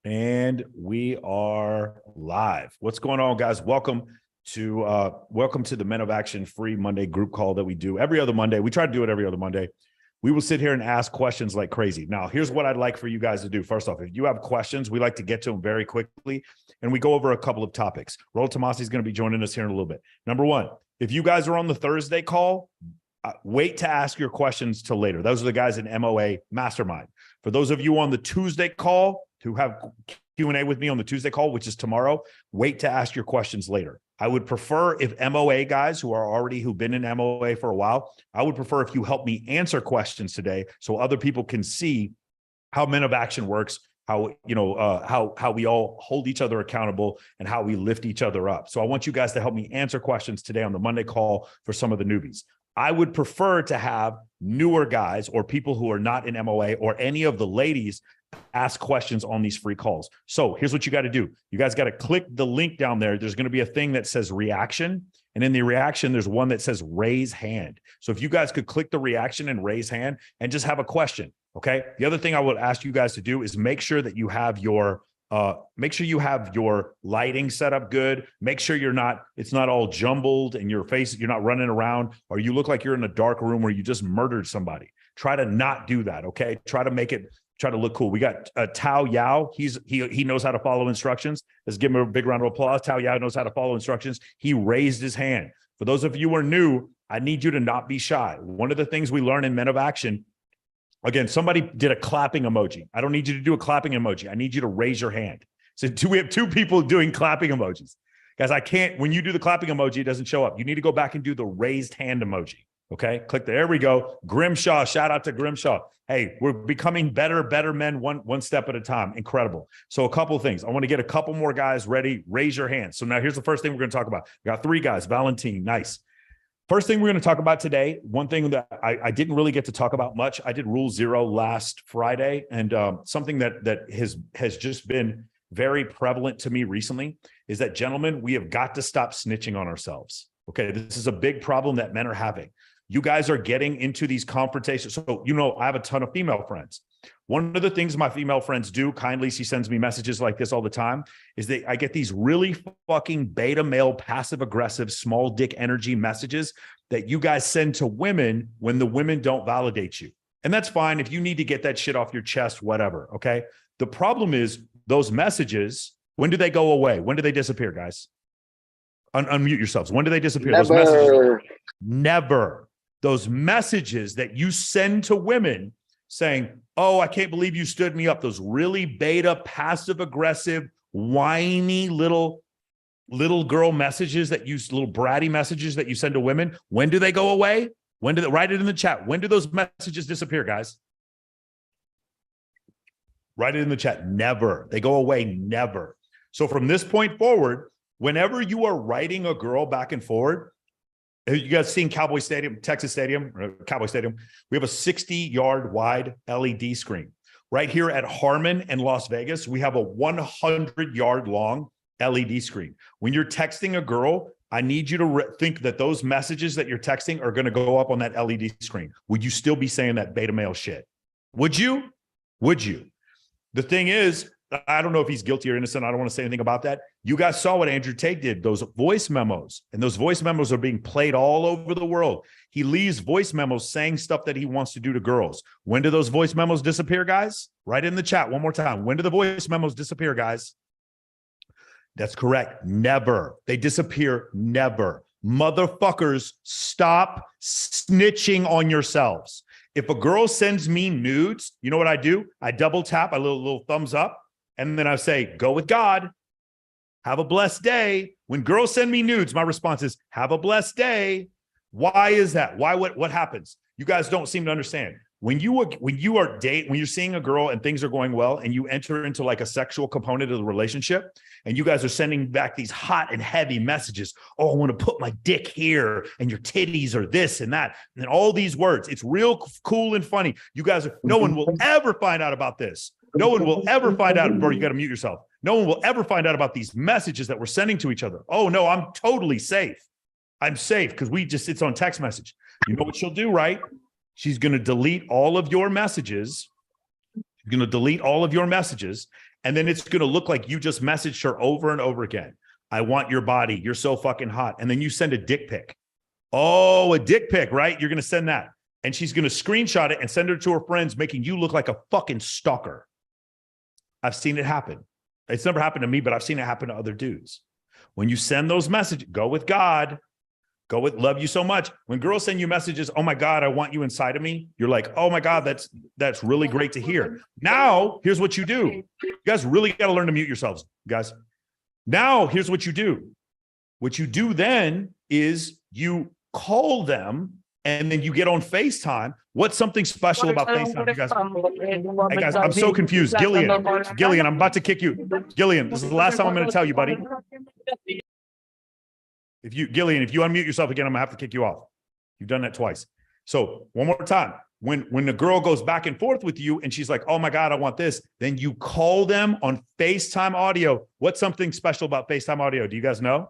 And we are live. What's going on, guys? Welcome to the Men of Action free Monday group call that we do every other Monday. We try to do it every other Monday. We will sit here and ask questions like crazy. Now, here's what I'd like for you guys to do. First off, if you have questions, we like to get to them very quickly, and we go over a couple of topics. Rolo Tomassi is going to be joining us here in a little bit. Number one, if you guys are on the Thursday call, wait to ask your questions till later. Those are the guys in MOA Mastermind. For those of you on the Tuesday call who have Q&A with me on the Tuesday call, which is tomorrow, wait to ask your questions later. I would prefer if MOA guys who've been in MOA for a while, I would prefer if you help me answer questions today so other people can see how Men of Action works, how we all hold each other accountable and how we lift each other up. So I want you guys to help me answer questions today on the Monday call for some of the newbies. I would prefer to have newer guys or people who are not in MOA or any of the ladies ask questions on these free calls. So here's what you got to do. You guys got to click the link down there. There's going to be a thing that says reaction. And in the reaction, there's one that says raise hand. So if you guys could click the reaction and raise hand and just have a question. Okay. The other thing I would ask you guys to do is make sure that you have your lighting set up good. Make sure it's not all jumbled and you're not running around or you look like you're in a dark room where you just murdered somebody. Try to not do that. Okay. Try to look cool. We got Tao Yao. He knows how to follow instructions. Let's give him a big round of applause. Tao Yao knows how to follow instructions. He raised his hand. For those of you who are new, I need you to not be shy. One of the things we learn in Men of Action, again, somebody did a clapping emoji. I don't need you to do a clapping emoji. I need you to raise your hand. So we have two people doing clapping emojis. Guys, when you do the clapping emoji, it doesn't show up. You need to go back and do the raised hand emoji. Okay, click there. There we go. Grimshaw, shout out to Grimshaw. Hey, we're becoming better men one step at a time. Incredible. So a couple of things. I want to get a couple more guys ready. Raise your hands. So now here's the first thing we're going to talk about. We got three guys. Valentine, nice. First thing we're going to talk about today, one thing that I didn't really get to talk about much. I did Rule 0 last Friday, and something that has just been very prevalent to me recently is that, gentlemen, we have got to stop snitching on ourselves. Okay, this is a big problem that men are having. You guys are getting into these confrontations. So, I have a ton of female friends. One of the things my female friends do, kindly, she sends me messages like this all the time, is that I get these really fucking beta male, passive aggressive, small dick energy messages that you guys send to women when the women don't validate you. And that's fine. If you need to get that shit off your chest, whatever. Okay. The problem is those messages, when do they go away? When do they disappear, guys? Unmute yourselves. When do they disappear? Never. Those messages, never. Those messages that you send to women saying, oh, I can't believe you stood me up. Those really beta, passive aggressive, whiny little girl messages little bratty messages that you send to women. When do they go away? Write it in the chat. When do those messages disappear, guys? Write it in the chat. Never. They go away. Never. So from this point forward, whenever you are writing a girl back and forward, you guys seen Texas Stadium, Cowboy Stadium? We have a 60-yard wide LED screen. Right here at Harmon and Las Vegas, we have a 100-yard long LED screen. When you're texting a girl, I need you to think that those messages that you're texting are going to go up on that LED screen. Would you still be saying that beta male shit? Would you? Would you? The thing is, I don't know if he's guilty or innocent. I don't want to say anything about that. You guys saw what Andrew Tate did, those voice memos, and those voice memos are being played all over the world. He leaves voice memos saying stuff that he wants to do to girls. When do those voice memos disappear, guys? Write in the chat one more time. When do the voice memos disappear, guys? That's correct. Never. They disappear. Never. Motherfuckers, stop snitching on yourselves. If a girl sends me nudes, you know what I do? I double tap, a little thumbs up, and then I say, go with God. Have a blessed day. When girls send me nudes, my response is, have a blessed day. Why is that? Why? What happens? You guys don't seem to understand. When you're seeing a girl and things are going well and you enter into like a sexual component of the relationship and you guys are sending back these hot and heavy messages. Oh, I want to put my dick here and your titties are this and that. And all these words, it's real cool and funny. You guys, no one will ever find out about this. No one will ever find out, bro. You got to mute yourself. No one will ever find out about these messages that we're sending to each other. Oh no, I'm totally safe. I'm safe because it's on text message. You know what she'll do, right? She's going to delete all of your messages. You're going to delete all of your messages. And then it's going to look like you just messaged her over and over again. I want your body. You're so fucking hot. And then you send a dick pic. Oh, a dick pic, right? You're going to send that. And she's going to screenshot it and send it to her friends, making you look like a fucking stalker. I've seen it happen. It's never happened to me, but I've seen it happen to other dudes. When you send those messages, go with God. Go with love you so much. When girls send you messages, oh my God, I want you inside of me. You're like, oh my God, that's really great to hear. Now, here's what you do. You guys really got to learn to mute yourselves, guys. Now, here's what you do. What you do then is you call them and then you get on FaceTime. What's something special about FaceTime, you guys? Hey guys, I'm so confused. Gillian, I'm about to kick you. Gillian, this is the last time I'm going to tell you, buddy. Gillian, if you unmute yourself again, I'm gonna have to kick you off. You've done that twice. So one more time. When the girl goes back and forth with you and she's like, oh my God, I want this, then you call them on FaceTime audio. What's something special about FaceTime audio? Do you guys know?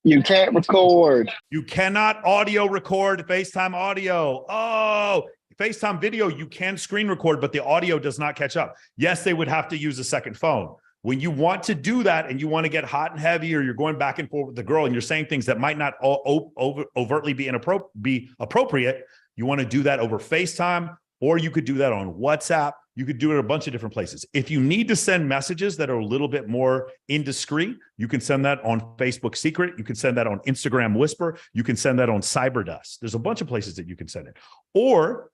You can't record. You cannot audio record FaceTime audio. Oh, FaceTime video, you can screen record, but the audio does not catch up. Yes, they would have to use a second phone. When you want to do that and you want to get hot and heavy, or you're going back and forth with the girl and you're saying things that might not overtly be appropriate, you want to do that over FaceTime, or you could do that on WhatsApp. You could do it a bunch of different places. If you need to send messages that are a little bit more indiscreet, you can send that on Facebook Secret. You can send that on Instagram Whisper. You can send that on Cyberdust. There's a bunch of places that you can send it. Or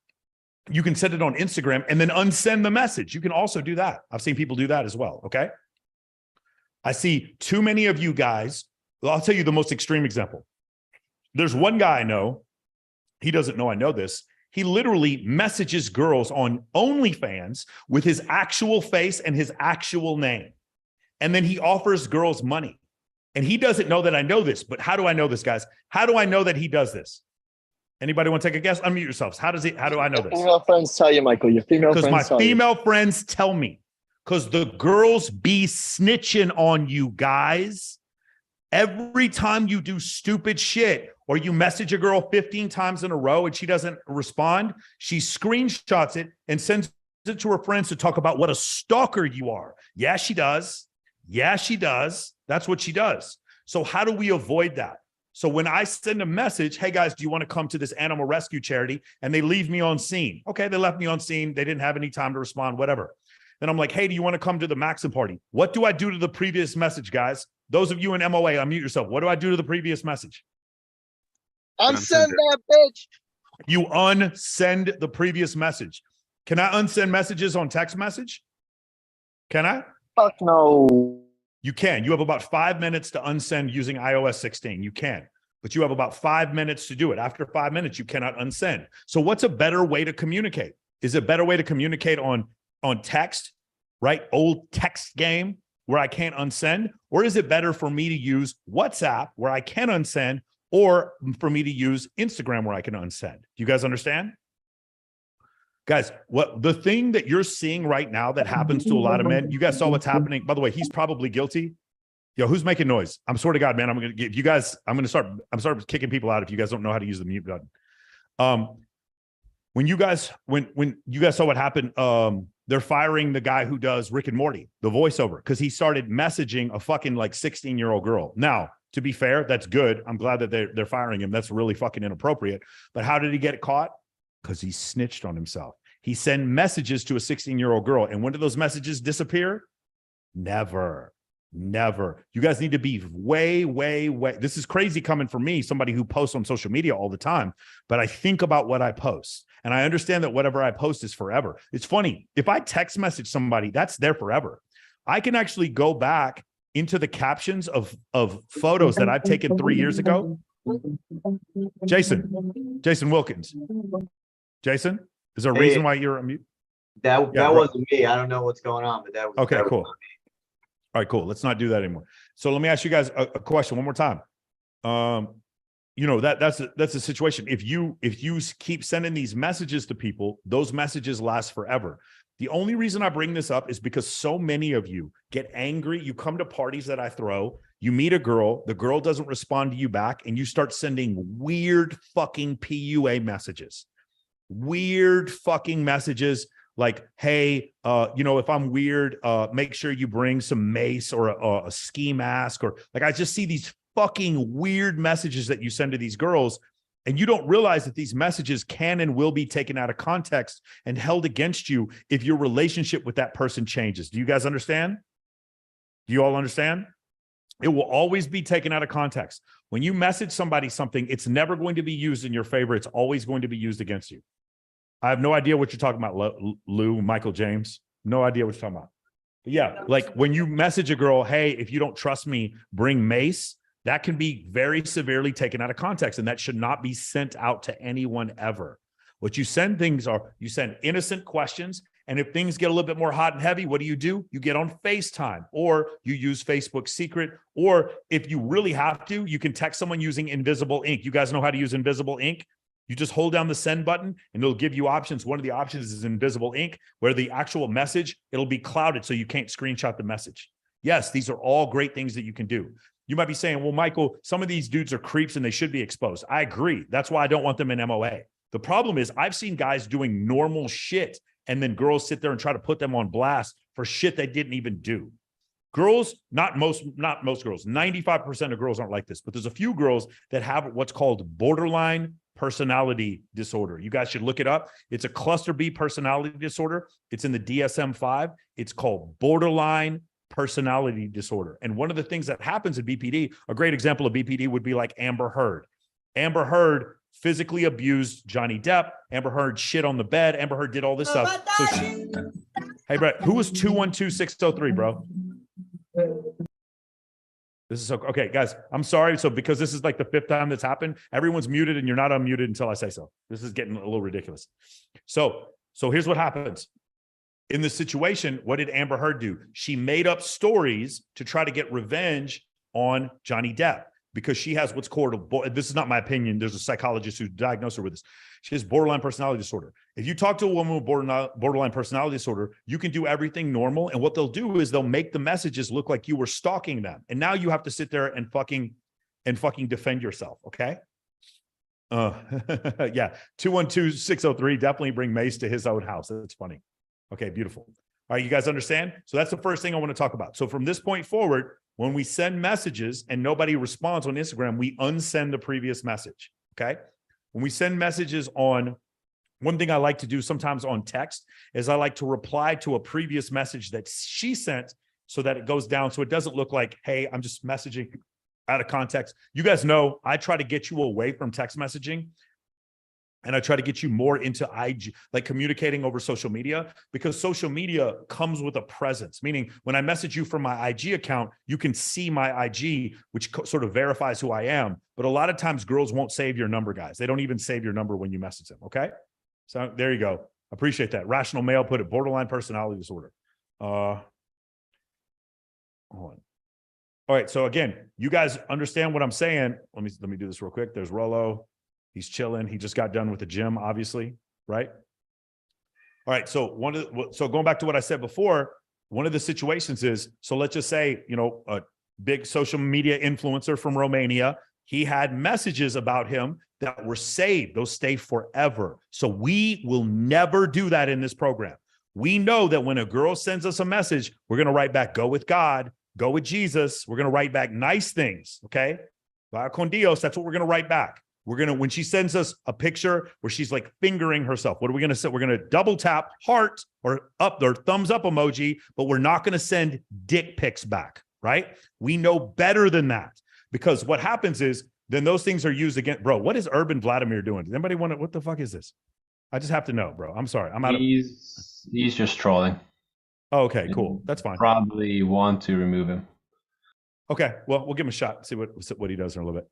you can send it on Instagram and then unsend the message. You can also do that. I've seen people do that as well, okay? I see too many of you guys. Well, I'll tell you the most extreme example. There's one guy I know. He doesn't know I know this. He literally messages girls on OnlyFans with his actual face and his actual name. And then he offers girls money. And he doesn't know that I know this, but how do I know this, guys? How do I know that he does this? Anybody want to take a guess? Unmute yourselves. How do I know this? Female friends tell you, Michael. Your female friends tell you. Because my female friends tell me. Because the girls be snitching on you guys. Every time you do stupid shit or you message a girl 15 times in a row and she doesn't respond, she screenshots it and sends it to her friends to talk about what a stalker you are. Yeah, she does. Yeah, she does. That's what she does. So how do we avoid that? So when I send a message, hey guys, do you want to come to this animal rescue charity? And they leave me on scene. Okay, they left me on scene. They didn't have any time to respond, whatever. Then I'm like, hey, do you want to come to the Maxim party? What do I do to the previous message, guys? Those of you in MOA, unmute yourself. What do I do to the previous message? Unsend that bitch. You unsend the previous message. Can I unsend messages on text message? Can I? Fuck no. You can. You have about 5 minutes to unsend using iOS 16. You can, but you have about 5 minutes to do it. After 5 minutes, you cannot unsend. So what's a better way to communicate? Is it a better way to communicate on text, right? Old text game where I can't unsend? Or is it better for me to use WhatsApp where I can unsend, or for me to use Instagram where I can unsend? Do you guys understand? Guys, what the thing that you're seeing right now that happens to a lot of men, you guys saw what's happening. By the way, he's probably guilty. Yo, who's making noise? I'm swear to God, man, I'm going to give you guys, I'm start kicking people out if you guys don't know how to use the mute button. When you guys saw what happened, they're firing the guy who does Rick and Morty, the voiceover, because he started messaging a fucking like 16-year-old girl. Now, to be fair, that's good. I'm glad that they're firing him. That's really fucking inappropriate. But how did he get caught? Because he snitched on himself. He sent messages to a 16-year-old girl. And when do those messages disappear? Never. Never. You guys need to be way. This is crazy coming from me, somebody who posts on social media all the time. But I think about what I post. And I understand that whatever I post is forever. It's funny. If I text message somebody, that's there forever. I can actually go back into the captions of photos that I've taken 3 years ago. Jason Wilkins. Jason, is there a reason why you're on mute? That wasn't me. I don't know what's going on, but that was okay. That cool. was not me. All right, cool. Let's not do that anymore. So let me ask you guys a question one more time. You know, that's a situation. If you keep sending these messages to people, those messages last forever. The only reason I bring this up is because so many of you get angry. You come to parties that I throw, you meet a girl, the girl doesn't respond to you back, and you start sending weird fucking PUA messages. Weird fucking messages like, hey, if I'm weird, make sure you bring some mace or a ski mask, or like, I just see these fucking weird messages that you send to these girls, and you don't realize that these messages can and will be taken out of context and held against you if your relationship with that person changes. Do you guys understand? Do you all understand? It will always be taken out of context. When you message somebody something, it's never going to be used in your favor. It's always going to be used against you. I have no idea what you're talking about, Lou, Michael James. No idea what you're talking about. But yeah, like when you message a girl, hey, if you don't trust me, bring mace, that can be very severely taken out of context, and that should not be sent out to anyone ever. What you send you send innocent questions, and if things get a little bit more hot and heavy, what do? You get on FaceTime, or you use Facebook Secret, or if you really have to, you can text someone using invisible ink. You guys know how to use invisible ink? You just hold down the send button and it'll give you options. One of the options is invisible ink, where the actual message, it'll be clouded so you can't screenshot the message. Yes, these are all great things that you can do. You might be saying, well, Michael, some of these dudes are creeps and they should be exposed. I agree. That's why I don't want them in MOA. The problem is I've seen guys doing normal shit, and then girls sit there and try to put them on blast for shit they didn't even do. Girls, not most girls, 95% of girls aren't like this, but there's a few girls that have what's called borderline personality disorder. You guys should look it up. It's a cluster B personality disorder. It's in the DSM-5. It's called borderline personality disorder. And one of the things that happens in BPD, a great example of BPD would be like Amber Heard. Amber Heard physically abused Johnny Depp. Amber Heard shit on the bed. Amber Heard did all this stuff. So hey, Brett, who was 212603, bro? This is okay, guys. I'm sorry. So because this is like the 5th time that's happened, everyone's muted and you're not unmuted until I say so. This is getting a little ridiculous. So here's what happens. In this situation, what did Amber Heard do? She made up stories to try to get revenge on Johnny Depp, because she has what's called this is not my opinion. There's a psychologist who diagnosed her with this. She has borderline personality disorder. If you talk to a woman with borderline personality disorder, you can do everything normal. And what they'll do is they'll make the messages look like you were stalking them. And now you have to sit there and fucking defend yourself. Okay. Yeah. 212603, definitely bring Mace to his own house. That's funny. Okay. Beautiful. All right. You guys understand? So that's the first thing I want to talk about. So from this point forward, when we send messages and nobody responds on Instagram, we unsend the previous message. Okay. When we send messages on, one thing I like to do sometimes on text is I like to reply to a previous message that she sent so that it goes down. So it doesn't look like, hey, I'm just messaging out of context. You guys know I try to get you away from text messaging, and I try to get you more into IG, like communicating over social media, because social media comes with a presence. Meaning when I message you from my IG account, you can see my IG, which sort of verifies who I am. But a lot of times girls won't save your number, guys. They don't even save your number when you message them. Okay. So there you go. Appreciate that. Rational Male put it, borderline personality disorder. Hold on. All right. So again, you guys understand what I'm saying. Let me do this real quick. There's Rolo. He's chilling. He just got done with the gym, obviously, right? All right. So going back to what I said before, one of the situations is, so let's just say, a big social media influencer from Romania, he had messages about him that were saved. Those stay forever. So we will never do that in this program. We know that when a girl sends us a message, we're going to write back, go with God, go with Jesus. We're going to write back nice things. Okay. Vaya con Dios. That's what we're going to write back. When she sends us a picture where she's like fingering herself, what are we going to say? We're going to double tap heart or thumbs up emoji, but we're not going to send dick pics back, right? We know better than that, because what happens is then those things are used against, bro. What is Urban Vladimir doing? Does anybody want to, what the fuck is this? I just have to know, bro. I'm sorry. He's just trolling. Oh, okay, cool. That's fine. Probably want to remove him. Okay. Well, we'll give him a shot. See what he does in a little bit.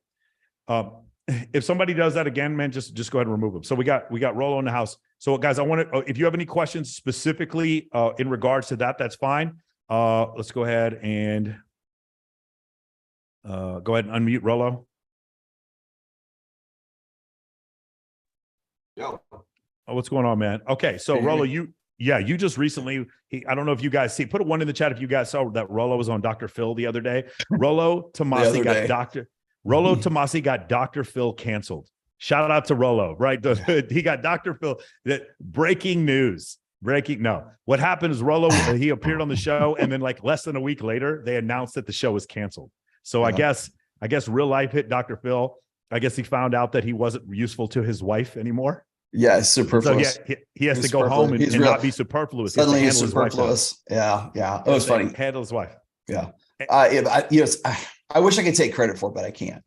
If somebody does that again, man, just go ahead and remove them. So we got Rolo in the house. So guys, I want to, if you have any questions specifically in regards to that, that's fine. Let's go ahead and unmute Rolo. Yo. Oh, what's going on, man? Okay. So Rolo, you just recently, I don't know if you guys see, put a 1 in the chat if you guys saw that Rolo was on Dr. Phil the other day. Rolo Tomassi got Dr. Phil canceled. Shout out to Rolo, right? He got Dr. Phil. That breaking news. Breaking. No. What happened is Rolo, he appeared on the show, and then like less than a week later, they announced that the show was canceled. So I guess real life hit Dr. Phil. I guess he found out that he wasn't useful to his wife anymore. Yeah, it's superfluous. So he has He's to go home and He's not be superfluous. Suddenly he's handle his wife now. superfluous. Yeah. It was funny. Handle his wife. Yeah. I wish I could take credit for it, but I can't.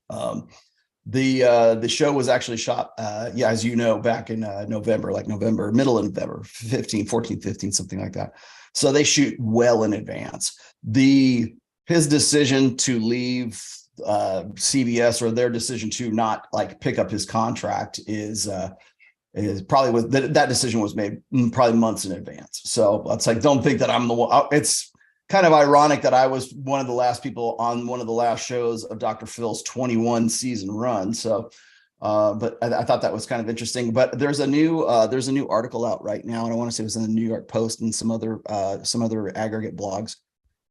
The show was actually shot, as you know, back in November, middle of November, 14, 15, something like that. So they shoot well in advance. His decision to leave CBS, or their decision to not like pick up his contract, is probably that decision was made probably months in advance. So it's like, don't think that I'm the one. It's kind of ironic that I was one of the last people on one of the last shows of Dr. Phil's 21 season run. So, but I thought that was kind of interesting. But there's a new article out right now, and I want to say it was in the New York Post and some other aggregate blogs.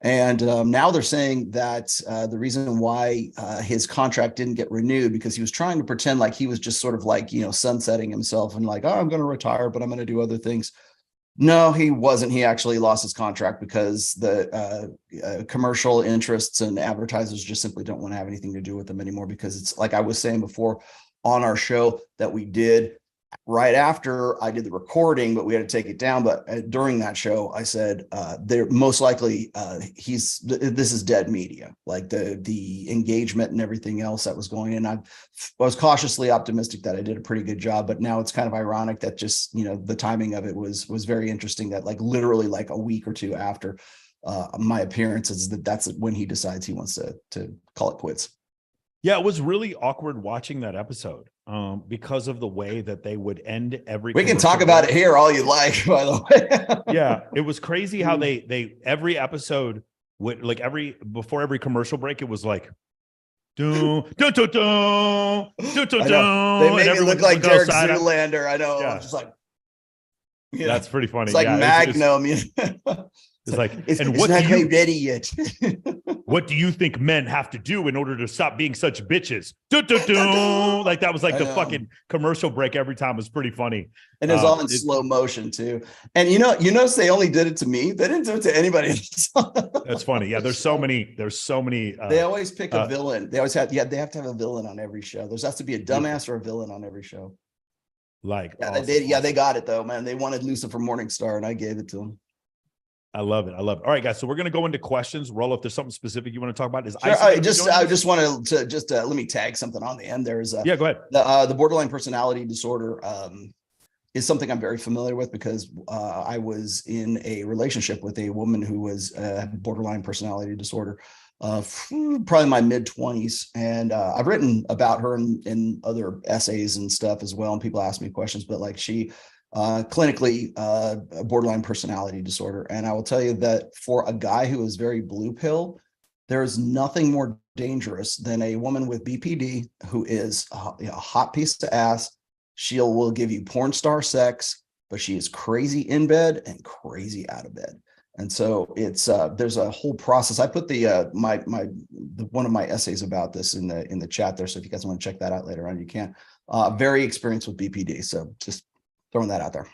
And now they're saying that the reason why his contract didn't get renewed, because he was trying to pretend like he was just sort of like, sunsetting himself and like, oh, I'm going to retire, but I'm going to do other things. No, he wasn't. He actually lost his contract because the commercial interests and advertisers just simply don't want to have anything to do with them anymore, because it's like I was saying before on our show that we did right after I did the recording, but we had to take it down. But during that show, I said, they're most likely this is dead media, like the engagement and everything else that was going in. I was cautiously optimistic that I did a pretty good job, but now it's kind of ironic that just, the timing of it was very interesting, that like literally like a week or two after my appearance, that's when he decides he wants to call it quits. Yeah, it was really awkward watching that episode because of the way that they would end every. We can talk about it here all you like, by the way. Yeah, it was crazy how they every episode would like before every commercial break, it was like, do. They made me look like Derek Zoolander. I know. Yeah. I'm just like, that's pretty funny. It's like Magnum. It's like, and what not quite ready yet. What do you think men have to do in order to stop being such bitches? Like that was like the fucking commercial break every time. It was pretty funny. And it was all in slow motion too. And you notice they only did it to me. They didn't do it to anybody else. That's funny. Yeah, there's so many. They always pick a villain. They always have. Yeah, they have to have a villain on every show. There has to be a dumbass or a villain on every show. Like, yeah, awesome. They got it though, man. They wanted Lucifer Morningstar, and I gave it to them. I love it. All right, guys. So we're going to go into questions. Rolo, if there's something specific you want to talk about, sure. I just wanted to let me tag something on the end. There's go ahead. The borderline personality disorder is something I'm very familiar with, because I was in a relationship with a woman who was borderline personality disorder, probably my mid-20s, and I've written about her in other essays and stuff as well. And people ask me questions, but like she. Clinically borderline personality disorder. And I will tell you that for a guy who is very blue pill, there's nothing more dangerous than a woman with BPD who is a hot piece of ass. She will give you porn star sex, but she is crazy in bed and crazy out of bed. And so it's there's a whole process. I put one of my essays about this in the chat there. So if you guys want to check that out later on, you can. Very experienced with BPD. So just throwing that out there.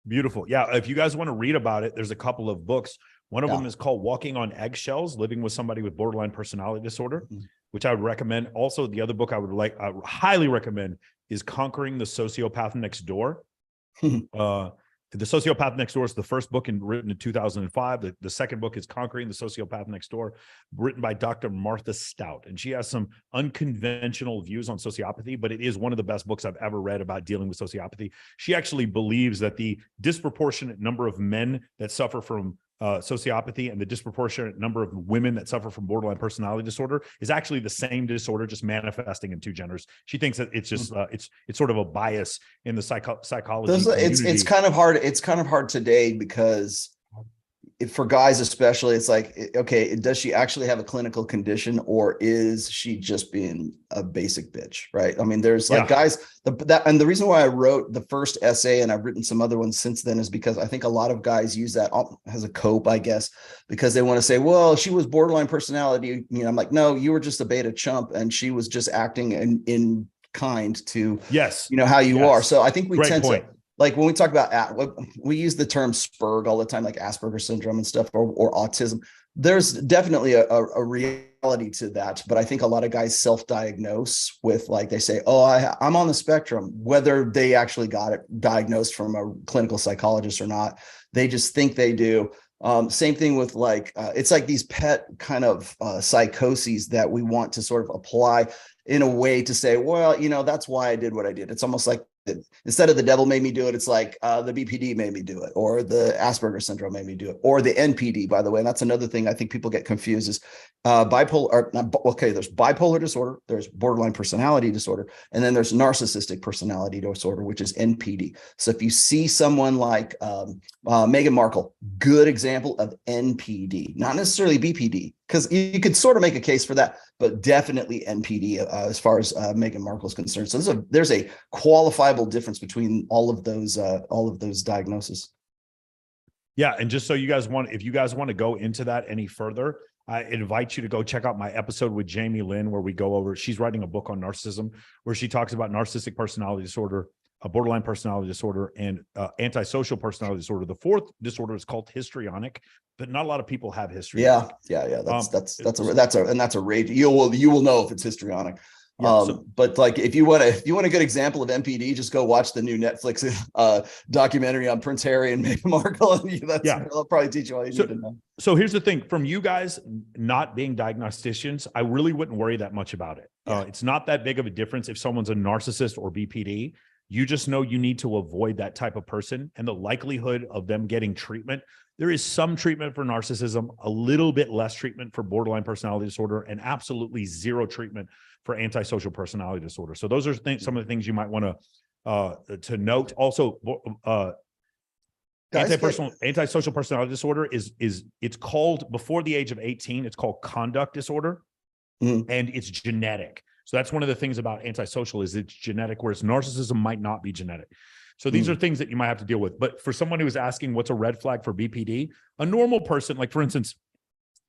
Beautiful. Yeah. If you guys want to read about it, there's a couple of books. One of them is called Walking on Eggshells, Living with Somebody with Borderline Personality Disorder, which I would recommend. Also, the other book I would highly recommend is Conquering the Sociopath Next Door. The Sociopath Next Door is the first book written in 2005. The second book is Conquering the Sociopath Next Door, written by Dr. Martha Stout. And she has some unconventional views on sociopathy, but it is one of the best books I've ever read about dealing with sociopathy. She actually believes that the disproportionate number of men that suffer from sociopathy and the disproportionate number of women that suffer from borderline personality disorder is actually the same disorder, just manifesting in two genders. She thinks that it's just it's sort of a bias in the psychology. It's kind of hard. It's kind of hard today because for guys especially, it's like, okay, does she actually have a clinical condition, or is she just being a basic bitch, right? I mean, there's like guys and the reason why I wrote the first essay, and I've written some other ones since then, is because I think a lot of guys use that as a cope, I guess, because they want to say, well, she was borderline personality. I'm like, no, you were just a beta chump, and she was just acting in kind to, how you are. So I think we tend to. like when we talk about we use the term SPERG all the time, like Asperger's syndrome and stuff, or autism. There's definitely a reality to that, but I think a lot of guys self-diagnose with, like, they say, oh, I'm on the spectrum, whether they actually got it diagnosed from a clinical psychologist or not. They just think they do. Same thing with like, it's like these pet kind of psychoses that we want to sort of apply in a way to say, well, that's why I did what I did. It's almost like instead of the devil made me do it, it's like the BPD made me do it, or the Asperger syndrome made me do it, or the NPD, by the way. And that's another thing I think people get confused is bipolar, or not, okay, there's bipolar disorder, there's borderline personality disorder, and then there's narcissistic personality disorder, which is NPD. So if you see someone like Meghan Markle, good example of NPD, not necessarily BPD, because you could sort of make a case for that, but definitely NPD as far as Meghan Markle is concerned. So there's a qualifiable difference between all of those diagnoses. Yeah, and just so you guys if you guys want to go into that any further, I invite you to go check out my episode with Jamie Lynn, where we go over, she's writing a book on narcissism, where she talks about narcissistic personality disorder, a borderline personality disorder, and antisocial personality disorder. The fourth disorder is called histrionic, but not a lot of people have histrionic. Yeah. That's a rage. You will know if it's histrionic. Yeah, but like if you want a good example of NPD, just go watch the new Netflix documentary on Prince Harry and Meghan Markle, and that'll probably teach you all you need to know. So here's the thing: from you guys not being diagnosticians, I really wouldn't worry that much about it. Yeah. It's not that big of a difference if someone's a narcissist or BPD. You just know you need to avoid that type of person, and the likelihood of them getting treatment. There is some treatment for narcissism, a little bit less treatment for borderline personality disorder, and absolutely zero treatment for antisocial personality disorder. So those are some of the things you might want to note. Also, antisocial personality disorder is it's called, before the age of 18, it's called conduct disorder, and it's genetic. So that's one of the things about antisocial is it's genetic, whereas narcissism might not be genetic. So these are things that you might have to deal with. But for someone who is asking what's a red flag for BPD, a normal person, like for instance,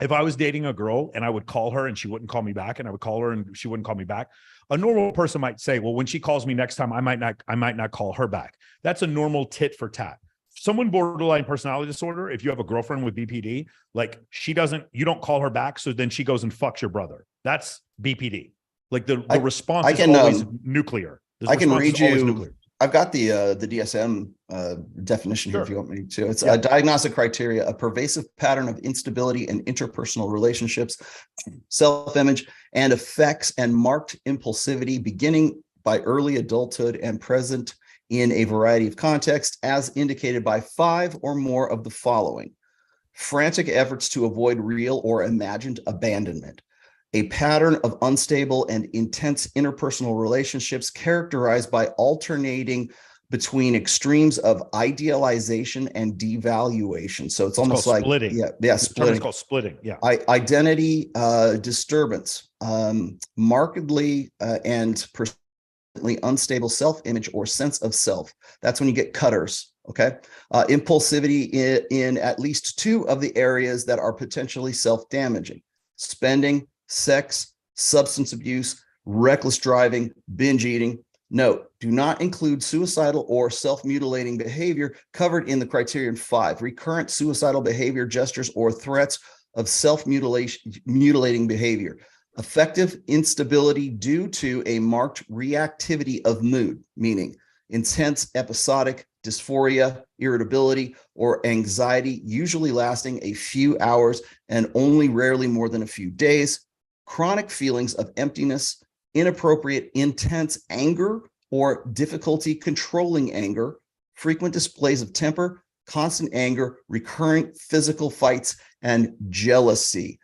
if I was dating a girl and I would call her and she wouldn't call me back, and I would call her and she wouldn't call me back, a normal person might say, well, when she calls me next time, I might not call her back. That's a normal tit for tat. Someone borderline personality disorder, if you have a girlfriend with BPD, like you don't call her back, so then she goes and fucks your brother. That's BPD. Like the response is always nuclear. I can read you. I've got the DSM definition here if you want me to. It's a diagnostic criteria: a pervasive pattern of instability in interpersonal relationships, self-image, and effects, and marked impulsivity beginning by early adulthood and present in a variety of contexts, as indicated by 5 or more of the following: frantic efforts to avoid real or imagined abandonment, a pattern of unstable and intense interpersonal relationships characterized by alternating between extremes of idealization and devaluation. So it's almost like splitting. Splitting. It's called splitting. Yeah. Identity disturbance, markedly and persistently unstable self-image or sense of self. That's when you get cutters. Okay. Impulsivity in at least 2 of the areas that are potentially self-damaging: spending, sex, substance abuse, reckless driving, binge eating. Note, do not include suicidal or self-mutilating behavior covered in the criterion 5, recurrent suicidal behavior, gestures, or threats of self-mutilating behavior. Affective instability due to a marked reactivity of mood, meaning intense episodic dysphoria, irritability, or anxiety, usually lasting a few hours and only rarely more than a few days. Chronic feelings of emptiness, inappropriate, intense anger or difficulty controlling anger, frequent displays of temper, constant anger, recurring physical fights, and jealousy.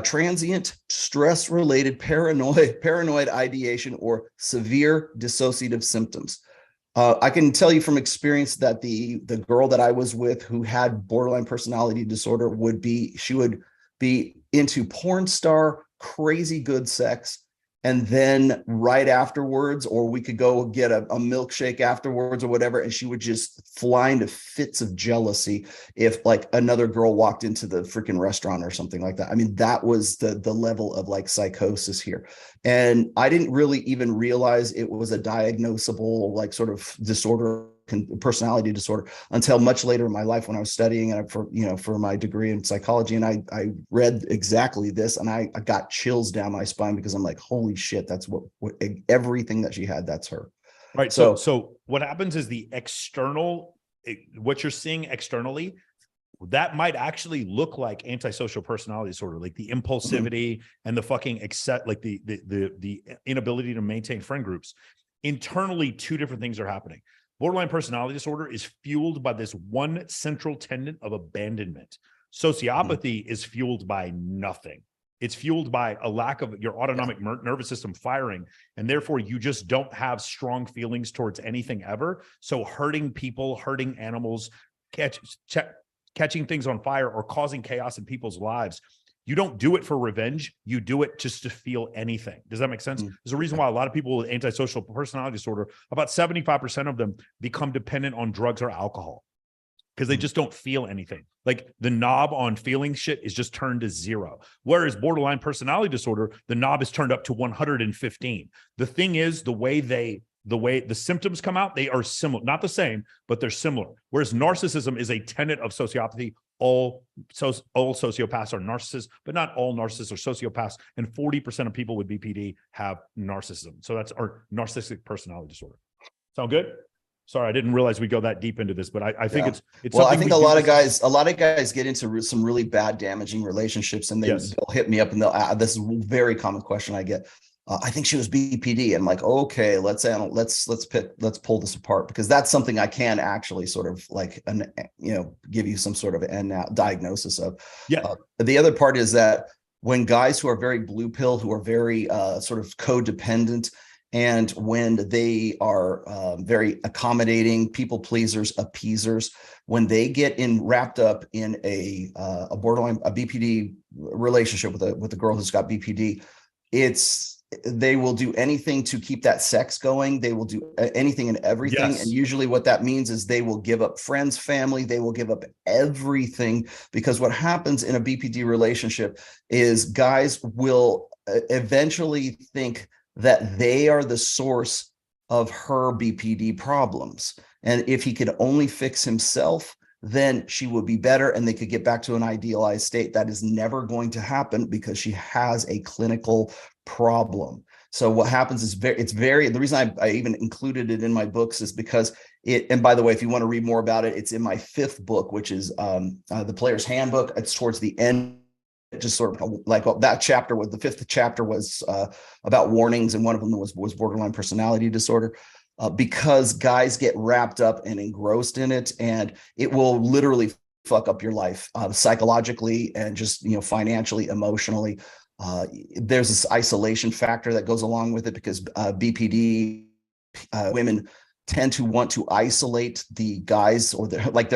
Transient stress-related paranoid ideation, or severe dissociative symptoms. I can tell you from experience that the girl that I was with who had borderline personality disorder would be into porn star, crazy good sex. And then right afterwards, or we could go get a milkshake afterwards or whatever, and she would just fly into fits of jealousy if like another girl walked into the freaking restaurant or something like that. I mean, that was the level of like psychosis here. And I didn't really even realize it was a diagnosable like sort of disorder personality disorder until much later in my life when I was studying and for my degree in psychology. And I read exactly this, and I got chills down my spine because I'm like, holy shit, that's what everything that she had, that's her. Right. So what happens is the external, what you're seeing externally, that might actually look like antisocial personality disorder, like the impulsivity and the fucking like the inability to maintain friend groups. Internally, two different things are happening. Borderline personality disorder is fueled by this one central tenet of abandonment. Sociopathy is fueled by nothing. It's fueled by a lack of your autonomic nervous system firing, and therefore you just don't have strong feelings towards anything ever. So hurting people, hurting animals, catching things on fire, or causing chaos in people's lives, you don't do it for revenge. You do it just to feel anything. Does that make sense? There's a reason why a lot of people with antisocial personality disorder, about 75% of them become dependent on drugs or alcohol because they just don't feel anything. Like the knob on feeling shit is just turned to 0. Whereas borderline personality disorder, the knob is turned up to 115. The thing is, the way the symptoms come out, they are similar, not the same, but they're similar. Whereas narcissism is a tenet of sociopathy. All sociopaths are narcissists, but not all narcissists are sociopaths. And 40% of people with BPD have narcissism. So that's our narcissistic personality disorder. Sound good? Sorry, I didn't realize we go that deep into this, but I think it's well, I think a lot of guys get into some really bad, damaging relationships, and they'll hit me up and they'll this is a very common question I get. I think she was BPD. I'm like, okay, let's pull this apart, because that's something I can actually sort of like, give you some sort of diagnosis of. The other part is that when guys who are very blue pill, who are very sort of codependent, and when they are very accommodating, people pleasers, appeasers, when they get wrapped up in a borderline, a BPD relationship with a girl who's got BPD, they will do anything to keep that sex going. They will do anything and everything. Yes. And usually what that means is they will give up friends, family, they will give up everything, because what happens in a BPD relationship is guys will eventually think that they are the source of her BPD problems. And if he could only fix himself, then she would be better and they could get back to an idealized state. That is never going to happen because she has a clinical problem. So what happens is the reason I even included it in my books is because and by the way, if you want to read more about it, it's in my 5th book, which is the Player's Handbook. It's towards the end. Just sort of like that chapter was the 5th chapter was about warnings, and one of them was borderline personality disorder, because guys get wrapped up and engrossed in it, and it will literally fuck up your life psychologically and just financially, emotionally. There's this isolation factor that goes along with it, because BPD women tend to want to isolate the guys, or they're like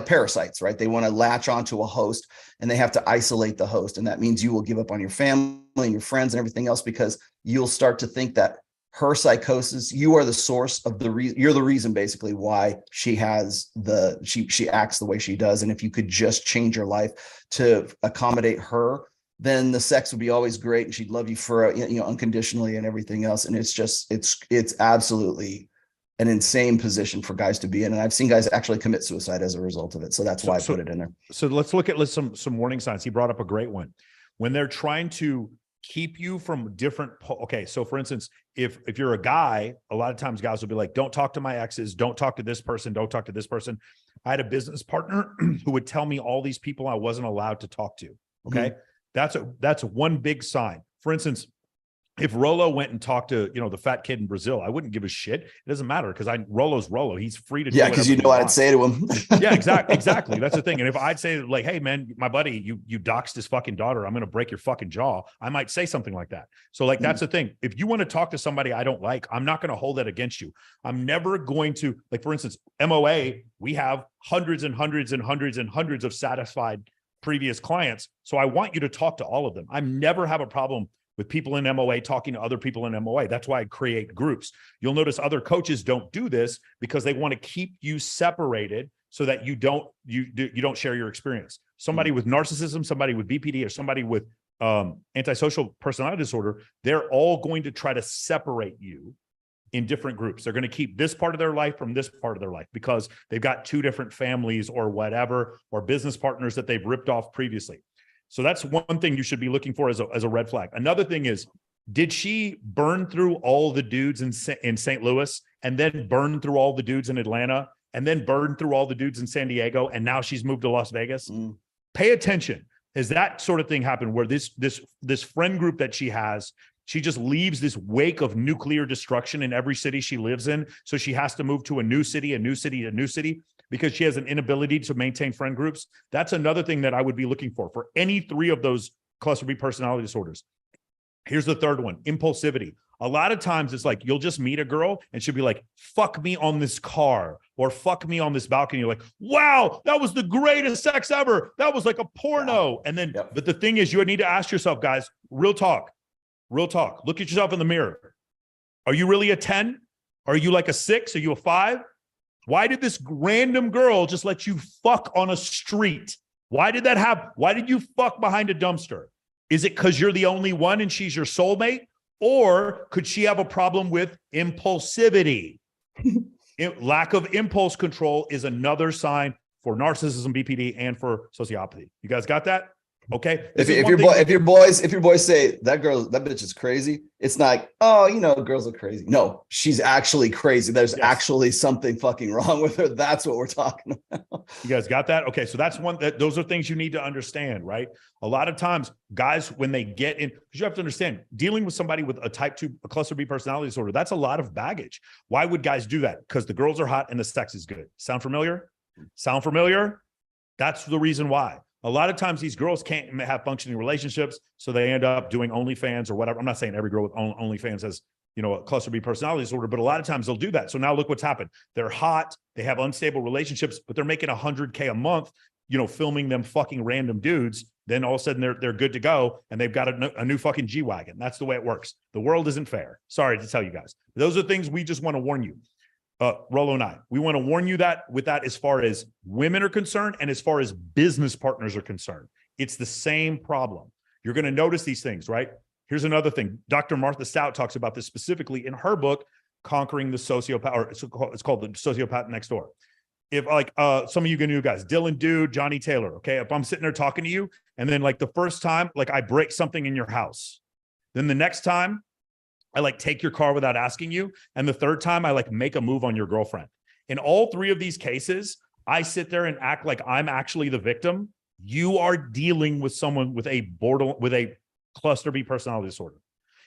parasites, right? They want to latch onto a host and they have to isolate the host. And that means you will give up on your family and your friends and everything else, because you'll start to think that her psychosis, you are the source of the reason, you're the reason basically why she has she acts the way she does. And if you could just change your life to accommodate her, then the sex would be always great and she'd love you for unconditionally and everything else. And it's absolutely an insane position for guys to be in. And I've seen guys actually commit suicide as a result of it. So that's why I put it in there. So let's look at some warning signs. He brought up a great one. When they're trying to keep you from different, okay. So for instance, if you're a guy, a lot of times guys will be like, don't talk to my exes, don't talk to this person, don't talk to this person. I had a business partner who would tell me all these people I wasn't allowed to talk to. Okay. That's one big sign. For instance, if Rolo went and talked to, the fat kid in Brazil, I wouldn't give a shit. It doesn't matter because Rolo's Rolo. He's free to do because I'd say to him. Yeah, exactly. That's the thing. And if I'd say like, hey man, my buddy, you doxed his fucking daughter, I'm going to break your fucking jaw, I might say something like that. So like, that's the thing. If you want to talk to somebody I don't like, I'm not going to hold that against you. I'm never going to, like, for instance, MOA, we have hundreds and hundreds and hundreds and hundreds of satisfied previous clients. So I want you to talk to all of them. I never have a problem with people in MOA talking to other people in MOA. That's why I create groups. You'll notice other coaches don't do this because they want to keep you separated so that you don't share your experience. Somebody with narcissism, somebody with BPD, or somebody with antisocial personality disorder, they're all going to try to separate you in different groups. They're going to keep this part of their life from this part of their life because they've got two different families or whatever, or business partners that they've ripped off previously. So that's one thing you should be looking for as a red flag. Another thing is, did she burn through all the dudes in St. Louis and then burn through all the dudes in Atlanta and then burn through all the dudes in San Diego and now she's moved to Las Vegas? Pay attention. Has that sort of thing happened where this friend group that she has, she just leaves this wake of nuclear destruction in every city she lives in. So she has to move to a new city, because she has an inability to maintain friend groups. That's another thing that I would be looking for any three of those cluster B personality disorders. Here's the third one, impulsivity. A lot of times it's like, you'll just meet a girl and she'll be like, fuck me on this car or fuck me on this balcony. You're like, wow, that was the greatest sex ever. That was like a porno. Yeah. And then, but the thing is, you need to ask yourself, guys, real talk, look at yourself in the mirror. Are you really a 10? Are you like a 6? Are you a 5? Why did this random girl just let you fuck on a street? Why did that happen? Why did you fuck behind a dumpster? Is it because you're the only one and she's your soulmate? Or could she have a problem with impulsivity? Lack of impulse control is another sign for narcissism, BPD, and for sociopathy. You guys got that? Okay. If your boys say that bitch is crazy, it's not, oh, girls are crazy. No, she's actually crazy. There's actually something fucking wrong with her. That's what we're talking about. You guys got that? Okay. So that's those are things you need to understand, right? A lot of times guys, when they get in, because you have to understand, dealing with somebody with a type 2, a cluster B personality disorder, that's a lot of baggage. Why would guys do that? Because the girls are hot and the sex is good. Sound familiar? That's the reason why. A lot of times these girls can't have functioning relationships, so they end up doing OnlyFans or whatever. I'm not saying every girl with OnlyFans has, a cluster B personality disorder, but a lot of times they'll do that. So now look what's happened. They're hot, they have unstable relationships, but they're making $100K a month, filming them fucking random dudes. Then all of a sudden they're good to go and they've got a new fucking G-Wagon. That's the way it works. The world isn't fair. Sorry to tell you guys. Those are things we just want to warn you. Rolo and I, we want to warn you that as far as women are concerned and as far as business partners are concerned, it's the same problem. You're going to notice these things, right? Here's another thing. Dr. Martha Stout talks about this specifically in her book, Conquering the Sociopath, or it's called The Sociopath Next Door. If some of you new guys, Dylan Dude, Johnny Taylor, okay, if I'm sitting there talking to you and then the first time, I break something in your house, then the next time, I take your car without asking you. And the third time I make a move on your girlfriend. In all three of these cases, I sit there and act like I'm actually the victim. You are dealing with someone with a cluster B personality disorder.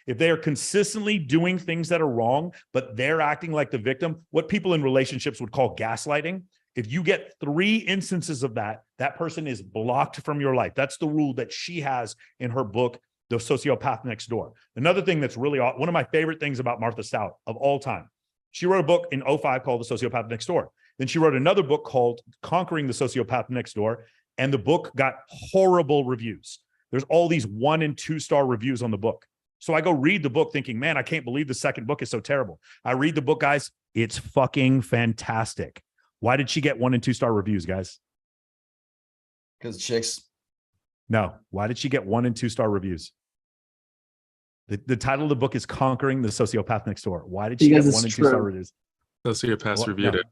If they are consistently doing things that are wrong, but they're acting like the victim, what people in relationships would call gaslighting. If you get 3 instances of that, that person is blocked from your life. That's the rule that she has in her book, The Sociopath Next Door. Another thing that's really one of my favorite things about Martha Stout of all time. She wrote a book in 2005 called The Sociopath Next Door. Then she wrote another book called Conquering the Sociopath Next Door. And the book got horrible reviews. There's all these 1 and 2 star reviews on the book. So I go read the book thinking, man, I can't believe the second book is so terrible. I read the book, guys. It's fucking fantastic. Why did she get 1 and 2 star reviews, guys? Because chicks. No. Why did she get 1 and 2 star reviews? The title of the book is Conquering the Sociopath Next Door. Why did she get 1 and 2 star reviews? Sociopaths reviewed it.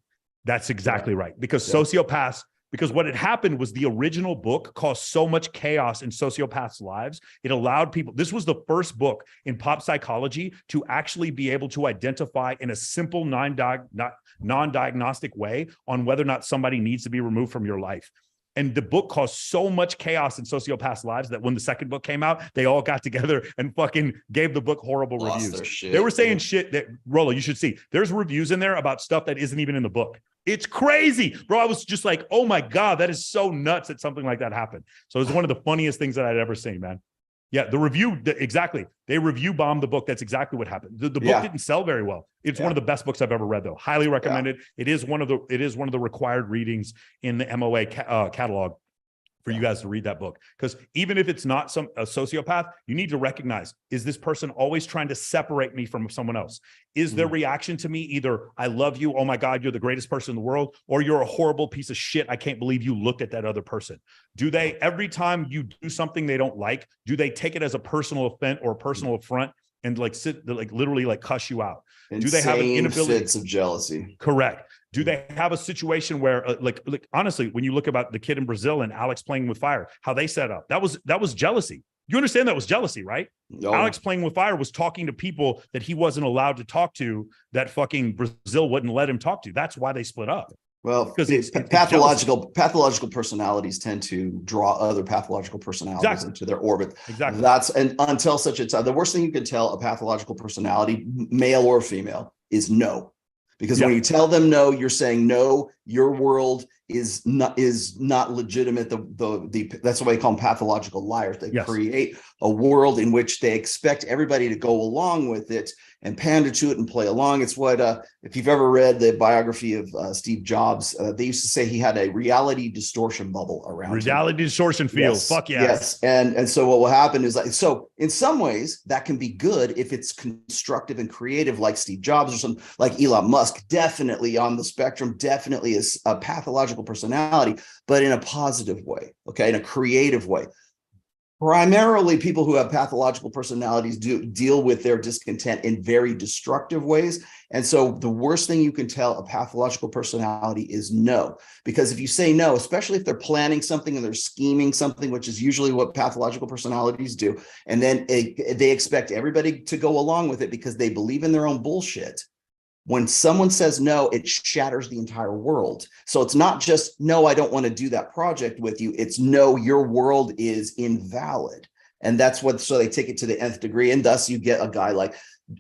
That's exactly right. Because sociopaths, because what had happened was the original book caused so much chaos in sociopaths' lives. It allowed people, this was the first book in pop psychology to actually be able to identify in a simple non-diagnostic way on whether or not somebody needs to be removed from your life. And the book caused so much chaos in sociopaths' lives that when the second book came out, they all got together and fucking gave the book horrible reviews. They were saying shit that, Rolo, you should see. There's reviews in there about stuff that isn't even in the book. It's crazy, bro. I was just like, oh my God, that is so nuts that something like that happened. So it was one of the funniest things that I'd ever seen, man. Yeah, the review, exactly. They review bombed the book. That's exactly what happened. The book didn't sell very well. It's one of the best books I've ever read, though. Highly recommended. It is one of the required readings in the MOA catalog for you guys to read that book. Because even if it's not a sociopath, you need to recognize, is this person always trying to separate me from someone else? Is their reaction to me either, I love you, oh my God, you're the greatest person in the world, or you're a horrible piece of shit, I can't believe you looked at that other person? Do they, every time you do something they don't like, do they take it as a personal offense or a personal affront and like literally like cuss you out? Insane Do they have an inability? fits of jealousy? Correct. Do they have a situation where like honestly, when you look about the kid in Brazil and Alex playing with fire, how they set up, that was jealousy. You understand that was jealousy, right? No. Alex playing with fire was talking to people that he wasn't allowed to talk to, that fucking Brazil wouldn't let him talk to. That's why they split up. Well, Because it's pathological personalities tend to draw other pathological personalities Exactly. into their orbit. Exactly. And until such a time, the worst thing you can tell a pathological personality, male or female, is no. Because when you tell them no, you're saying no, your world is not legitimate. That's why they call them pathological liars. They create a world in which they expect everybody to go along with it and pander to it and play along. It's what if you've ever read the biography of Steve Jobs, they used to say he had a reality distortion bubble around reality him. distortion field. Yes, Fuck yeah. Yes. And so what will happen is in some ways that can be good if it's constructive and creative, like Steve Jobs or something, like Elon Musk, definitely on the spectrum, definitely is a pathological personality, but in a positive way, okay, in a creative way. Primarily, people who have pathological personalities deal with their discontent in very destructive ways. And so the worst thing you can tell a pathological personality is no. Because if you say no, especially if they're planning something and they're scheming something, which is usually what pathological personalities do, and then they expect everybody to go along with it because they believe in their own bullshit. When someone says no, it shatters the entire world. So it's not just, no, I don't want to do that project with you. It's no, your world is invalid. And that's so they take it to the nth degree. And thus you get a guy like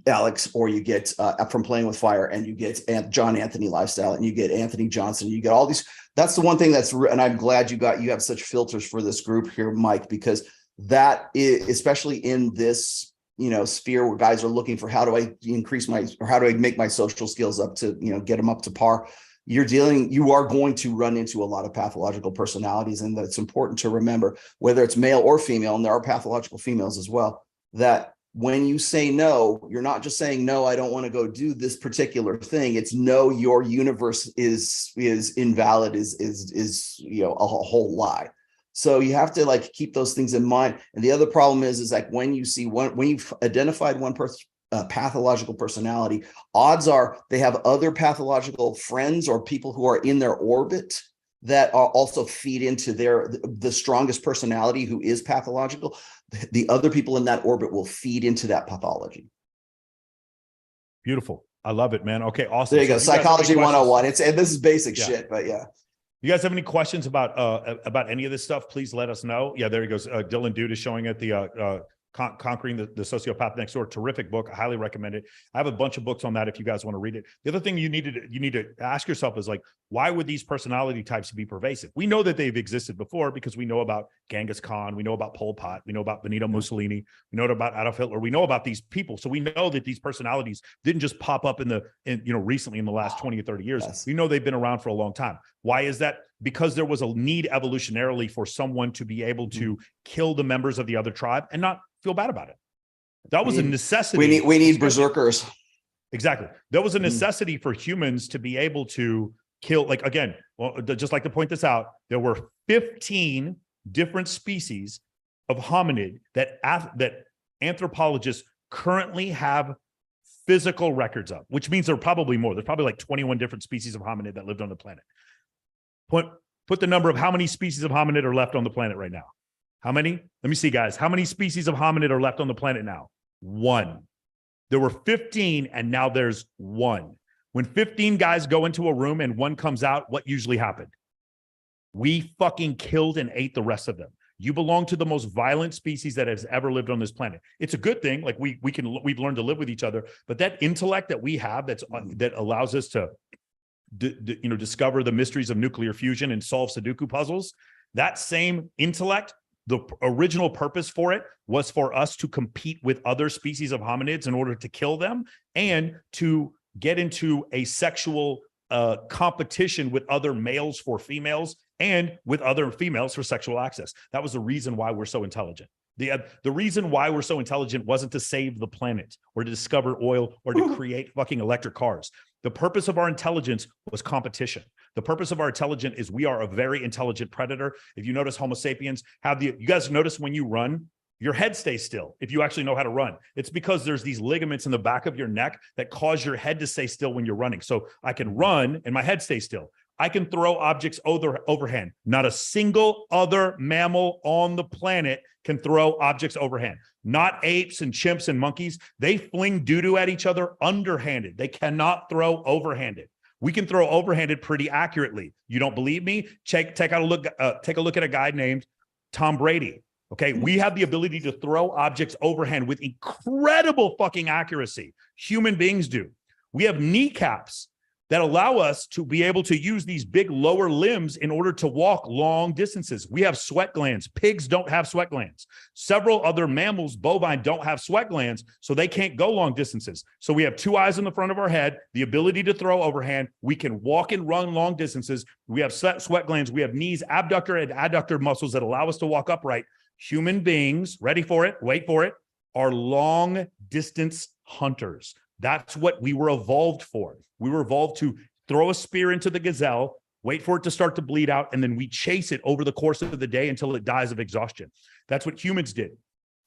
Alex, or you get from Playing with Fire, and you get John Anthony Lifestyle, and you get Anthony Johnson. You get all these. That's the one thing and I'm glad you have such filters for this group here, Mike, because that is, especially in this sphere where guys are looking for how do I make my social skills up to, get them up to par. You are going to run into a lot of pathological personalities. And that's important to remember, whether it's male or female, and there are pathological females as well, that when you say no, you're not just saying, no, I don't want to go do this particular thing. It's no, your universe is invalid, is a whole lie. So you have to keep those things in mind. And the other problem is when you've identified one pathological personality, odds are they have other pathological friends or people who are in their orbit that also feed into the strongest personality who is pathological. The other people in that orbit will feed into that pathology. Beautiful. I love it, man. Okay, awesome. There you go. Psychology 101. This is basic shit, but yeah. You guys have any questions about any of this stuff? Please let us know. Yeah, there he goes. Dylan Dude is showing at the Conquering the Sociopath Next Door. Terrific book. I highly recommend it. I have a bunch of books on that if you guys want to read it. The other thing you need to ask yourself is why would these personality types be pervasive? We know that they've existed before because we know about Genghis Khan, we know about Pol Pot, we know about Benito Mussolini, we know about Adolf Hitler, we know about these people. So we know that these personalities didn't just pop up recently in the last 20 or 30 years. Yes. We know they've been around for a long time. Why is that? Because there was a need evolutionarily for someone to be able to kill the members of the other tribe and not feel bad about it. That was a necessity. We need berserkers. Exactly. There was a necessity for humans to be able to kill, just like to point this out, there were 15 different species of hominid that anthropologists currently have physical records of, which means there are probably more. There's probably 21 different species of hominid that lived on the planet. Put the number of how many species of hominid are left on the planet right now. How many? Let me see, guys. How many species of hominid are left on the planet now? 1. There were 15, and now there's 1. When 15 guys go into a room and 1 comes out, what usually happened? We fucking killed and ate the rest of them. You belong to the most violent species that has ever lived on this planet. It's a good thing. We've learned to live with each other, but that intellect that we have that allows us to discover the mysteries of nuclear fusion and solve Sudoku puzzles, that same intellect, the original purpose for it was for us to compete with other species of hominids in order to kill them and to get into a sexual competition with other males for females and with other females for sexual access. That was the reason why we're so intelligent. The reason why we're so intelligent wasn't to save the planet or to discover oil or to create fucking electric cars. The purpose of our intelligence was competition. The purpose of our intelligence is we are a very intelligent predator. If you notice, Homo sapiens you guys notice when you run, Your head stays still if you actually know how to run. It's because there's these ligaments in the back of your neck that cause your head to stay still when you're running. So I can run and my head stays still. I can throw objects overhand. Not a single other mammal on the planet can throw objects overhand. Not apes and chimps and monkeys. They fling doo-doo at each other underhanded. They cannot throw overhanded. We can throw overhanded pretty accurately. You don't believe me? Take a look at a guy named Tom Brady. Okay, we have the ability to throw objects overhand with incredible fucking accuracy. Human beings do. We have kneecaps that allow us to be able to use these big lower limbs in order to walk long distances. We have sweat glands. Pigs don't have sweat glands. Several other mammals, bovine, don't have sweat glands, so they can't go long distances. So we have two eyes in the front of our head, the ability to throw overhand. We can walk and run long distances. We have sweat glands. We have knees, abductor and adductor muscles that allow us to walk upright. Human beings, ready for it, wait for it, are long distance hunters. That's what we were evolved for. We were evolved to throw a spear into the gazelle, wait for it to start to bleed out, and then we chase it over the course of the day until it dies of exhaustion. That's what humans did.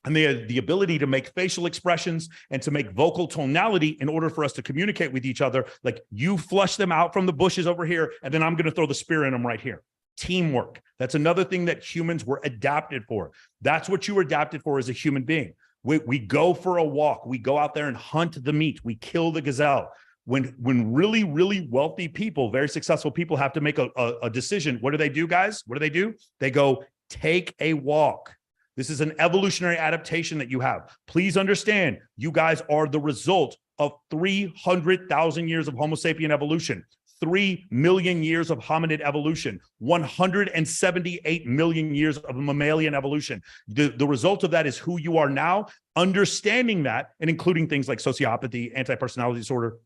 And they had the ability to make facial expressions and to make vocal tonality in order for us to communicate with each other. Like, you flush them out from the bushes over here, and then I'm going to throw the spear in them right here. Teamwork. That's another thing that humans were adapted for. That's what you were adapted for as a human being. We go for a walk. We go out there and hunt the meat. We kill the gazelle. When really, really wealthy people, very successful people have to make a decision, what do, guys? What do? They go, take a walk. This is an evolutionary adaptation that you have. Please understand, you guys are the result of 300,000 years of Homo sapien evolution, 3 million years of hominid evolution, 178 million years of mammalian evolution. The result of that is who you are now. Understanding that, and including things like sociopathy, anti-personality disorder,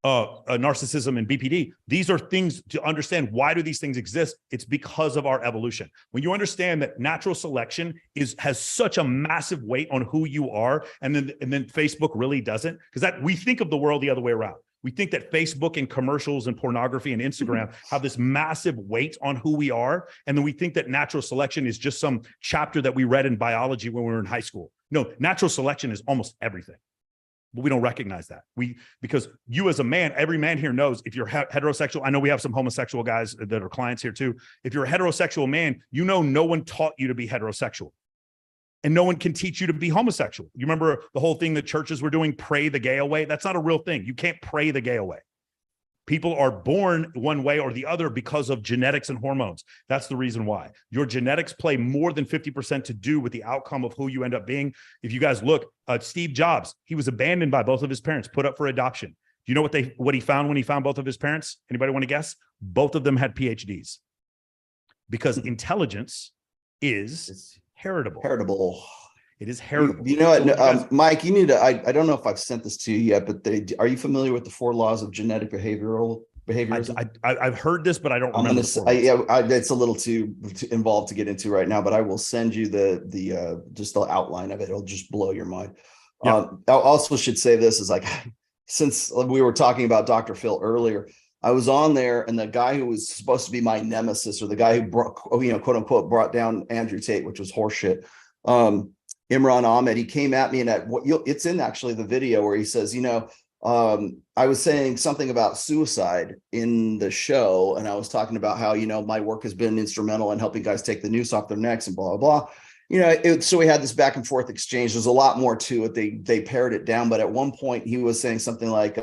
narcissism, and BPD. These are things to understand. Why do these things exist? It's because of our evolution. When you understand that natural selection has such a massive weight on who you are, and then Facebook really doesn't, because that we think of the world the other way around. We think that Facebook and commercials and pornography and Instagram have this massive weight on who we are. And then we think that natural selection is just some chapter that we read in biology when we were in high school. No, natural selection is almost everything. But we don't recognize that. Because you as a man, every man here knows if you're heterosexual. I know we have some homosexual guys that are clients here too. If you're a heterosexual man, you know no one taught you to be heterosexual. And no one can teach you to be homosexual. You remember the whole thing that churches were doing, pray the gay away? That's not a real thing. You can't pray the gay away. People are born one way or the other because of genetics and hormones. That's the reason why. Your genetics play more than 50% to do with the outcome of who you end up being. If you guys look, Steve Jobs, he was abandoned by both of his parents, put up for adoption. Do you know what he found when he found both of his parents? Anybody want to guess? Both of them had PhDs. Because intelligence is heritable. It is heritable. You know what, Mike, you need to, I don't know if I've sent this to you yet, but are you familiar with the 4 laws of genetic behaviorism? I've heard this, but I don't remember. It's a little too involved to get into right now, but I will send you the just the outline of it. It'll just blow your mind. Yeah. I also should say this is like, since we were talking about Dr. Phil earlier, I was on there, and the guy who was supposed to be my nemesis, or the guy who quote unquote, brought down Andrew Tate, which was horseshit, Imran Ahmed, he came at me, and it's in actually the video where he says, I was saying something about suicide in the show, and I was talking about how, my work has been instrumental in helping guys take the noose off their necks and blah, blah, blah. So we had this back and forth exchange. There's a lot more to it. They pared it down, but at one point he was saying something like,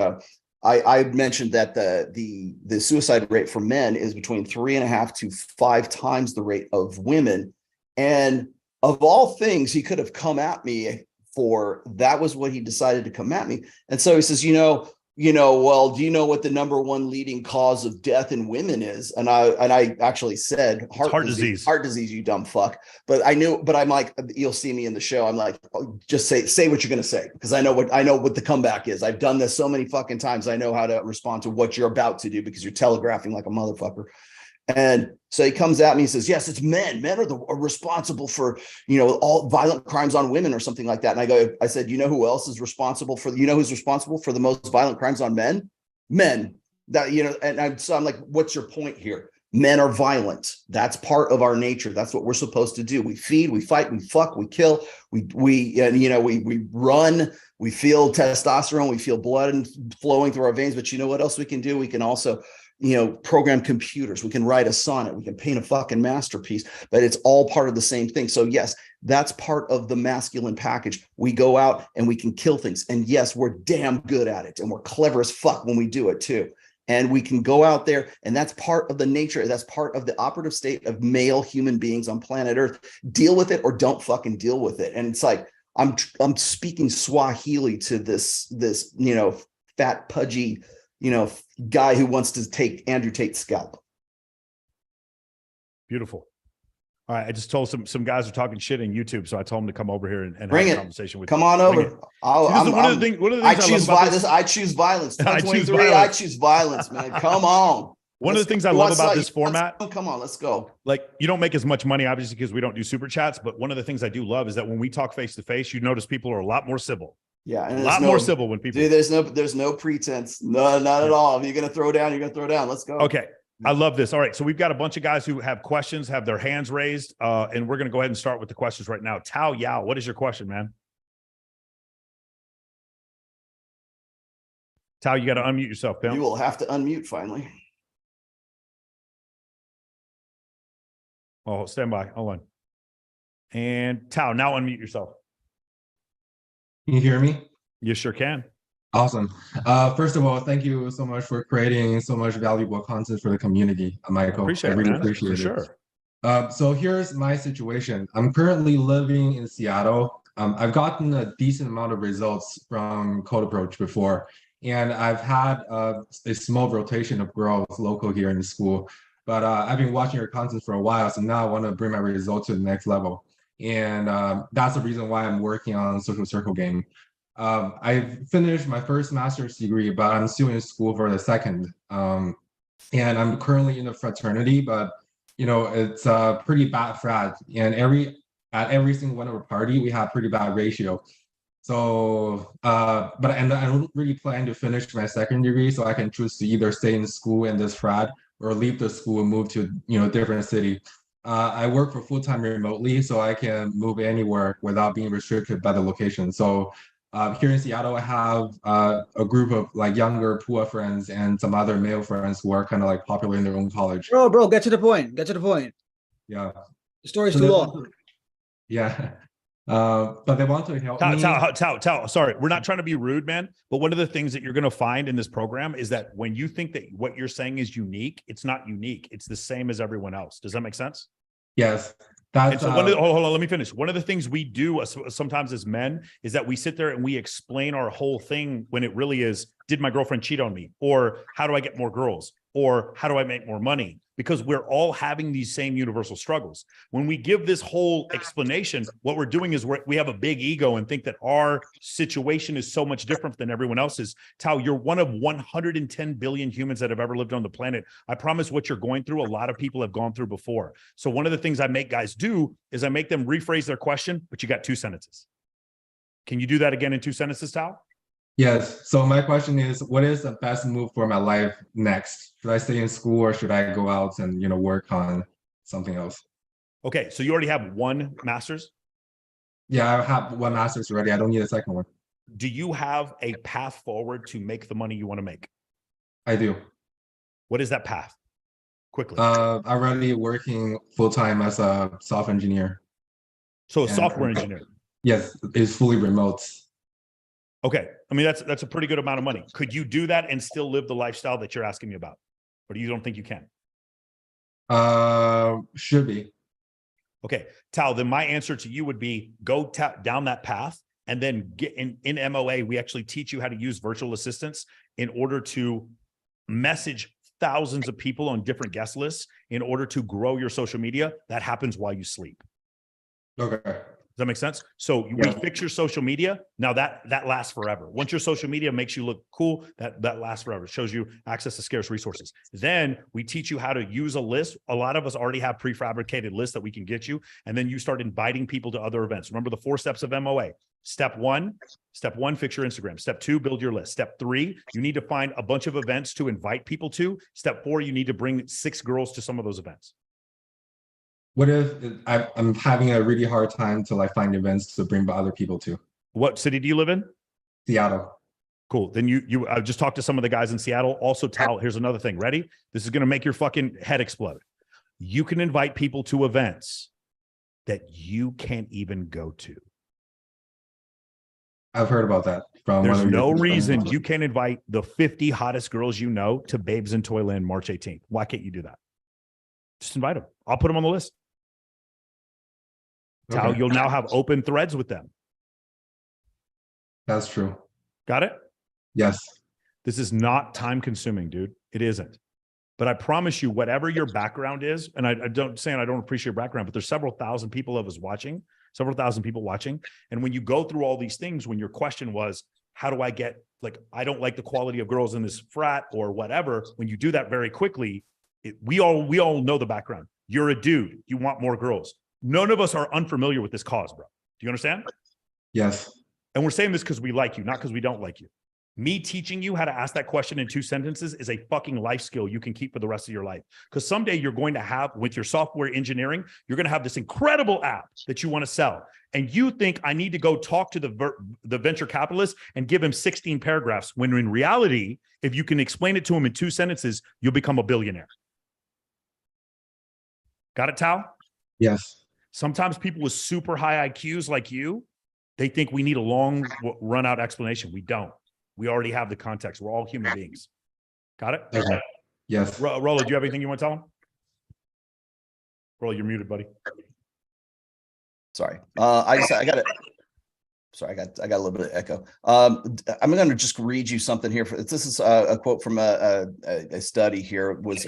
I mentioned that the suicide rate for men is between 3.5 to 5 times the rate of women. And of all things he could have come at me for, that was what he decided to come at me. And so he says, well, do you know what the number 1 leading cause of death in women is? And I actually said heart disease. Heart disease, you dumb fuck. But I'm like, you'll see me in the show. I'm like, just say what you're going to say, because I know what the comeback is. I've done this so many fucking times. I know how to respond to what you're about to do, because you're telegraphing like a motherfucker. And so he comes at me and says, yes, it's men. Men are responsible for, all violent crimes on women or something like that. And I said, who else is responsible for, who's responsible for the most violent crimes on men? Men. That, so I'm like, what's your point here? Men are violent. That's part of our nature. That's what we're supposed to do. We feed, we fight, we fuck, we kill, we run, we feel testosterone, we feel blood flowing through our veins. But you know what else we can do? We can also, program computers. We can write a sonnet. We can paint a fucking masterpiece, but it's all part of the same thing. So yes, that's part of the masculine package. We go out and we can kill things. And yes, we're damn good at it. And we're clever as fuck when we do it too. And we can go out there, and that's part of the nature. That's part of the operative state of male human beings on planet Earth. Deal with it or don't fucking deal with it. And it's like, I'm speaking Swahili to this, fat, pudgy, guy who wants to take Andrew Tate's scalp. Beautiful. All right. I just told some guys are talking shit in YouTube, so I told them to come over here and have Bring a it. conversation with Come you. on over. One of the things I choose violence. I choose violence. 2023, I choose violence, man. Come on. One of the things I love about this format, come on, let's go. Like, you don't make as much money, obviously, because we don't do super chats. But one of the things I do love is that when we talk face to face, you notice people are a lot more civil. Yeah, and a lot more civil when people. Dude, there's no pretense. No, not at all. If you're gonna throw down, you're gonna throw down. Let's go. Okay. I love this. All right. So we've got a bunch of guys who have questions, have their hands raised, and we're going to go ahead and start with the questions right now. Tao Yao, what is your question, man? Tao, you got to unmute yourself, pimp. You will have to unmute finally. Oh, stand by. Hold on. And Tao, now unmute yourself. Can you hear me? You sure can. Awesome. First of all, thank you so much for creating so much valuable content for the community, Michael. I really man. appreciate it. Sure. So here's my situation. I'm currently living in Seattle. I've gotten a decent amount of results from Code Approach before, and I've had a small rotation of girls local here in the school. But I've been watching your content for a while, so now I want to bring my results to the next level. And that's the reason why I'm working on Social Circle game. I finished my first master's degree, but I'm still in school for the second. And I'm currently in a fraternity, but it's a pretty bad frat. And at every single one of our party, we have pretty bad ratio. So, I don't really plan to finish my second degree, so I can choose to either stay in school in this frat or leave the school and move to a different city. I work for full-time remotely, so I can move anywhere without being restricted by the location. So here in Seattle, I have a group of like younger PUA friends and some other male friends who are kind of like popular in their own college. Bro, get to the point. Get to the point. Yeah. The story's too long. Yeah. But they want to help me. Tao, sorry, we're not trying to be rude, man. But one of the things that you're going to find in this program is that when you think that what you're saying is unique, it's not unique. It's the same as everyone else. Does that make sense? Yes. And so hold on, let me finish. One of the things we do sometimes as men is that we sit there and we explain our whole thing when it really is, did my girlfriend cheat on me? Or how do I get more girls? Or how do I make more money? Because we're all having these same universal struggles. When we give this whole explanation, what we're doing is we have a big ego and think that our situation is so much different than everyone else's. Tao, you're one of 110 billion humans that have ever lived on the planet. I promise what you're going through, a lot of people have gone through before. So one of the things I make guys do is I make them rephrase their question, but you got 2 sentences. Can you do that again in 2 sentences, Tao? Yes. So my question is, what is the best move for my life next? Should I stay in school or should I go out and, work on something else? Okay. So you already have 1 master's? Yeah, I have 1 master's already. I don't need a second one. Do you have a path forward to make the money you want to make? I do. What is that path? Quickly. I'm already working full-time as a software engineer. So a software engineer? Yes, it's fully remote. Okay. I mean, that's a pretty good amount of money. Could you do that and still live the lifestyle that you're asking me about? Or do you don't think you can? Should be. Okay. Tao, then my answer to you would be go down that path and then get in MOA. We actually teach you how to use virtual assistants in order to message thousands of people on different guest lists in order to grow your social media. That happens while you sleep. Okay. Does that make sense? So we fix your social media. Now that lasts forever. Once your social media makes you look cool, that lasts forever. It shows you access to scarce resources. Then we teach you how to use a list. A lot of us already have prefabricated lists that we can get you. And then you start inviting people to other events. Remember the 4 steps of MOA. Step one, fix your Instagram. Step 2, build your list. Step 3, you need to find a bunch of events to invite people to. Step 4, you need to bring 6 girls to some of those events. What if I'm having a really hard time to like find events to bring other people to? What city do you live in? Seattle. Cool. Then you just talked to some of the guys in Seattle. Also, here's another thing. Ready? This is going to make your fucking head explode. You can invite people to events that you can't even go to. I've heard about that. There's no reason you can't invite the 50 hottest girls you know to Babes in Toyland March 18th. Why can't you do that? Just invite them. I'll put them on the list. Okay. You'll now have open threads with them. That's true. Got it? Yes. This is not time consuming, dude. It isn't. But I promise you, whatever your background is, and I don't appreciate your background, but there's several thousand people of us watching, several thousand people watching. And when you go through all these things, when your question was, how do I get, like, I don't like the quality of girls in this frat or whatever, when you do that very quickly, we all know the background. You're a dude. You want more girls. None of us are unfamiliar with this cause, bro. Do you understand? Yes. And we're saying this because we like you, not because we don't like you. Me teaching you how to ask that question in 2 sentences is a fucking life skill you can keep for the rest of your life. Because someday you're going to have, with your software engineering, you're going to have this incredible app that you want to sell. And you think I need to go talk to the venture capitalist and give him 16 paragraphs, when in reality, if you can explain it to him in 2 sentences, you'll become a billionaire. Got it, Tal? Yes. Sometimes people with super high IQs like you, they think we need a long run out explanation. We don't. We already have the context. We're all human beings. Got it? Okay. Yes. Rolo, do you have anything you want to tell him? Rolo, you're muted, buddy. Sorry. I got it. Sorry, I got a little bit of echo. I'm going to just read you something here. This is a quote from a study here. It was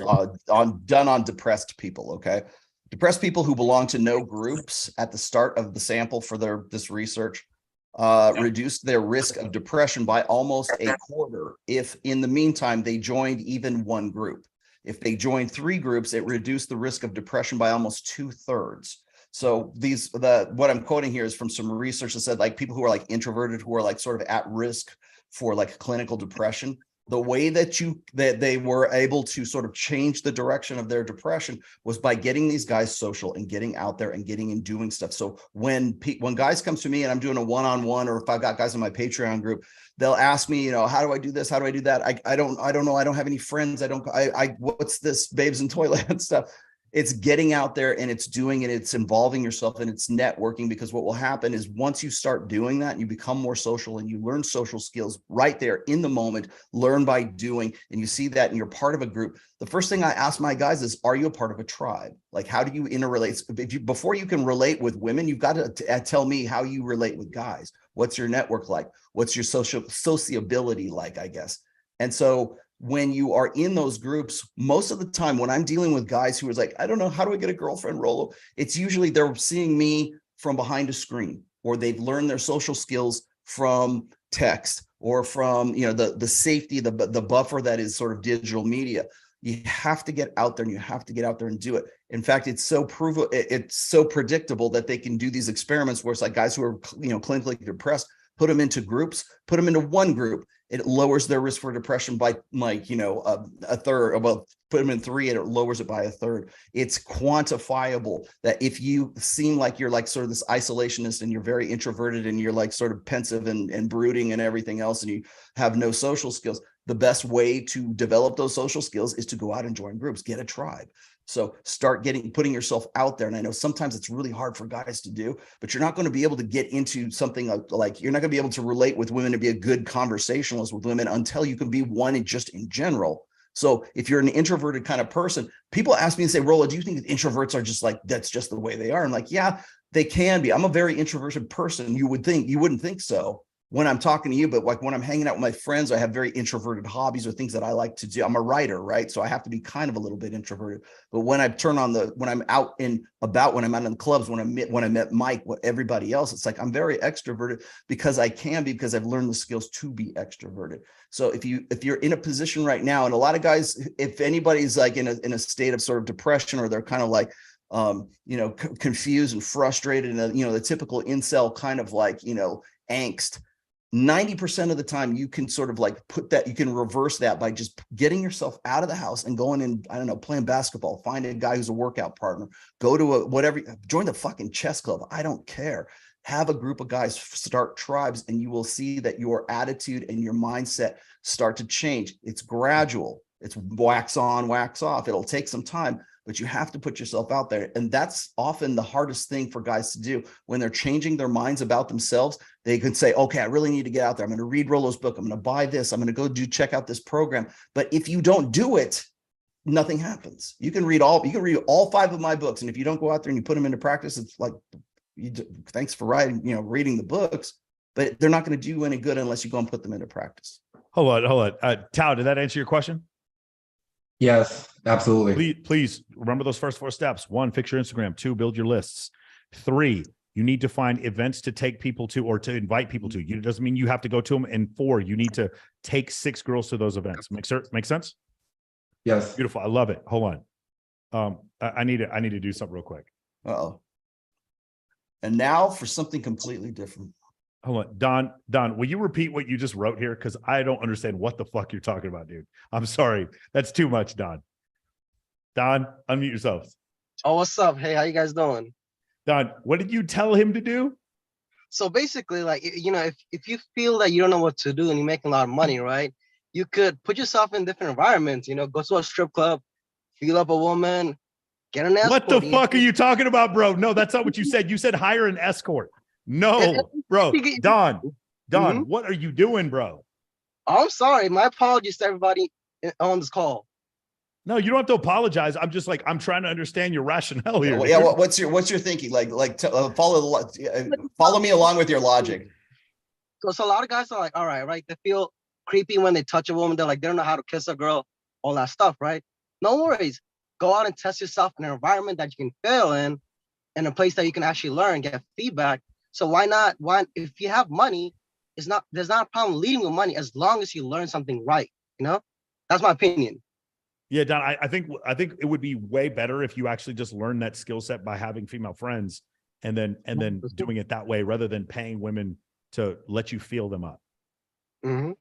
done on depressed people. Okay. Depressed people who belong to no groups at the start of the sample for this research reduced their risk of depression by almost a quarter if in the meantime they joined even one group. If they joined 3 groups, it reduced the risk of depression by almost 2/3. So what I'm quoting here is from some research that said, like, people who are like introverted, who are like sort of at risk for like clinical depression, the way that they were able to sort of change the direction of their depression was by getting these guys social and getting out there and getting and doing stuff. So when guys come to me and I'm doing a one-on-one, or if I've got guys in my Patreon group, they'll ask me, how do I do this? How do I do that? I don't know. I don't have any friends. What's this Babes in Toyland stuff? It's getting out there and it's doing it. It's involving yourself and it's networking, because what will happen is once you start doing that, you become more social and you learn social skills right there in the moment, learn by doing, and you see that and you're part of a group. The first thing I ask my guys is, are you a part of a tribe? Like, how do you interrelate? Before you can relate with women, you've got to tell me how you relate with guys. What's your network like? What's your sociability like, I guess? And so when you are in those groups, most of the time when I'm dealing with guys who are like, I don't know, how do I get a girlfriend, Rolo? It's usually they're seeing me from behind a screen, or they've learned their social skills from text, or from, the safety, the buffer that is sort of digital media. You have to get out there and you have to get out there and do it. In fact, it's so predictable that they can do these experiments where it's like guys who are, clinically depressed, put them into groups, put them into one group. It lowers their risk for depression by a third. Well, put them in 3 and it lowers it by a third. It's quantifiable that if you seem like you're like sort of this isolationist and you're very introverted and you're like sort of pensive and brooding and everything else, and you have no social skills, the best way to develop those social skills is to go out and join groups, get a tribe. So start putting yourself out there. And I know sometimes it's really hard for guys to do, but you're not going to be able to get into something like you're not going to be able to relate with women and be a good conversationalist with women until you can be one just in general. So if you're an introverted kind of person, people ask me and say, Rolo, do you think that introverts are just like, that's just the way they are? I'm like, yeah, they can be. I'm a very introverted person. You wouldn't think so. when I'm talking to you, but like when I'm hanging out with my friends, I have very introverted hobbies or things that I like to do. I'm a writer, right? So I have to be kind of a little bit introverted. But when I turn on when I'm out and about, when I'm out in the clubs, when I met Mike, everybody else, it's like I'm very extroverted because I can be, because I've learned the skills to be extroverted. So if you're in a position right now, and a lot of guys, if anybody's like in a state of sort of depression, or they're kind of like confused and frustrated, and the typical incel kind of like angst, 90% of the time you can sort of like you can reverse that by just getting yourself out of the house and going in, I don't know, playing basketball, find a guy who's a workout partner, go to join the fucking chess club. I don't care. Have a group of guys, start tribes, and you will see that your attitude and your mindset start to change. It's gradual. It's wax on, wax off. It'll take some time, but you have to put yourself out there. And that's often the hardest thing for guys to do when they're changing their minds about themselves. They can say, okay, I really need to get out there. I'm going to read Rolo's book. I'm going to buy this. I'm going to go check out this program. But if you don't do it, nothing happens. You can read all 5 of my books. And if you don't go out there and you put them into practice, it's like, thanks for reading the books, but they're not going to do you any good unless you go and put them into practice. Hold on. Tao, did that answer your question? Yes, absolutely. Please remember those first 4 steps. 1, fix your Instagram. 2, build your lists. 3, you need to find events to take people to, or to invite people to. It doesn't mean you have to go to them. And 4, you need to take 6 girls to those events. Make sense? Yes. Beautiful. I love it. Hold on. I need to do something real quick. Uh-oh. And now for something completely different. Hold on. Don, will you repeat what you just wrote here? Because I don't understand what the fuck you're talking about, dude. I'm sorry. That's too much, Don. Don, unmute yourselves. Oh, what's up? Hey, how you guys doing? Don, what did you tell him to do? So basically, like, if you feel that you don't know what to do and you're making a lot of money, right? You could put yourself in different environments, go to a strip club, feel up a woman, get an escort. What the fuck are you talking about, bro? No, that's not what you said. You said hire an escort. No, bro. Don, What are you doing, bro? I'm sorry. My apologies to everybody on this call. No, you don't have to apologize. I'm just like, I'm trying to understand your rationale here. Yeah. What's your thinking? Follow me along with your logic. So a lot of guys are like, all right. They feel creepy when they touch a woman. They're like, they don't know how to kiss a girl, all that stuff, right? No worries. Go out and test yourself in an environment that you can fail in a place that you can actually learn, get feedback. So why not? If you have money, there's not a problem leading with money as long as you learn something right. That's my opinion. Yeah, Don, I think it would be way better if you actually just learn that skill set by having female friends and then doing it that way rather than paying women to let you feel them up. Mm-hmm.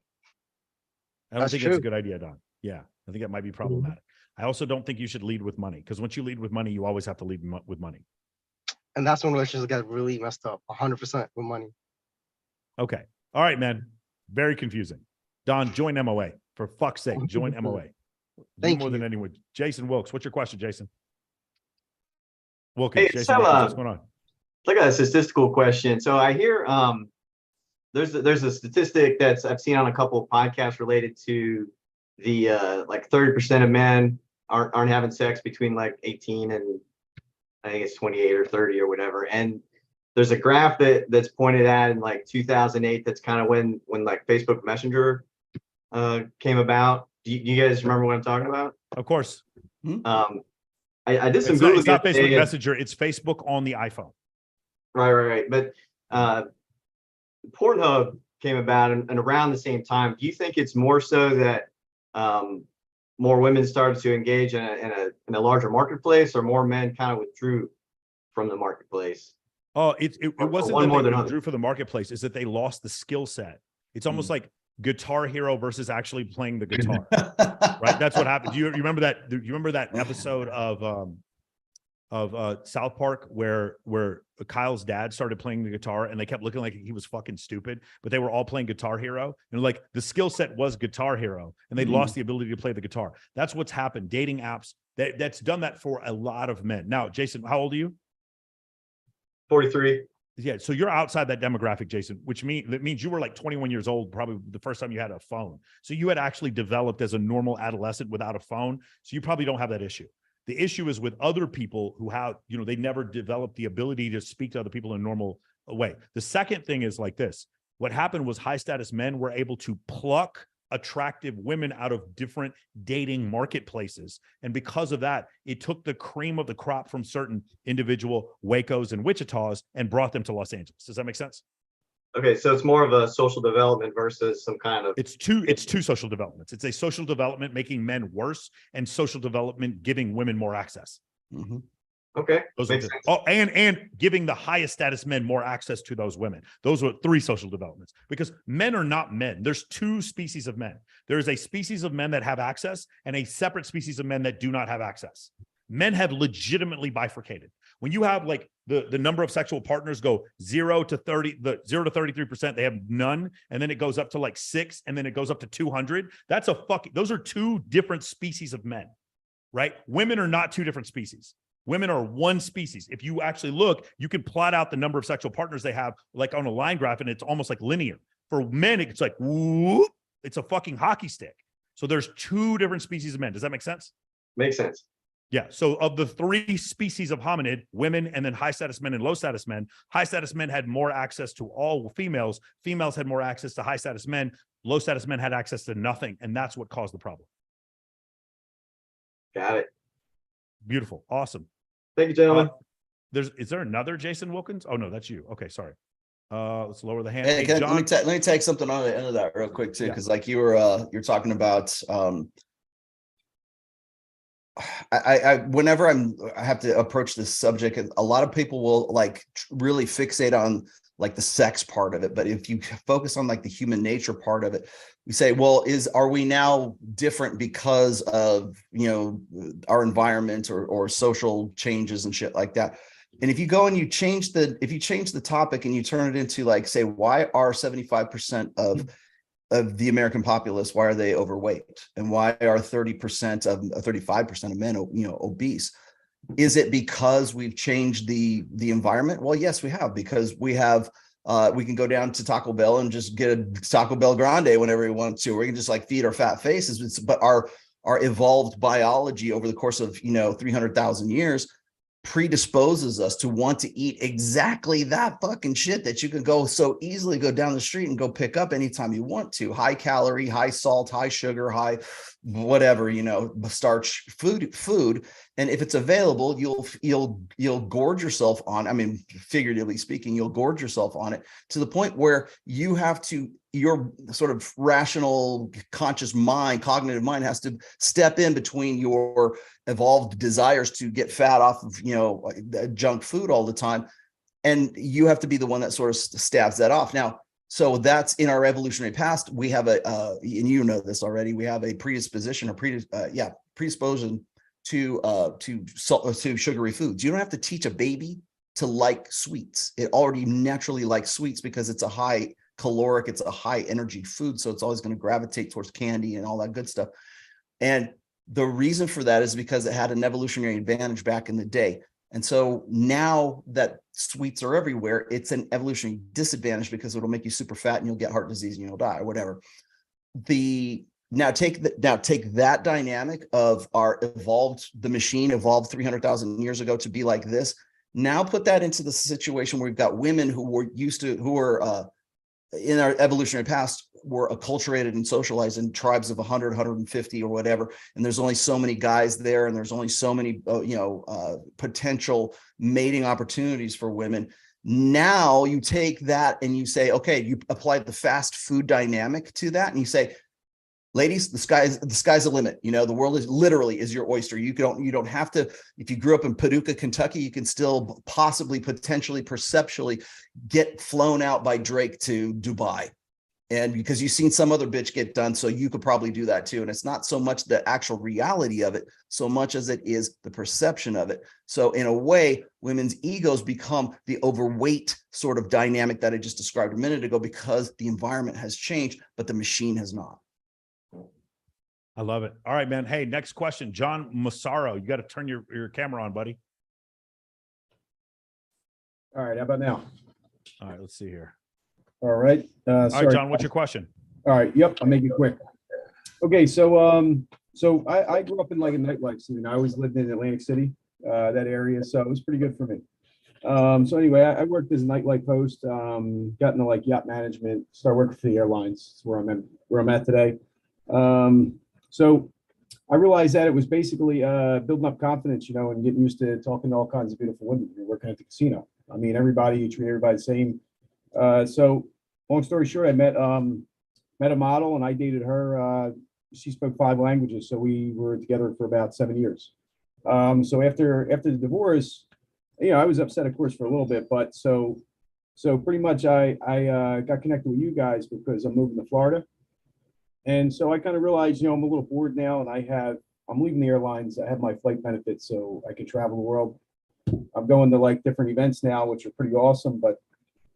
I don't think it's a good idea, Don. Yeah, I think that might be problematic. I also don't think you should lead with money, because once you lead with money, you always have to lead with money. And that's when relationships get really messed up, 100% with money. Okay. All right, man. Very confusing. Don, join MOA. For fuck's sake, join MOA. Thank more you. than anyone. Jason Wilkes, what's your question, Jason? Hey, Jason Wilkes, what's going on? Like a statistical question. So I hear there's a statistic that's I've seen on a couple of podcasts related to the like 30% of men aren't having sex between like 18 and I think it's 28 or 30 or whatever. And there's a graph that's pointed at in like 2008. That's kind of when like Facebook Messenger came about. Do you guys remember what I'm talking about? Of course. I did some It's Googling. not Facebook Messenger. It's Facebook on the iPhone. Right. But Pornhub came about and around the same time. Do you think it's more so that more women started to engage in a larger marketplace, or more men kind of withdrew from the marketplace? Oh, it wasn't one that more they than withdrew for the marketplace. Is that they lost the skill set. It's almost like Guitar Hero versus actually playing the guitar. Right? That's what happened. Do you remember that? Do you remember that episode of South Park where Kyle's dad started playing the guitar and they kept looking like he was fucking stupid, but they were all playing Guitar Hero, and like the skill set was Guitar Hero and they lost the ability to play the guitar. That's what's happened. Dating apps, that's done that for a lot of men. Now, Jason, how old are you? 43. Yeah, so you're outside that demographic, Jason, which means you were like 21 years old, probably the first time you had a phone. So you had actually developed as a normal adolescent without a phone. So you probably don't have that issue. The issue is with other people who have, they never developed the ability to speak to other people in a normal way. The second thing is like this. What happened was high status men were able to pluck attractive women out of different dating marketplaces. And because of that, it took the cream of the crop from certain individual Wacos and Wichitas and brought them to Los Angeles. Does that make sense? Okay, so it's more of a social development versus some kind of. It's two social developments. It's a social development making men worse and social development giving women more access. Mm-hmm. Okay. Those are and giving the highest status men more access to those women. Those are three social developments, because men are not men. There's two species of men. There is a species of men that have access and a separate species of men that do not have access. Men have legitimately bifurcated. When you have like the number of sexual partners go 0 to 30, the 0 to 33%, they have none. And then it goes up to like 6, and then it goes up to 200. That's those are two different species of men, right? Women are not two different species. Women are one species. If you actually look, you can plot out the number of sexual partners they have like on a line graph, and it's almost like linear. For men, it's like, whoop, it's a fucking hockey stick. So there's two different species of men. Does that make sense? Makes sense. Yeah. So of the three species of hominid, women and then high status men and low status men had more access to all females. Females had more access to high status men. Low status men had access to nothing. And that's what caused the problem. Got it. Beautiful. Awesome. Thank you, gentlemen. Is there another Jason Wilkins? Oh no, that's you. Okay, sorry. Let's lower the hand. Hey, Hey, John, let me take something on the end of that real quick too, because like you're talking about whenever I have to approach this subject, a lot of people will like really fixate on like the sex part of it. But if you focus on like the human nature part of it, we say, well, are we now different because of, our environment or social changes and shit like that? And if you go and you change the topic and you turn it into like, say, why are 75% of the American populace, why are they overweight? And why are 35% of men, obese? Is it because we've changed the environment? Well, yes, we have, because we can go down to Taco Bell and just get a Taco Bell Grande whenever we want to. We can just like feed our fat faces. But our evolved biology over the course of 300,000 years predisposes us to want to eat exactly that fucking shit that you can go so easily go down the street and go pick up anytime you want to. High calorie, high salt, high sugar, high whatever, starch food. And if it's available, you'll gorge yourself on, I mean, figuratively speaking, you'll gorge yourself on it to the point where you have to, your sort of rational, conscious mind, cognitive mind has to step in between your evolved desires to get fat off of, junk food all the time. And you have to be the one that sort of stabs that off. Now, so that's in our evolutionary past. We have and you know this already, we have a predisposition predisposition to sugary foods. You don't have to teach a baby to like sweets. It already naturally likes sweets because it's a high caloric, it's a high energy food. So it's always going to gravitate towards candy and all that good stuff. And the reason for that is because it had an evolutionary advantage back in the day. And so now that sweets are everywhere, it's an evolutionary disadvantage because it'll make you super fat and you'll get heart disease and you'll die or whatever. Now take that dynamic of the machine evolved 300,000 years ago to be like this. Now put that into the situation where we've got women who were in our evolutionary past were acculturated and socialized in tribes of 100, 150 or whatever. And there's only so many guys there. And there's only so many, potential mating opportunities for women. Now you take that and you say, okay, you apply the fast food dynamic to that. And you say, ladies, the sky's the limit. The world is your oyster. You don't have to, if you grew up in Paducah, Kentucky, you can still possibly, potentially, perceptually get flown out by Drake to Dubai. And because you've seen some other bitch get done, so you could probably do that too. And it's not so much the actual reality of it, so much as it is the perception of it. So in a way, women's egos become the overweight sort of dynamic that I just described a minute ago because the environment has changed, but the machine has not. I love it. All right, man. Hey, next question. John Massaro, you got to turn your camera on, buddy. All right. How about now? All right, let's see here. All right. All right, John, what's your question? All right. Yep. I'll make it quick. Okay. So, I grew up in like a nightlife scene. I always lived in Atlantic City, that area. So it was pretty good for me. So anyway, I worked as a nightlife host, got into like yacht management, started working for the airlines. It's where I'm at today. So I realized that it was basically building up confidence, and getting used to talking to all kinds of beautiful women. You're working at the casino. I mean, you treat everybody the same. So long story short, I met a model and I dated her. She spoke 5 languages, so we were together for about 7 years. So after the divorce, I was upset, of course, for a little bit, but so pretty much I got connected with you guys because I'm moving to Florida. And so I kind of realized, I'm a little bored now and I'm leaving the airlines. I have my flight benefits so I can travel the world. I'm going to like different events now, which are pretty awesome. But,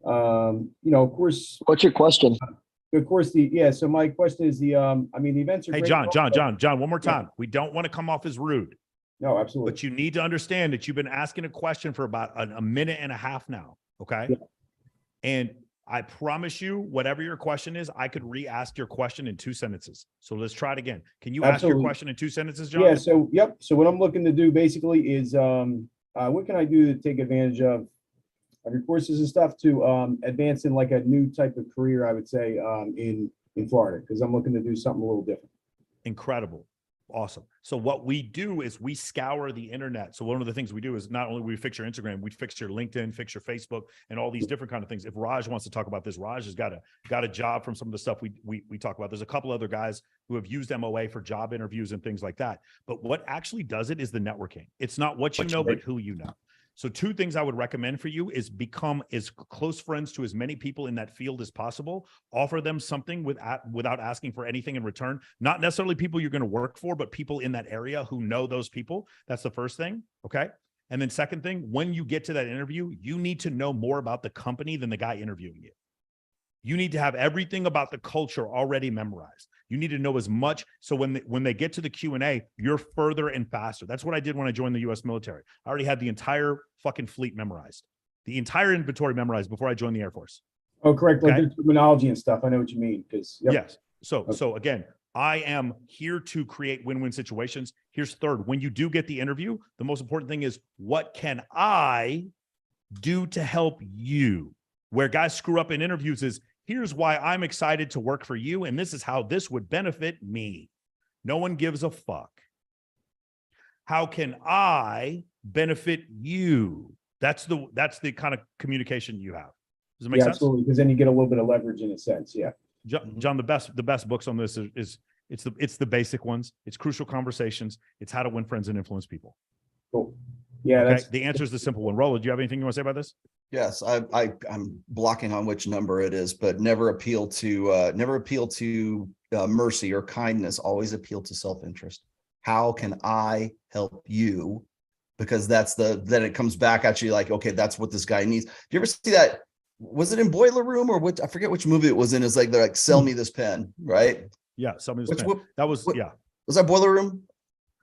of course. What's your question? Of course, so my question is the events are Hey, great. John, one more time. Yeah. We don't want to come off as rude. No, absolutely. But you need to understand that you've been asking a question for about a minute and a half now. Okay. Yeah. And I promise you, whatever your question is, I could re-ask your question in 2 sentences. So let's try it again. Can you ask your question in 2 sentences, John? Yeah. So, yep. So what I'm looking to do basically is, what can I do to take advantage of your courses and stuff to advance in like a new type of career, I would say, in Florida, because I'm looking to do something a little different. Incredible. Awesome. So what we do is we scour the internet. So one of the things we do is not only we fix your Instagram, we fix your LinkedIn, fix your Facebook, and all these different kind of things. If Raj wants to talk about this, Raj has got a job from some of the stuff we talk about. There's a couple other guys who have used MOA for job interviews and things like that. But what actually does it is the networking. It's not what you know, but who you know. So 2 things I would recommend for you is become as close friends to as many people in that field as possible. Offer them something without asking for anything in return. Not necessarily people you're going to work for, but people in that area who know those people. That's the first thing. Okay. And then second thing, when you get to that interview, you need to know more about the company than the guy interviewing you. You need to have everything about the culture already memorized. You need to know as much. So when they get to the Q&A, you're further and faster. That's what I did when I joined the US military. I already had the entire fucking fleet memorized, the entire inventory memorized before I joined the Air Force. Oh, correct. Okay? Like the terminology and stuff. I know what you mean. Yes. So again, I am here to create win-win situations. Here's third. When you do get the interview, the most important thing is, what can I do to help you? Where guys screw up in interviews is, here's why I'm excited to work for you, and this is how this would benefit me. No one gives a fuck. How can I benefit you? That's the kind of communication you have. Does it make sense? Absolutely, because then you get a little bit of leverage in a sense. Yeah. John, the best books on this is it's the basic ones. It's Crucial Conversations. It's How to Win Friends and Influence People. Cool. Yeah. Okay. The answer is the simple one. Rolo, do you have anything you want to say about this? Yes, I'm blocking on which number it is, but never appeal to mercy or kindness. Always appeal to self-interest. How can I help you? Because then it comes back at you like, okay, that's what this guy needs. Do you ever see that? Was it in Boiler Room or what? I forget which movie it was in. It's like they're like, sell me this pen, right? Yeah, sell me this pen. That was Was that Boiler Room?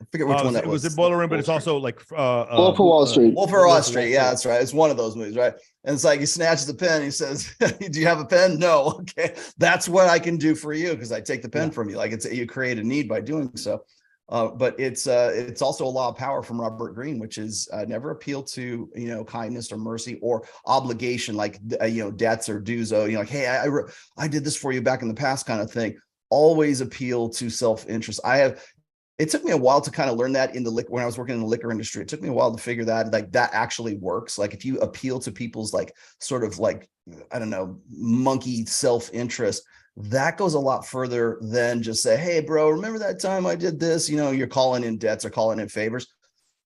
I forget which one that was. It was in Boiler Room, but it's also like Wolf of Wall Street. Wolf of Wall Street. Yeah, that's right. It's one of those movies, right? And it's like he snatches the pen. He says, "Do you have a pen?" No. Okay, that's what I can do for you because I take the pen from you. Like you create a need by doing so. But it's also a law of power from Robert Greene, which is never appeal to kindness or mercy or obligation, like debts or dues. Like, hey, I did this for you back in the past, kind of thing. Always appeal to self-interest. It took me a while to kind of learn that when I was working in the liquor industry. It took me a while to figure that that actually works. Like if you appeal to people's like sort of like, I don't know, monkey self-interest, that goes a lot further than just say, hey, bro, remember that time I did this? You're calling in debts or calling in favors.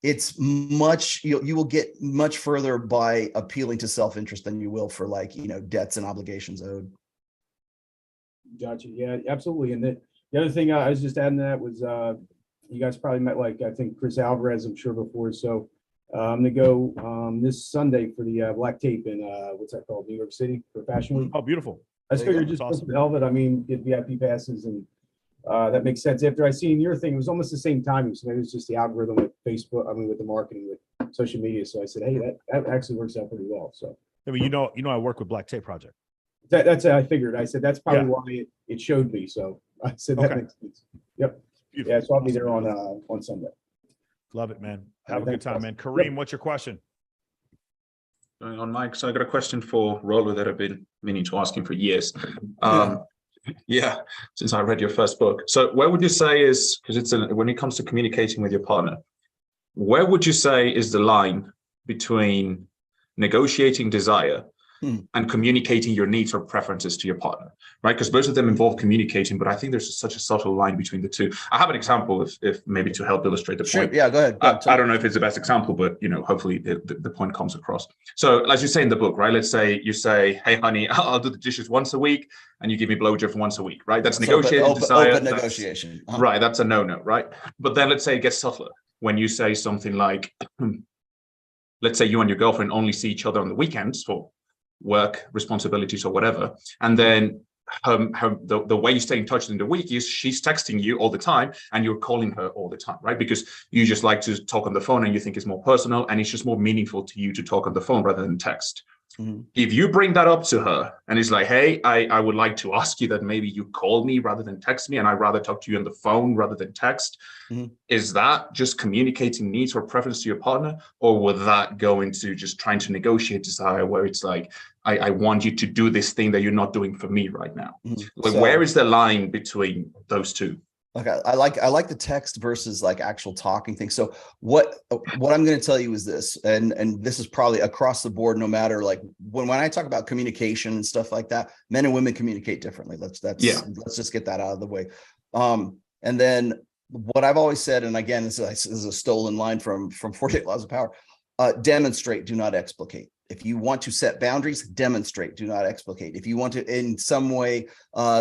It's much, you will get much further by appealing to self-interest than you will for like, debts and obligations owed. Gotcha. Yeah, absolutely. And the other thing I was just adding to that was, you guys probably met like, I think Chris Alvarez, I'm sure before. So I'm going to go this Sunday for the Black Tape in, what's that called? New York City for Fashion Week. Oh, beautiful. I just figured just awesome. Hell of it. I mean, get VIP passes and that makes sense. After I seen your thing, it was almost the same timing. So maybe it's just the algorithm with Facebook, with the marketing, with social media. So I said, hey, that actually works out pretty well. So, I mean, I work with Black Tape Project. That's I figured. I said, that's probably why it showed me. So I said, that makes sense. Yep. Beautiful. Yeah, so I'll be there on Sunday. Love it, man. Have a good time, man. Kareem, what's your question? Going on, Mike. So I got a question for Rolo that I've been meaning to ask him for years. Yeah, since I read your first book. So where would you say is, because when it comes to communicating with your partner, where would you say is the line between negotiating desire and communicating your needs or preferences to your partner, right? Because both of them involve communicating, but I think there's such a subtle line between the two. I have an example, if maybe to help illustrate the point. Yeah, go ahead. I don't know if it's the best example, but hopefully the point comes across. So as you say in the book, right? Let's say you say, "Hey, honey, I'll do the dishes once a week," and you give me blowjob once a week, right? That's negotiated desire. Open negotiation. Right, that's a no-no, right? But then let's say it gets subtler when you say something like, let's say you and your girlfriend only see each other on the weekends for work responsibilities or whatever, and then the way you stay in touch in the week is she's texting you all the time and you're calling her all the time, right? Because you just like to talk on the phone and you think it's more personal and it's just more meaningful to you to talk on the phone rather than text. If you bring that up to her and it's like, "Hey, I would like to ask you that maybe you call me rather than text me, and I'd rather talk to you on the phone rather than text," is that just communicating needs or preference to your partner, or would that go into just trying to negotiate desire, where it's like, I want you to do this thing that you're not doing for me right now? Like, where is the line between those two? Okay, I like the text versus like actual talking thing. So what I'm going to tell you is this, and this is probably across the board, no matter like when I talk about communication and stuff like that, men and women communicate differently. Let's just get that out of the way. And then what I've always said, and again, this is a stolen line from 48 Laws of Power: demonstrate, do not explicate. If you want to set boundaries, demonstrate, do not explicate. If you want to in some way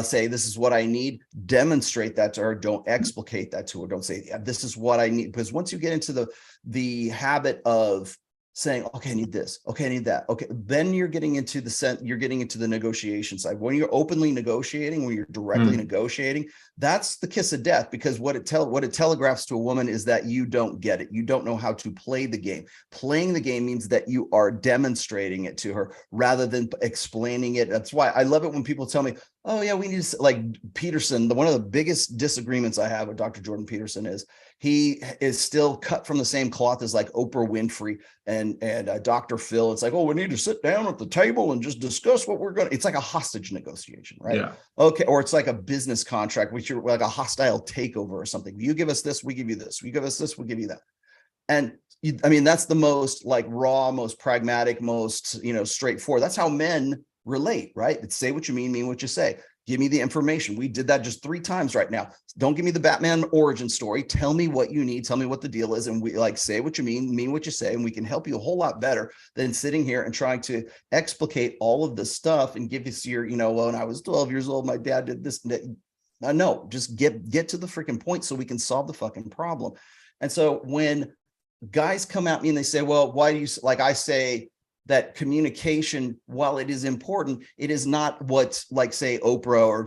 say, "This is what I need," demonstrate that to her. Don't explicate that to her. Don't say, "Yeah, this is what I need." Because once you get into the habit of saying, "Okay, I need this. Okay, I need that." Okay, then you're getting into the negotiation side. When you're openly negotiating, when you're directly negotiating, that's the kiss of death, because what it telegraphs to a woman is that you don't get it. You don't know how to play the game. Playing the game means that you are demonstrating it to her rather than explaining it. That's why I love it when people tell me, "Oh yeah, we need to," like Peterson. One of the biggest disagreements I have with Dr. Jordan Peterson is he is still cut from the same cloth as like Oprah Winfrey and Dr. Phil. It's like, "Oh, we need to sit down at the table and just discuss what we're going to." It's like a hostage negotiation, right? Yeah. Okay. Or it's like a business contract, which you're like a hostile takeover or something. You give us this, we give you this. You give us this, we give you that. And I mean, that's the most like raw, most pragmatic, most, straightforward. That's how men relate, right? It's say what you mean what you say. Give me the information. We did that just 3 times right now. Don't give me the Batman origin story. Tell me what you need. Tell me what the deal is. And we like say what you mean what you say. And we can help you a whole lot better than sitting here and trying to explicate all of this stuff and give us your, when I was 12 years old, my dad did this. No, just get to the freaking point so we can solve the fucking problem. And so when guys come at me and they say, "Well, why do you," like I say, that communication, while it is important, it is not what, like, say, Oprah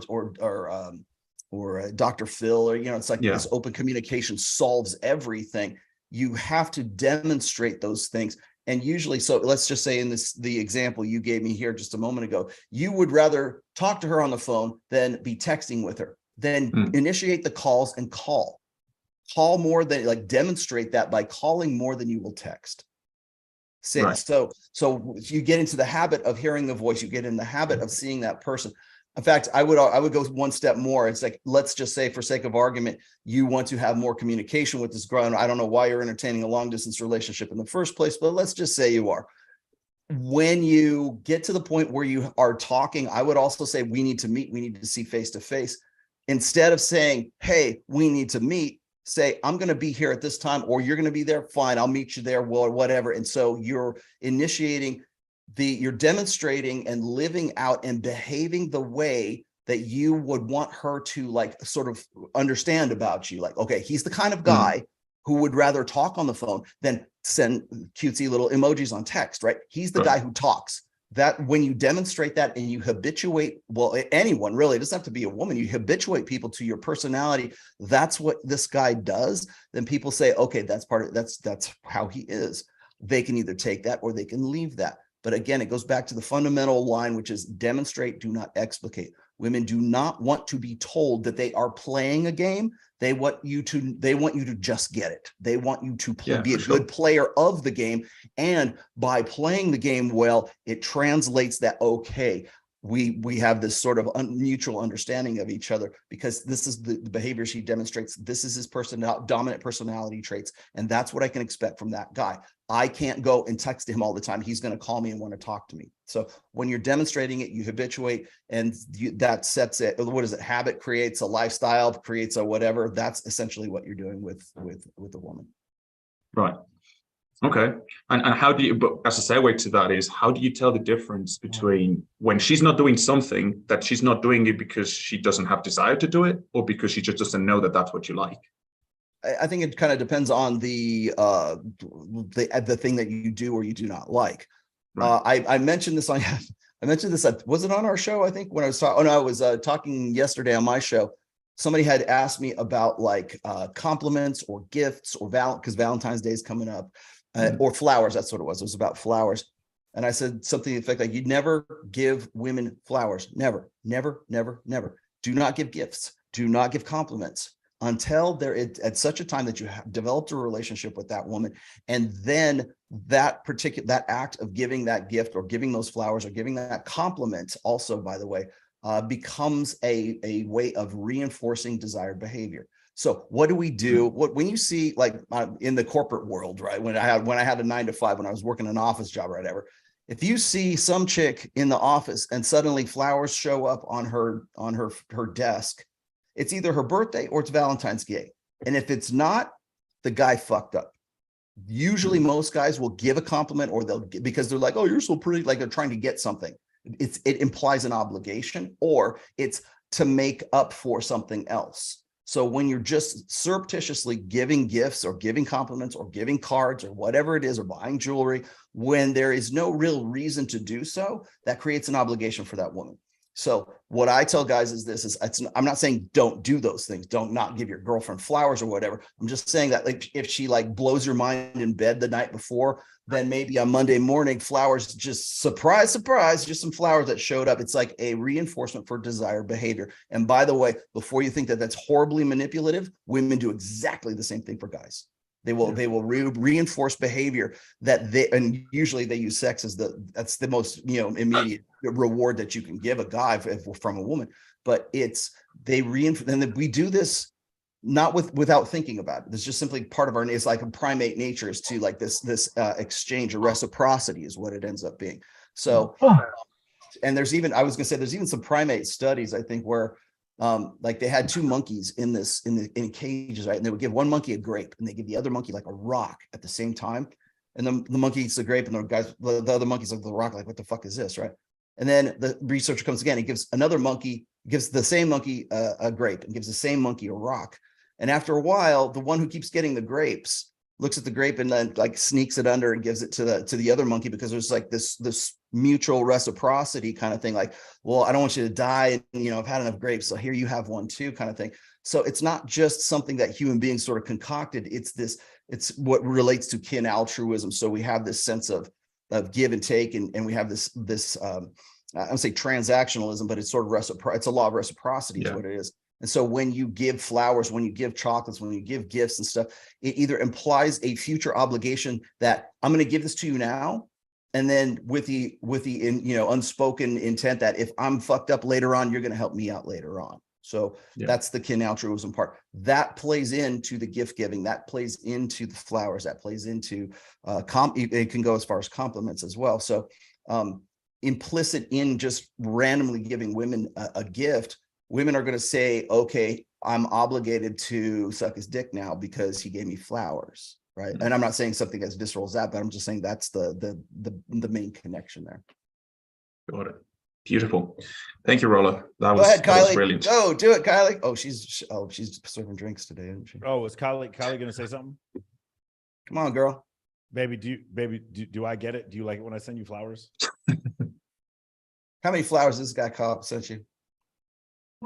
or Dr. Phil, or, it's like this open communication solves everything. You have to demonstrate those things. And usually, so let's just say in the example you gave me here just a moment ago, you would rather talk to her on the phone than be texting with her. Then initiate the calls and call more than, like, demonstrate that by calling more than you will text. Right. So you get into the habit of hearing the voice, you get in the habit of seeing that person. In fact, I would go one step more. It's like, let's just say, for sake of argument, you want to have more communication with this girl. And I don't know why you're entertaining a long distance relationship in the first place, but let's just say you are. When you get to the point where you are talking, I would also say, we need to meet, we need to see face to face. Instead of saying, "Hey, we need to meet," say, "I'm going to be here at this time," or "You're going to be there. Fine, I'll meet you there," or whatever. And so you're you're demonstrating and living out and behaving the way that you would want her to, like, sort of understand about you. Like, okay, he's the kind of guy who would rather talk on the phone than send cutesy little emojis on text, right? He's the guy who talks. That when you demonstrate that and you habituate, well, anyone really, it doesn't have to be a woman, you habituate people to your personality. That's what this guy does. Then people say, "Okay, that's that's how he is." They can either take that or they can leave that. But again, it goes back to the fundamental line, which is demonstrate, do not explicate. Women do not want to be told that they are playing a game. They want you to just get it. They want you to be a good player of the game. And by playing the game well, it translates that, okay, we have this sort of mutual understanding of each other, because this is the behaviors he demonstrates. This is his dominant personality traits. And that's what I can expect from that guy. I can't go and text him all the time. He's going to call me and want to talk to me. So when you're demonstrating it, you habituate, and that sets it. What is it? Habit creates a lifestyle, creates a whatever. That's essentially what you're doing with a woman. Right. Okay. And how do you, but as a segue to that is, how do you tell the difference between when she's not doing something, that she's not doing it because she doesn't have desire to do it, or because she just doesn't know that that's what you like? I think it kind of depends on the thing that you do or you do not like. Right. I mentioned this was it on our show? I think when I was talking, I was talking yesterday on my show. Somebody had asked me about like compliments or gifts or because Valentine's Day is coming up, or flowers. That's what it was. It was about flowers. And I said something to the effect like, you'd never give women flowers. Never, never, never, never. Do not give gifts. Do not give compliments until they're at such a time that you have developed a relationship with that woman. And then that act of giving that gift or giving those flowers or giving that compliment also, by the way, becomes a way of reinforcing desired behavior. So what do we do? When you see like in the corporate world, right? When I had a 9 to 5, when I was working an office job or whatever, if you see some chick in the office and suddenly flowers show up on her desk, it's either her birthday or it's Valentine's Day. And if it's not, the guy fucked up. Usually most guys will give a compliment, or because they're like, oh, you're so pretty, like they're trying to get something. It implies an obligation, or it's to make up for something else. So when you're just surreptitiously giving gifts or giving compliments or giving cards or whatever it is, or buying jewelry, when there is no real reason to do so, that creates an obligation for that woman. So what I tell guys is this: I'm not saying don't do those things. Don't not give your girlfriend flowers or whatever. I'm just saying that like if she like blows your mind in bed the night before, then maybe on Monday morning, flowers, just surprise, surprise, just some flowers that showed up. It's like a reinforcement for desired behavior. And by the way, before you think that that's horribly manipulative, women do exactly the same thing for guys. They will reinforce behavior and usually they use sex as that's the most immediate reward that you can give a guy from a woman. But they reinforce, and we do this not without thinking about it. It's just simply part of it's like a primate nature is to like this exchange or reciprocity is what it ends up being. So, and there's even some primate studies, I think, where like they had 2 monkeys in cages, right? And they would give one monkey a grape and they give the other monkey like a rock at the same time. And the monkey eats the grape and the other monkey's like the rock, like, what the fuck is this, right? And then the researcher comes again, he gives the same monkey a grape and gives the same monkey a rock. And after a while, the one who keeps getting the grapes looks at the grape and then like sneaks it under and gives it to the other monkey, because there's like this mutual reciprocity kind of thing. Like, well, I don't want you to die. And, I've had enough grapes, so here you have one too, kind of thing. So it's not just something that human beings sort of concocted. It's what relates to kin altruism. So we have this sense of give and take, and we have this I don't say transactionalism, but it's sort of it's a law of reciprocity is what it is. And so when you give flowers, when you give chocolates, when you give gifts and stuff, it either implies a future obligation that I'm going to give this to you now, and then with the unspoken intent that if I'm fucked up later on, you're going to help me out later on. So that's the kin altruism part. That plays into the gift giving. That plays into the flowers. That plays into it can go as far as compliments as well. So implicit in just randomly giving women a gift, women are going to say, okay, I'm obligated to suck his dick now because he gave me flowers, right? And I'm not saying something as visceral as that, but I'm just saying that's the main connection there. Got it. Beautiful. Thank you, Rolo. Go ahead, Kylie. Was brilliant. Go do it, Kylie. Oh, she's serving drinks today, isn't she? Oh, is Kylie going to say something? Come on, girl. Baby, do I get it? Do you like it when I send you flowers? How many flowers this guy sent you?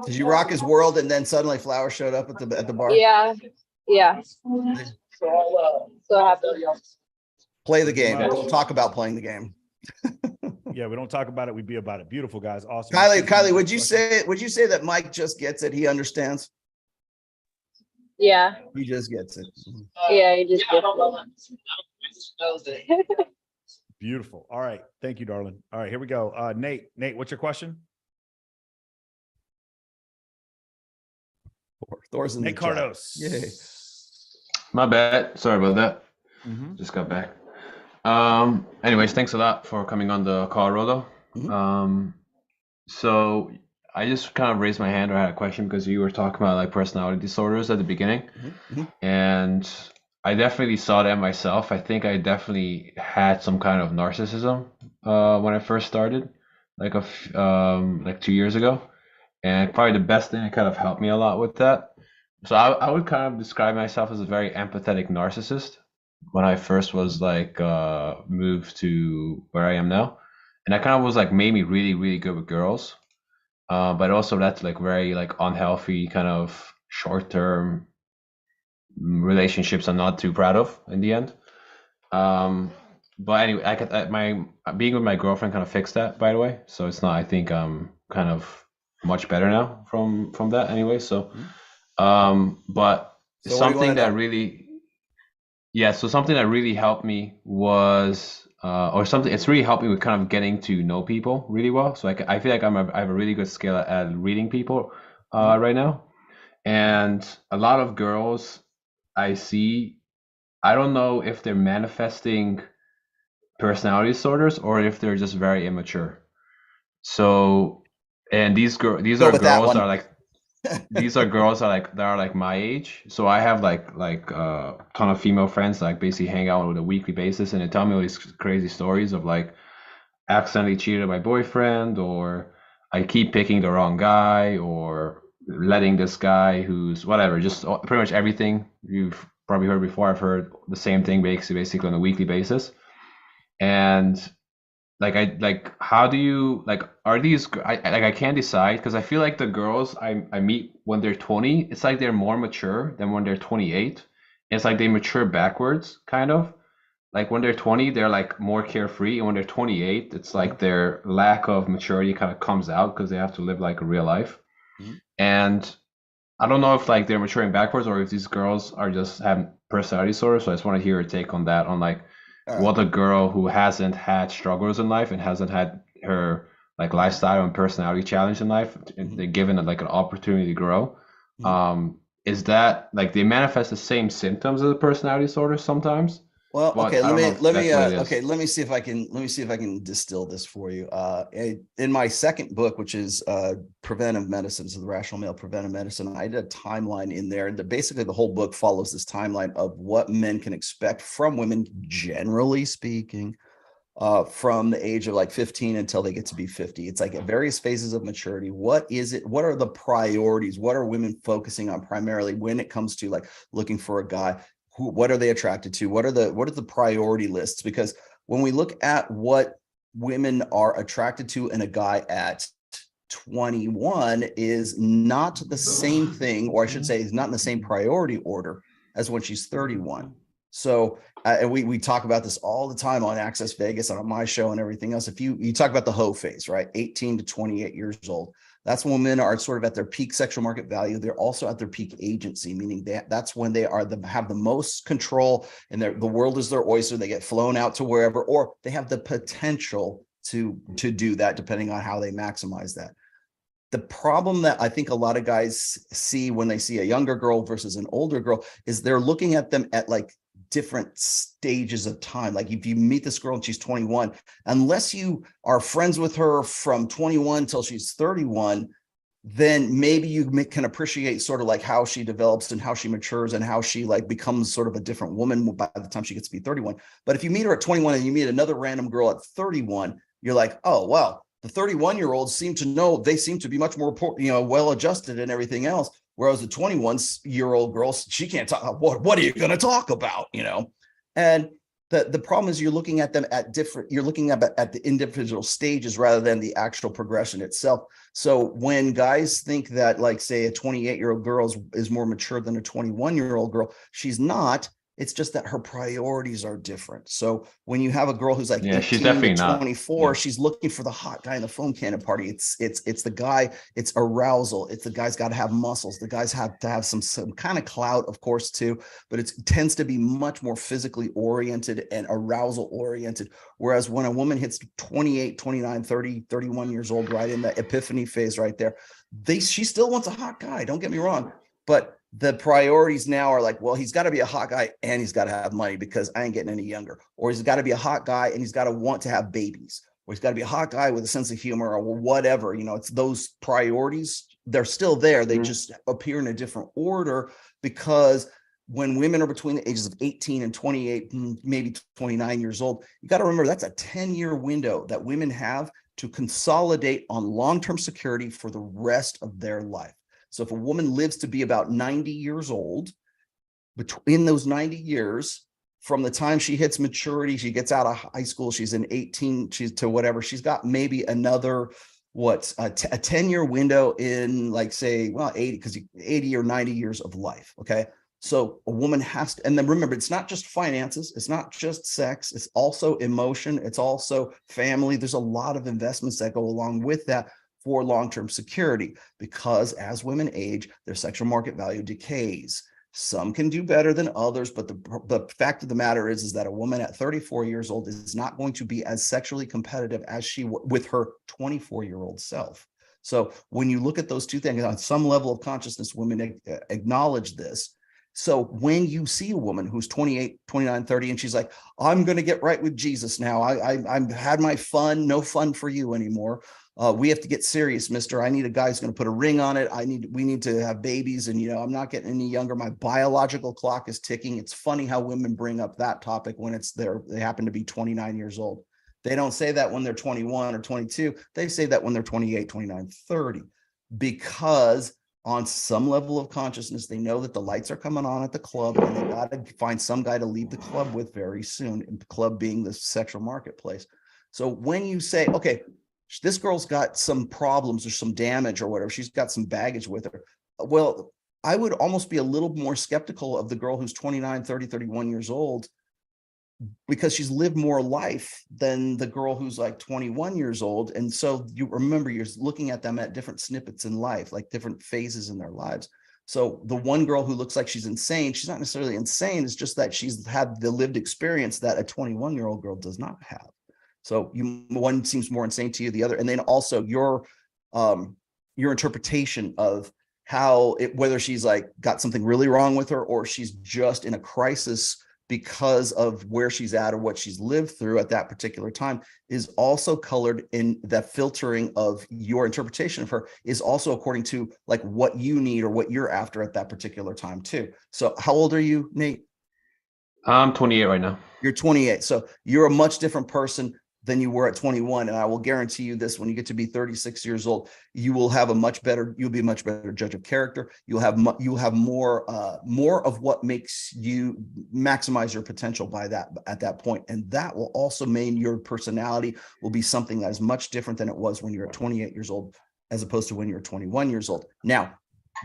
Did you rock his world and then suddenly flowers showed up at the bar? Yeah. So happy. Play the game. Don't talk about playing the game. Yeah, we don't talk about it. We be about it. Beautiful, guys. Awesome. Kylie, would you say that Mike just gets it? He understands. Yeah. He just gets it. Yeah, he just gets it. Beautiful. All right. Thank you, darling. All right, here we go. Nate, what's your question? Thor's in Nate the chat. Cardos. Yay. My bad. Sorry about that. Mhm. Just got back. Anyways, thanks a lot for coming on the call, Rolo. So I just kind of raised my hand or had a question because you were talking about like personality disorders at the beginning. And I definitely saw that myself. I think I definitely had some kind of narcissism when I first started, like 2 years ago. And probably the best thing that kind of helped me a lot with that. So I would kind of describe myself as a very empathetic narcissist when I first was like moved to where I am now. And that kind of was like made me really, really good with girls. But also that's like very like unhealthy kind of short-term relationships I'm not too proud of in the end. But anyway, my being with my girlfriend kind of fixed that, by the way. So it's not, I think I'm kind of much better now from that anyway. So but So something that really something that really helped me was it's really helped me with kind of getting to know people really well. So I feel like I have a really good skill at reading people right now. And a lot of girls I see, I don't know if they're manifesting personality disorders or if they're just very immature. So, and these girls are like these are girls that are like my age. So I have like a ton of female friends that like basically hang out on a weekly basis, and they tell me all these crazy stories of like accidentally cheated on my boyfriend, or I keep picking the wrong guy, or letting this guy who's whatever, just pretty much everything you've probably heard before. I've heard the same thing basically on a weekly basis. And how do you are these I can't decide, because I feel like the girls I meet when they're 20, it's like they're more mature than when they're 28. It's like they mature backwards, kind of. Like when they're 20, they're like more carefree, and when they're 28, it's like their lack of maturity kind of comes out because they have to live like a real life. And I don't know if like they're maturing backwards or if these girls are just having personality disorders. So I just want to hear your take on that, on like what a girl who hasn't had struggles in life and hasn't had her like lifestyle and personality challenge in life, and they're given like an opportunity to grow. Is that like they manifest the same symptoms as a personality disorder sometimes? Well, But okay, I don't know if that's what it is. let me see if I can distill this for you. In my second book, which is Preventive Medicine, so the Rational Male Preventive Medicine, I did a timeline in there, and basically the whole book follows this timeline of what men can expect from women, generally speaking, from the age of like 15 until they get to be 50. It's like at various phases of maturity. What is it? What are the priorities? What are women focusing on primarily when it comes to like looking for a guy? What are they attracted to? What are the priority lists? Because when we look at what women are attracted to in a guy at 21 is not the same thing, or I should say is not in the same priority order as when she's 31. So and we talk about this all the time on Access Vegas and on my show and everything else. If you talk about the hoe phase, right? 18 to 28 years old. That's when men are sort of at their peak sexual market value. They're also at their peak agency, meaning that's when they have the most control, and the world is their oyster. They get flown out to wherever, or they have the potential to do that, depending on how they maximize that. The problem that I think a lot of guys see when they see a younger girl versus an older girl is they're looking at them at like different stages of time. Like if you meet this girl and she's 21, unless you are friends with her from 21 till she's 31, then maybe you can appreciate sort of like how she develops and how she matures and how she like becomes sort of a different woman by the time she gets to be 31. But if you meet her at 21 and you meet another random girl at 31, you're like, oh, wow, the 31-year-olds seem to be much more, well-adjusted and everything else. Whereas the 21-year-old girl, she can't talk. What are you going to talk about? And the problem is you're looking at them at the individual stages rather than the actual progression itself. So when guys think that, like, say, a 28-year-old girl is more mature than a 21-year-old girl, she's not. It's just that her priorities are different. So when you have a girl who's like Yeah, she's 18 definitely to not. 24, Yeah. she's looking for the hot guy in the foam cannon party. It's the guy, it's arousal. It's the guy's got to have muscles. The guys have to have some kind of clout, of course, too, but it tends to be much more physically oriented and arousal oriented. Whereas when a woman hits 28, 29, 30, 31 years old, right in the epiphany phase right there, she still wants a hot guy. Don't get me wrong. But the priorities now are like, well, he's got to be a hot guy and he's got to have money because I ain't getting any younger. Or he's got to be a hot guy and he's got to want to have babies. Or he's got to be a hot guy with a sense of humor or whatever. You know, it's those priorities. They're still there. They just appear in a different order because when women are between the ages of 18 and 28, maybe 29 years old, you got to remember that's a 10-year window that women have to consolidate on long-term security for the rest of their life. So if a woman lives to be about 90 years old, between those 90 years, from the time she hits maturity, she gets out of high school, she's in 18, she's to whatever, she's got maybe another, a 10-year window in like, say, well, 80 or 90 years of life, okay? So a woman has to, and then remember, it's not just finances, it's not just sex, it's also emotion, it's also family. There's a lot of investments that go along with that for long-term security, because as women age, their sexual market value decays. Some can do better than others, but the fact of the matter is that a woman at 34 years old is not going to be as sexually competitive as she with her 24-year-old self. So when you look at those two things, on some level of consciousness, women acknowledge this. So when you see a woman who's 28, 29, 30, and she's like, I'm going to get right with Jesus now. I've had my fun, no fun for you anymore. We have to get serious, mister. I need a guy who's going to put a ring on it. We need to have babies. And, I'm not getting any younger. My biological clock is ticking. It's funny how women bring up that topic when they happen to be 29 years old. They don't say that when they're 21 or 22. They say that when they're 28, 29, 30, because on some level of consciousness, they know that the lights are coming on at the club and they got to find some guy to leave the club with very soon, and the club being the sexual marketplace. So when you say, okay, this girl's got some problems or some damage or whatever, she's got some baggage with her. Well, I would almost be a little more skeptical of the girl who's 29, 30, 31 years old, because she's lived more life than the girl who's like 21 years old. And so you remember, you're looking at them at different snippets in life, like different phases in their lives. So the one girl who looks like she's insane, she's not necessarily insane. It's just that she's had the lived experience that a 21-year-old girl does not have. So one seems more insane to you, the other, and then also your interpretation of whether she's like got something really wrong with her or she's just in a crisis because of where she's at or what she's lived through at that particular time, is also colored in that filtering of your interpretation of her is also according to like what you need or what you're after at that particular time too. So how old are you, Nate? I'm 28 right now. You're 28. So you're a much different person than you were at 21. And I will guarantee you this, when you get to be 36 years old, you'll be a much better judge of character. You'll have more of what makes you maximize your potential at that point. And that will also mean your personality will be something that is much different than it was when you're 28 years old, as opposed to when you're 21 years old. Now,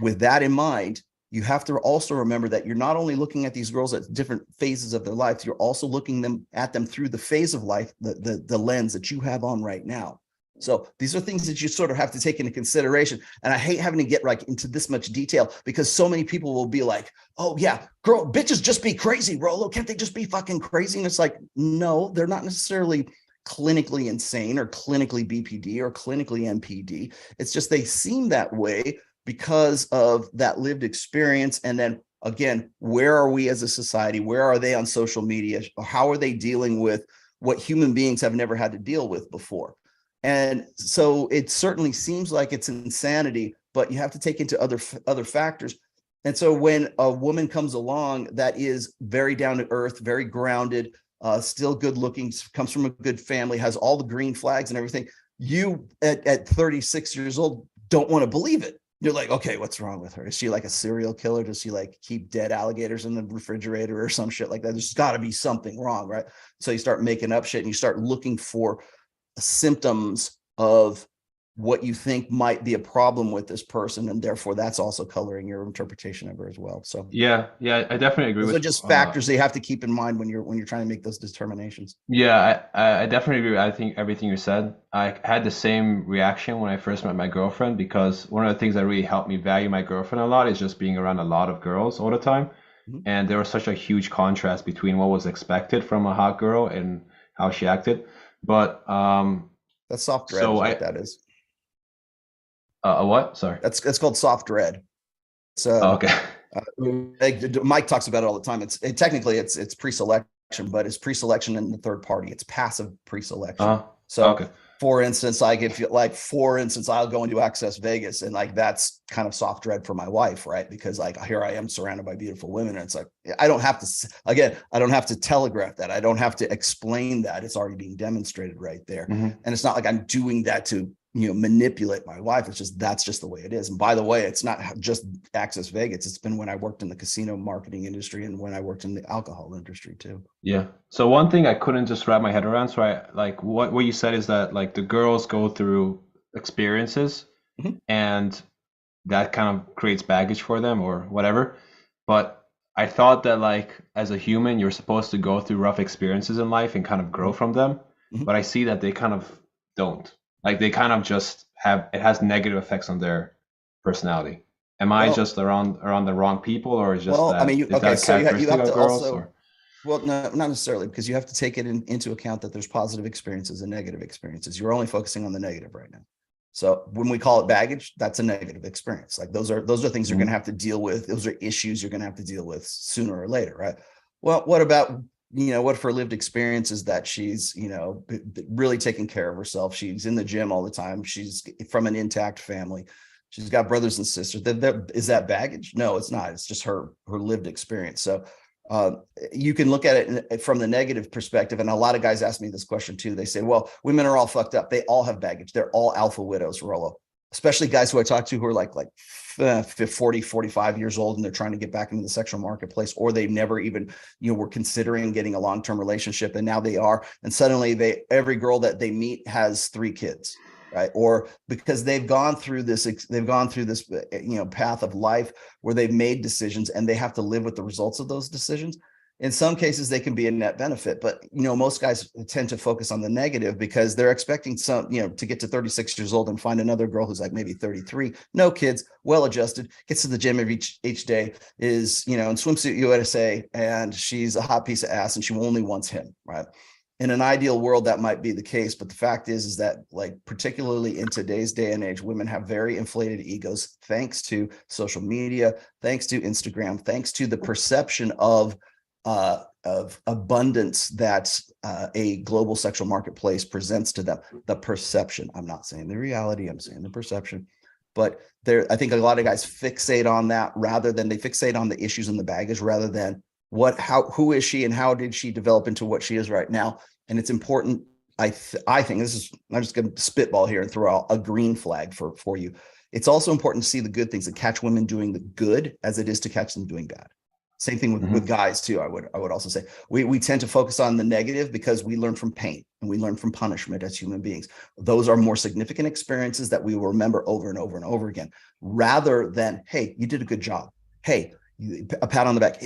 with that in mind, you have to also remember that you're not only looking at these girls at different phases of their life, you're also looking at them through the phase of life, the lens that you have on right now. So these are things that you sort of have to take into consideration. And I hate having to get like into this much detail, because so many people will be like, oh yeah, bitches just be crazy, Rolo. Can't they just be fucking crazy? And it's like, no, they're not necessarily clinically insane or clinically BPD or clinically NPD. It's just they seem that way because of that lived experience. And then again, where are we as a society? Where are they on social media? How are they dealing with what human beings have never had to deal with before? And so it certainly seems like it's insanity, but you have to take into other factors. And so when a woman comes along that is very down to earth, very grounded, still good looking, comes from a good family, has all the green flags and everything, you at 36 years old don't want to believe it. You're like, okay, what's wrong with her? Is she like a serial killer? Does she like keep dead alligators in the refrigerator or some shit like that? There's got to be something wrong, right? So you start making up shit and you start looking for symptoms of what you think might be a problem with this person, and therefore that's also coloring your interpretation of her as well. So Yeah, I definitely agree those with are just factors that you have to keep in mind when you're trying to make those determinations. Yeah, I definitely agree with, I think, everything you said. I had the same reaction when I first met my girlfriend, because one of the things that really helped me value my girlfriend a lot is just being around a lot of girls all the time. Mhm. And there was such a huge contrast between what was expected from a hot girl and how she acted. But That's soft dread so is I what that is. a what? Sorry. That's called soft dread. It's Oh, okay. Mike talks about it all the time. Technically it's pre-selection, but it's pre-selection in the third party. It's passive pre-selection. So Okay. for instance, I'll go into Access Vegas, and like that's kind of soft dread for my wife, right? Because like here I am surrounded by beautiful women, and it's like I don't have to telegraph that. I don't have to explain that. It's already being demonstrated right there. Mhm. And it's not like I'm doing that to manipulate my wife. It's just that's just the way it is. And by the way, it's not just Access Vegas. It's been when I worked in the casino marketing industry and when I worked in the alcohol industry too. Yeah. So one thing I couldn't just wrap my head around, so I like what you said is that like the girls go through experiences Mhm. and that kind of creates baggage for them or whatever. But I thought that like as a human, you're supposed to go through rough experiences in life and kind of grow from them. Mhm. But I see that they kind of don't. Like they kind of just it has negative effects on their personality. Am I just around the wrong people, or is just well, that I mean, is that so you characteristic have of to girls also, or? well, no, not necessarily, because you have to take it into account that there's positive experiences and negative experiences. You're only focusing on the negative right now. So when we call it baggage, that's a negative experience. Like those are things you're going to have to deal with. Those are issues you're going to have to deal with sooner or later, right? Well, what about, what if her lived experience is that she's, really taking care of herself. She's in the gym all the time. She's from an intact family. She's got brothers and sisters. Is that baggage? No, it's not. It's just her lived experience. So you can look at it from the negative perspective. And a lot of guys ask me this question too. They say, well, women are all fucked up. They all have baggage. They're all alpha widows, Rolo. Especially guys who I talk to who are like 40, 45 years old, and they're trying to get back into the sexual marketplace, or they never even, were considering getting a long-term relationship, and now they are. And suddenly every girl that they meet has 3 kids. Right. Or because they've gone through this path of life where they've made decisions and they have to live with the results of those decisions. In some cases, they can be a net benefit, but most guys tend to focus on the negative because they're expecting to get to 36 years old and find another girl who's like maybe 33, no kids, well-adjusted, gets to the gym each day, is, in swimsuit USA, and she's a hot piece of ass and she only wants him. Right. In an ideal world, that might be the case, but the fact is that, like, particularly in today's day and age, women have very inflated egos, thanks to social media, thanks to Instagram, thanks to the perception of abundance that a global sexual marketplace presents to them. The perception. I'm not saying the reality. I'm saying the perception. But I think a lot of guys fixate on that rather than they fixate on the issues and the baggage rather than who is she and how did she develop into what she is right now. And it's important. I think I'm just going to spitball here and throw out a green flag for you. It's also important to see the good things and catch women doing the good as it is to catch them doing bad. Same thing with guys too. I would also say we tend to focus on the negative because we learn from pain and we learn from punishment as human beings. Those are more significant experiences that we will remember over and over and over again, rather than, hey, you did a good job. Hey, a pat on the back.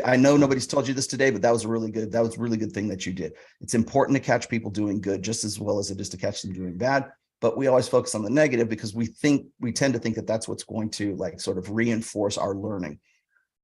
I know nobody's told you this today, but that was a really good thing that you did. It's important to catch people doing good just as well as it is to catch them doing bad. But we always focus on the negative because we tend to think that that's what's going to like sort of reinforce our learning.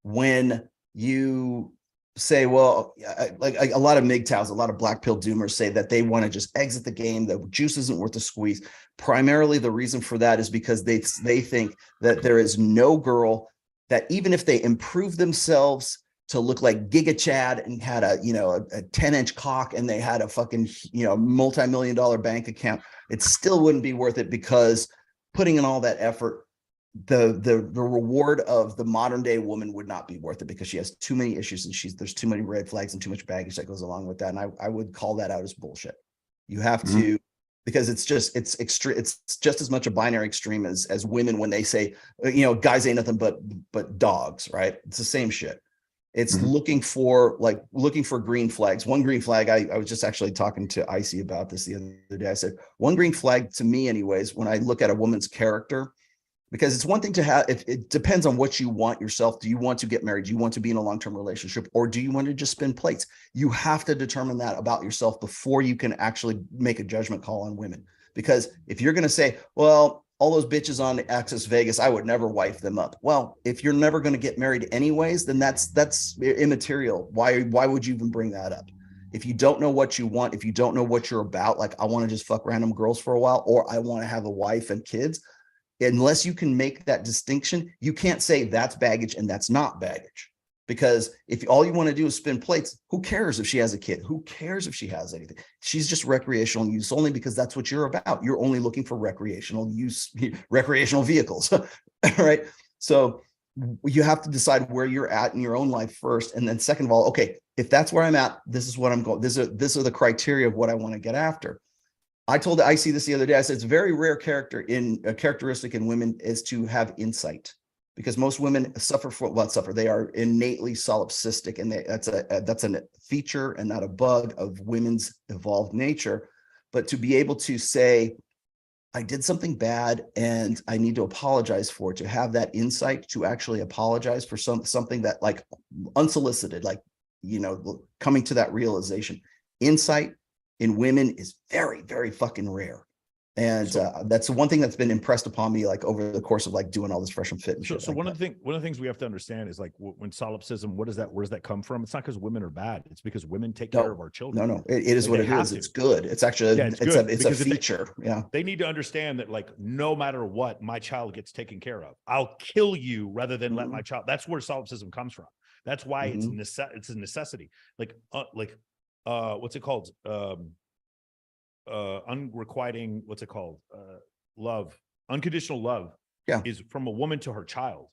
When you say, well, like a lot of MGTOWs, a lot of black pill doomers say that they want to just exit the game, the juice isn't worth the squeeze. Primarily, the reason for that is because they think that there is no girl that even if they improve themselves to look like Giga Chad and had a 10-inch cock and they had a fucking, multi-million-dollar bank account, it still wouldn't be worth it because putting in all that effort, the reward of the modern day woman would not be worth it because she has too many issues and there's too many red flags and too much baggage that goes along with that. And I would call that out as bullshit. You have to, because it's just as much a binary extreme as women when they say, guys ain't nothing but dogs, right? It's the same shit. It's Mhm. looking for green flags. One green flag, I was just actually talking to Icy about this the other day. I said, one green flag to me anyways, when I look at a woman's character, because it's one thing to have, it depends on what you want yourself. Do you want to get married? Do you want to be in a long-term relationship, or do you want to just spin plates? You have to determine that about yourself before you can actually make a judgment call on women. Because if you're going to say, well, all those bitches on Access Vegas, I would never wife them up. Well, if you're never going to get married anyways, then that's immaterial. Why would you even bring that up? If you don't know what you want, if you don't know what you're about, like I want to just fuck random girls for a while, or I want to have a wife and kids, unless you can make that distinction, you can't say that's baggage and that's not baggage. Because if all you want to do is spin plates, who cares if she has a kid? Who cares if she has anything? She's just recreational use only, because that's what you're about. You're only looking for recreational use, recreational vehicles, right? So you have to decide where you're at in your own life first. And then second of all, okay, if that's where I'm at, this is what I'm going, these are the criteria of what I want to get after. I told Icy this the other day. I said, it's a very rare characteristic in women is to have insight. Because most women they are innately solipsistic, and that's a feature and not a bug of women's evolved nature. But to be able to say, I did something bad and I need to apologize for it, to have that insight to actually apologize for something that, like, unsolicited, like, coming to that realization. Insight in women is very, very fucking rare. And that's the one thing that's been impressed upon me, like, over the course of like doing all this fresh and fit. So one of the things we have to understand is, like, when solipsism, where does that come from? It's not because women are bad. It's because women take care of our children. No, it is what it is. It's good. It's actually, it's a feature. They need to understand that, like, no matter what, my child gets taken care of. I'll kill you rather than let my child. That's where solipsism comes from. That's why it's a necessity. Like what's it called? Unrequiting, what's it called? Love, unconditional love is from a woman to her child.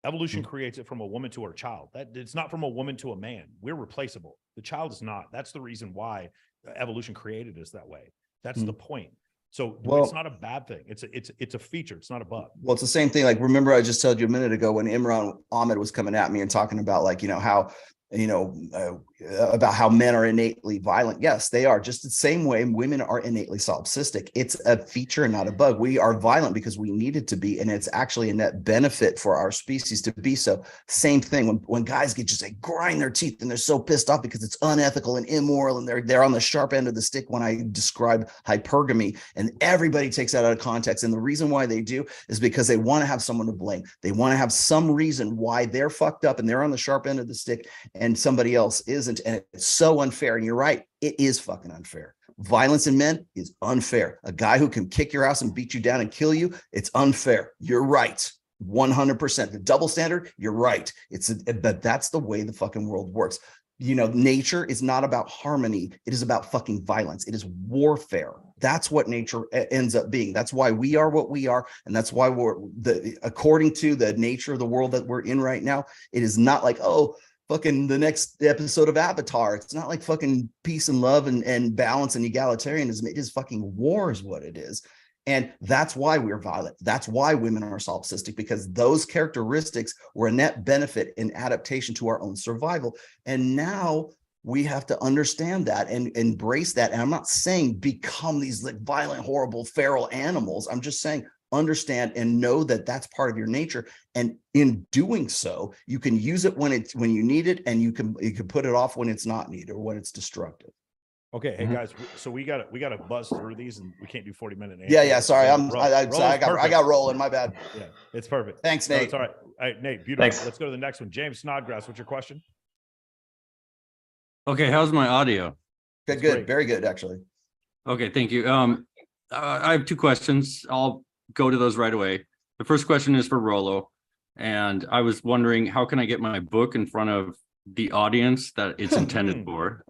Evolution creates it from a woman to her child. That it's not from a woman to a man. We're replaceable. The child is not. That's the reason why evolution created us that way. That's the point. So it's not a bad thing. It's a feature. It's not a bug. Well, it's the same thing. Like, remember, I just told you a minute ago when Imran Ahmed was coming at me and talking about, like, how about how men are innately violent. Yes, they are. Just the same way women are innately solipsistic. It's a feature and not a bug. We are violent because we needed to be, and it's actually a net benefit for our species to be so. Same thing when guys they grind their teeth and they're so pissed off because it's unethical and immoral, and they're on the sharp end of the stick when I describe hypergamy, and everybody takes that out of context. And the reason why they do is because they want to have someone to blame. They want to have some reason why they're fucked up and they're on the sharp end of the stick and somebody else isn't. And it's so unfair. And you're right, it is fucking unfair. Violence in men is unfair. A guy who can kick your ass and beat you down and kill you, it's unfair. You're right. 100%. The double standard, you're right. But that's the way the fucking world works. Nature is not about harmony. It is about fucking violence. It is warfare. That's what nature ends up being. That's why we are what we are. And that's why according to the nature of the world that we're in right now, it is not like, fucking the next episode of Avatar. It's not like fucking peace and love and balance and egalitarianism. It is fucking war is what it is. And that's why we're violent. That's why women are solipsistic, because those characteristics were a net benefit in adaptation to our own survival. And now we have to understand that and embrace that. And I'm not saying become these like violent, horrible, feral animals. I'm just saying understand and know that that's part of your nature, and in doing so you can use it when you need it, and you can put it off when it's not needed or when it's destructive. Okay, hey guys, so we got to buzz through these, and we can't do 40-minute answers. Yeah, sorry, I got rolling, my bad. Yeah, it's perfect. Thanks, Nate. No, it's all right, Nate, beautiful. Thanks. Let's go to the next one. James Snodgrass, what's your question? Okay, how's my audio? Good, very good, actually. Okay, thank you. I have two questions. I'll go to those right away. The first question is for Rolo, and I was wondering, how can I get my book in front of the audience that it's intended for?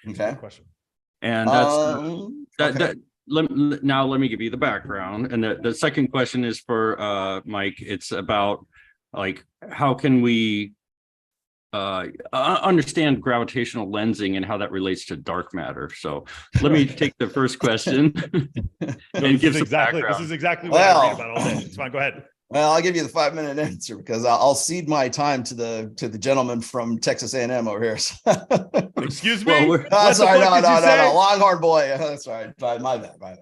Okay. Question. And let me give you the background. And the second question is for Mike. It's about, like, how can we understand gravitational lensing and how that relates to dark matter. So let me take the first question and give some background. This is exactly what I read about all day. It's fine. Go ahead. Well, I'll give you the 5-minute answer because I'll cede my time to the gentleman from Texas A&M over here. Excuse me. Well, What sorry, the fuck did you say? no, Longhorn boy. That's all right. My bad.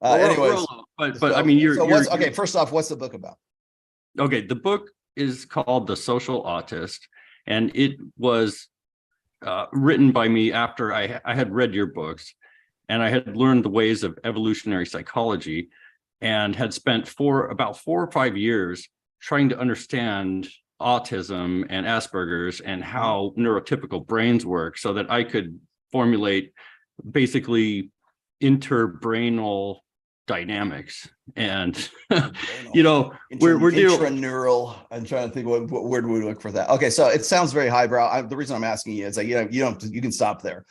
Anyways, but I mean, okay. First off, what's the book about? Okay, the book is called The Social Autist, and it was written by me after I had read your books, and I had learned the ways of evolutionary psychology, and had spent about 4 or 5 years trying to understand autism and Asperger's and how neurotypical brains work, so that I could formulate basically interbrainal dynamics. And we're dealing intraneural. I'm trying to think what word we look for that. Okay, so it sounds very highbrow. The reason I'm asking you is that you can stop there,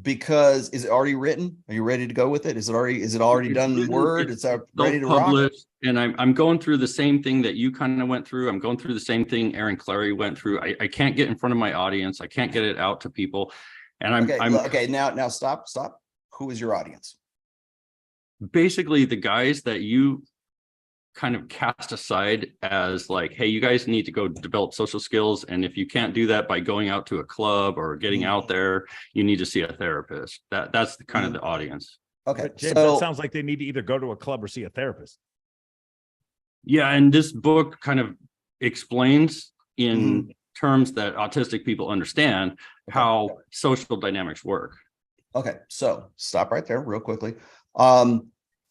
because is it already written? Are you ready to go with it? Is it already done in Word? It's ready to rock? And I'm going through the same thing that you kind of went through. I'm going through the same thing Aaron Clary went through. I can't get in front of my audience. I can't get it out to people. And I'm okay. Now stop. Who is your audience? Basically the guys that you kind of cast aside as like, hey, you guys need to go develop social skills, and if you can't do that by going out to a club or getting out there, you need to see a therapist. That's the kind of the audience. Okay, but James, that sounds like they need to either go to a club or see a therapist. Yeah, and this book kind of explains in terms that autistic people understand how social dynamics work. Okay, so stop right there real quickly.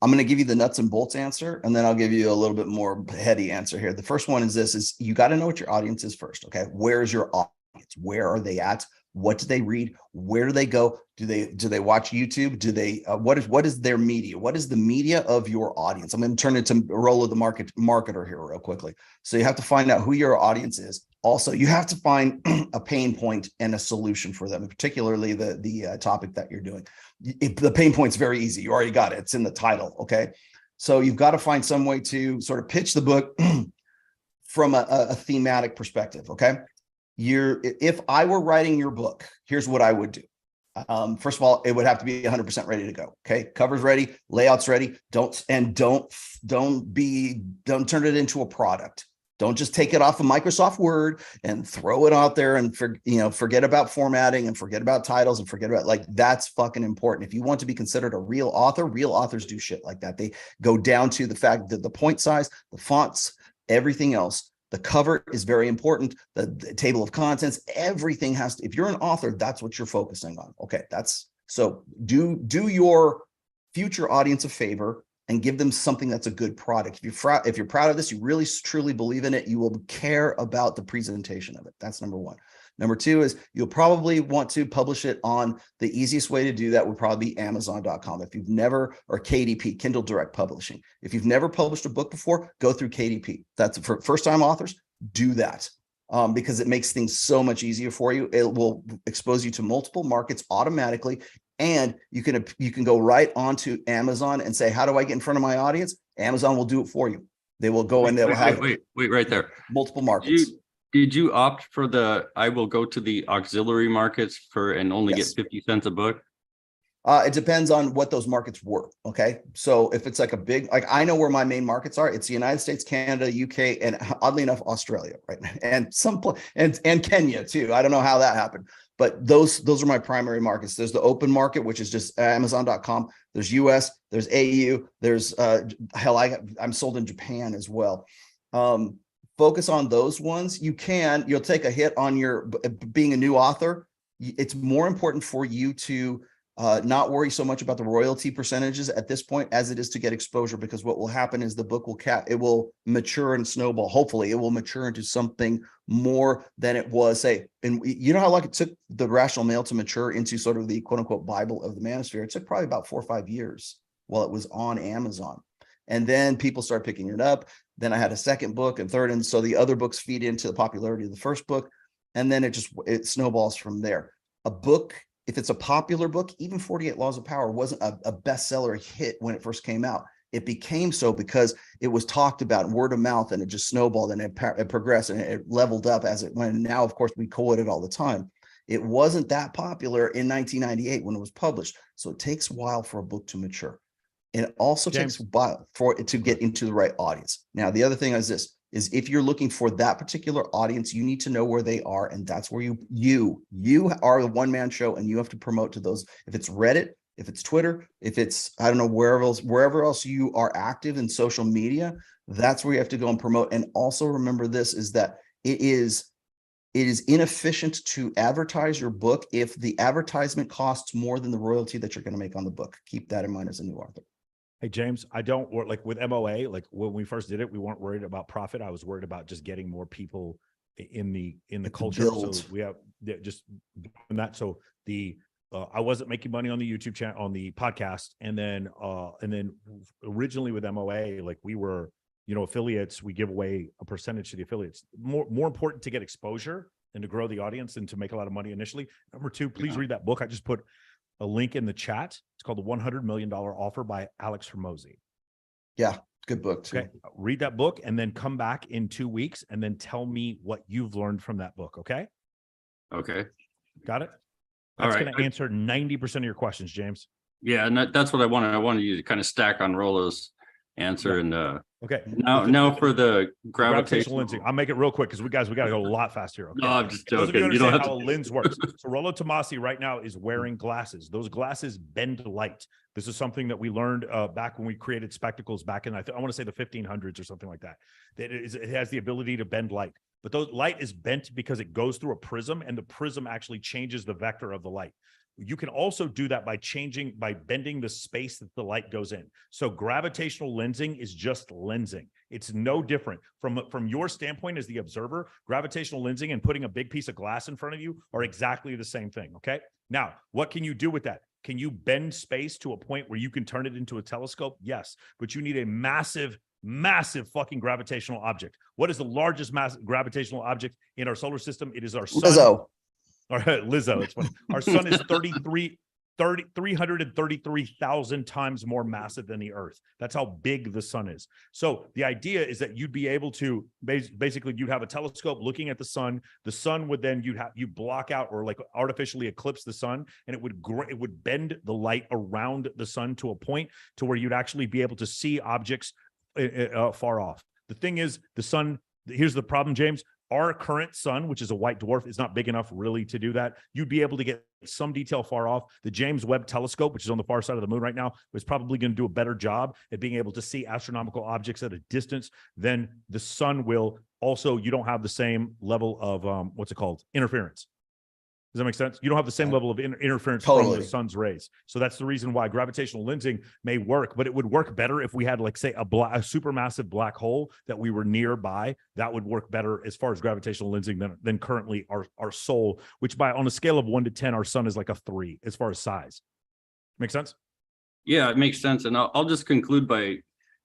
I'm going to give you the nuts and bolts answer, and then I'll give you a little bit more heady answer here. The first one is you got to know what your audience is first. Okay, where's your audience? Where are they at? What do they read? Where do they go? Do they watch YouTube? Do they what is their media? What is the media of your audience? I'm going to turn it to Rolo, the marketer here real quickly. So you have to find out who your audience is. Also, you have to find a pain point and a solution for them, particularly the topic that you're doing. The pain point's very easy. You already got it. It's in the title. Okay. So you've got to find some way to sort of pitch the book from a thematic perspective. Okay. If I were writing your book, here's what I would do. First of all, it would have to be 100% ready to go. Okay. Covers ready, layouts ready. Don't turn it into a product. Don't just take it off of Microsoft Word and throw it out there and forget about formatting and forget about titles and forget about, like, that's fucking important. If you want to be considered a real authors do shit like that. They go down to the fact that the point size, the fonts, everything else. The cover is very important. The table of contents, everything has to, if you're an author, that's what you're focusing on. Okay. So do your future audience a favor and give them something that's a good product. If you're proud of this, you really truly believe in it, you will care about the presentation of it. That's number one. Number two is you'll probably want to publish it on, the easiest way to do that would probably be Amazon.com. If you've never, or KDP, Kindle Direct Publishing. If you've never published a book before, go through KDP. That's for first-time authors, do that. Because it makes things so much easier for you. It will expose you to multiple markets automatically. And you can go right onto Amazon and say, how do I get in front of my audience? Amazon will do it for you. They will go and they will have wait right there. Multiple markets. Did you opt for I will go to the auxiliary markets and only get 50 cents a book? It depends on what those markets were. Okay. So if it's like a big, like, I know where my main markets are. It's the United States, Canada, UK, and oddly enough, Australia, right? And and Kenya too. I don't know how that happened, but those are my primary markets. There's the open market, which is just Amazon.com. There's US, there's AU, there's I'm sold in Japan as well. Focus on those ones. You'll take a hit on your being a new author. It's more important for you to not worry so much about the royalty percentages at this point as it is to get exposure, because what will happen is the book will mature and snowball. Hopefully it will mature into something more than it was, say, and you know how like it took the Rational Male to mature into sort of the quote unquote Bible of the Manosphere. It took probably about 4 or 5 years while it was on Amazon. And then people started picking it up. Then I had a second book and third. And so the other books feed into the popularity of the first book. And then it snowballs from there. A book, if it's a popular book, even 48 Laws of Power wasn't a bestseller hit when it first came out. It became so because it was talked about word of mouth, and it just snowballed, and it progressed, and it leveled up as it went. Now, of course, we quote it all the time. It wasn't that popular in 1998 when it was published. So it takes a while for a book to mature. And it also James. takes a while for it to get into the right audience. Now, the other thing is this, is if you're looking for that particular audience, you need to know where they are. And that's where you are the one-man show, and you have to promote to those. If it's Reddit, if it's Twitter, if it's, I don't know, wherever else you are active in social media, that's where you have to go and promote. And also remember this, is that it is inefficient to advertise your book if the advertisement costs more than the royalty that you're going to make on the book. Keep that in mind as a new author. Hey, James, I don't work like with MOA, like when we first did it, we weren't worried about profit. I was worried about just getting more people in the culture. build. So we have just doing that. So I wasn't making money on the YouTube channel, on the podcast. And then originally with MOA, like we were, affiliates, we give away a percentage to the affiliates. More important to get exposure and to grow the audience and to make a lot of money initially. Number two, please read that book. I just put a link in the chat. It's called The $100 Million Offer by Alex Hormozi. Yeah, good book too. Okay, read that book and then come back in 2 weeks and then tell me what you've learned from that book. Okay. Okay. Got it. All That's right. going to answer 90% of your questions, James. Yeah, and that's what I wanted. I wanted you to kind of stack on Rolo's answer. And okay. Now for the gravitational lensing. I'll make it real quick because we got to go a lot faster. Okay? No, I'm just Those of you joking. You don't understand have how to. a lens works. So Rolo Tomassi right now is wearing glasses. Those glasses bend light. This is something that we learned back when we created spectacles back in, I want to say the 1500s or something like that. It has the ability to bend light. But those light is bent because it goes through a prism, and the prism actually changes the vector of the light. You can also do that by bending the space that the light goes in. So gravitational lensing is just lensing. It's no different from your standpoint as the observer. Gravitational lensing and putting a big piece of glass in front of you are exactly the same thing. Okay. Now, what can you do with that? Can you bend space to a point where you can turn it into a telescope? Yes, but you need a massive fucking gravitational object. What is the largest gravitational object in our solar system? It is our sun. Lizzo. All right, Lizzo, it's funny. Our sun is 333,000 times more massive than the Earth. That's how big the sun is. So the idea is that you'd be able to basically you'd have a telescope looking at the sun. The sun would then you block out or like artificially eclipse the sun, and it would bend the light around the sun to a point to where you'd actually be able to see objects far off. The thing is, the sun. Here's the problem, James. Our current sun, which is a white dwarf, is not big enough really to do that. You'd be able to get some detail far off. The James Webb Telescope, which is on the far side of the moon right now, is probably going to do a better job at being able to see astronomical objects at a distance than the sun will. Also, you don't have the same level of interference. Does that make sense? You don't have the same level of interference from the sun's rays. So that's the reason why gravitational lensing may work, but it would work better if we had, like, say, a supermassive black hole that we were nearby. That would work better as far as gravitational lensing than currently our soul, which on a scale of 1 to 10, our sun is like a 3 as far as size. Make sense? Yeah, it makes sense. And I'll just conclude by,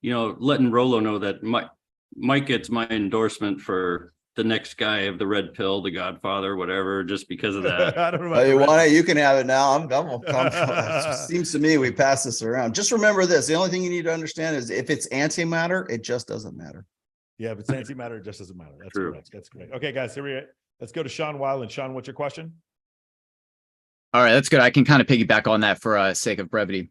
letting Rolo know that Mike gets my endorsement for the next guy of the red pill, the Godfather, whatever, just because of that. I don't know. You want it? You can have it now. It seems to me we pass this around. Just remember this. The only thing you need to understand is if it's antimatter, it just doesn't matter. Yeah, if it's antimatter, it just doesn't matter. That's true. Correct. That's great. Okay, guys, let's go to Sean Weiland. Sean, what's your question? All right, that's good. I can kind of piggyback on that for sake of brevity.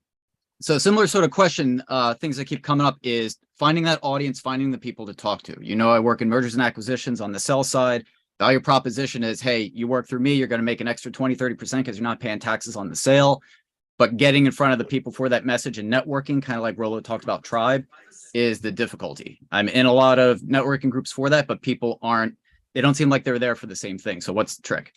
So similar sort of question, things that keep coming up is finding that audience, finding the people to talk to. I work in mergers and acquisitions on the sell side. Value proposition is, hey, you work through me, you're going to make an extra 20, 30% because you're not paying taxes on the sale. But getting in front of the people for that message and networking, kind of like Rolo talked about tribe, is the difficulty. I'm in a lot of networking groups for that, but people they don't seem like they're there for the same thing. So what's the trick?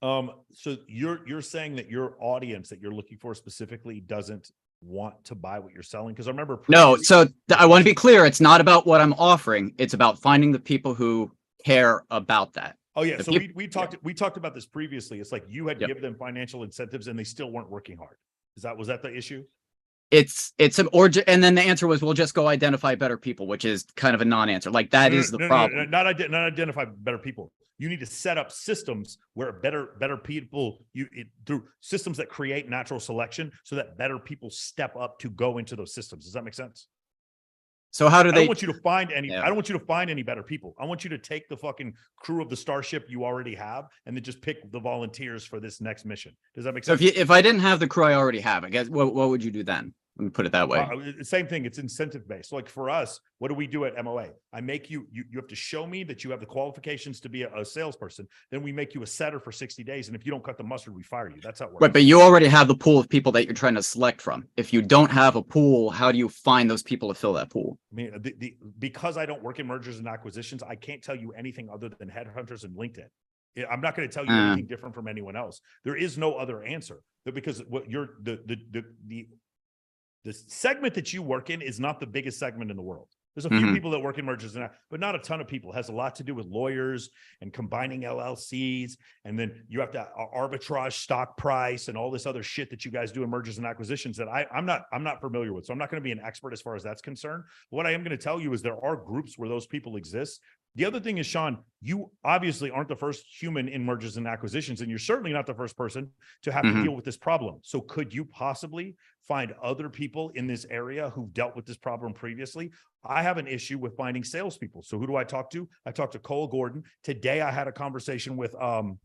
So you're saying that your audience that you're looking for specifically doesn't want to buy what you're selling? Because I remember no. So I want to be clear. It's not about what I'm offering. It's about finding the people who care about that. Oh yeah. So we talked about this previously. It's like you had given them financial incentives and they still weren't working hard. Was that the issue? And then the answer was, we'll just go identify better people, which is kind of a non-answer. Like that is the problem. Not identify better people. You need to set up systems where better people through systems that create natural selection so that better people step up to go into those systems. Does that make sense? So how do they? I don't want you to find any. I don't want you to find any better people. I want you to take the fucking crew of the starship you already have and then just pick the volunteers for this next mission. Does that make sense? So if I didn't have the crew I already have, I guess what would you do then? Let me put it that way. Same thing. It's incentive based. Like for us, what do we do at MOA? I make you have to show me that you have the qualifications to be a salesperson. Then we make you a setter for 60 days. And if you don't cut the mustard, we fire you. That's how it works. Right, but you already have the pool of people that you're trying to select from. If you don't have a pool, how do you find those people to fill that pool? I mean, because I don't work in mergers and acquisitions, I can't tell you anything other than headhunters and LinkedIn. I'm not going to tell you anything different from anyone else. There is no other answer, because what you're the segment that you work in is not the biggest segment in the world. There's a few people that work in mergers and but not a ton of people. It has a lot to do with lawyers and combining LLCs. And then you have to arbitrage stock price and all this other shit that you guys do in mergers and acquisitions that I'm not familiar with. So I'm not going to be an expert as far as that's concerned. What I am going to tell you is there are groups where those people exist. The other thing is, Sean, you obviously aren't the first human in mergers and acquisitions, and you're certainly not the first person to have to deal with this problem. So could you possibly find other people in this area who've dealt with this problem previously? I have an issue with finding salespeople. So who do I talk to? I talked to Cole Gordon. Today I had a conversation with How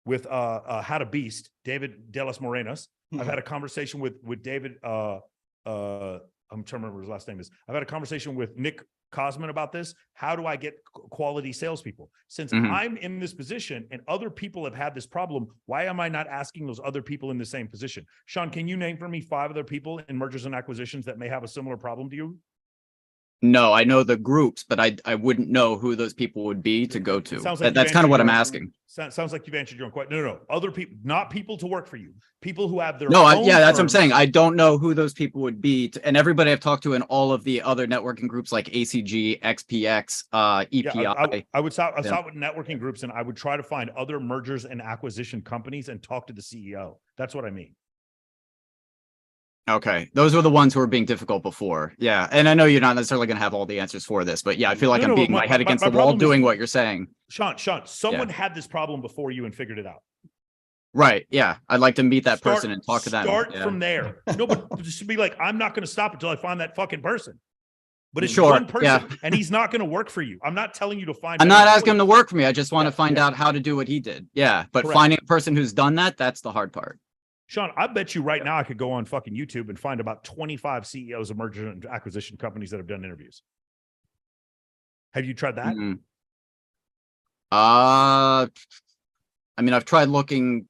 to Beast, David De Las Morenas. I've had a conversation with David, I'm trying to remember what his last name is. I've had a conversation with Nick Cosman about this. How do I get quality salespeople? Since I'm in this position and other people have had this problem, why am I not asking those other people in the same position? Sean, can you name for me 5 other people in mergers and acquisitions that may have a similar problem to you? No, I know the groups, but I wouldn't know who those people would be to go to. Sounds like That's kind of what I'm asking. Sounds like you've answered your own question. No. Other people, not people to work for you. People who have their No, own yeah, that's what I'm firms. saying. I don't know who those people would be. And everybody I've talked to in all of the other networking groups like ACG, XPX, EPI. Yeah, I would start with networking groups, and I would try to find other mergers and acquisition companies and talk to the CEO. That's what I mean. Okay, those were the ones who were being difficult before. Yeah, and I know you're not necessarily going to have all the answers for this, but yeah, I feel like I'm beating my head against the wall doing what you're saying. Sean, someone had this problem before you and figured it out. Right, yeah. I'd like to meet that person and talk to them. Start from there. No, but just be like, I'm not going to stop until I find that fucking person. But it's Sure, one person, yeah. and he's not going to work for you. I'm not telling you to find. I'm not asking him to work for me. I just want to find out how to do what he did. Yeah, but Correct. finding a person who's done that, that's the hard part. Sean, I bet you right now I could go on fucking YouTube and find about 25 CEOs of merger and acquisition companies that have done interviews. Have you tried that? I mean, I've tried looking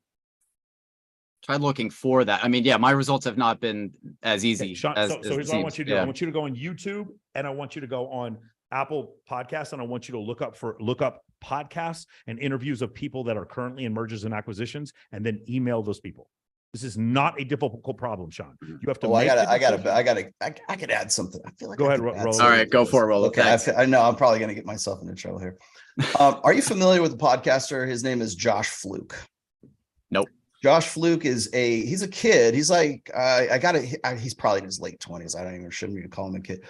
for that. I mean, yeah, my results have not been as easy. Okay, Sean, as so here's what I want you to do. Yeah. I want you to go on YouTube, and I want you to go on Apple Podcasts, and I want you to look up podcasts and interviews of people that are currently in mergers and acquisitions, and then email those people. This is not a difficult problem, Sean. You have to. I could add something. I feel like. Go ahead, Rolo. All right, go for it, Rolo. Okay, I know I'm probably going to get myself into trouble here. Are you familiar with the podcaster? His name is Josh Fluke. Nope. Josh Fluke he's a kid. He's like, he's probably in his late 20s. Shouldn't even call him a kid.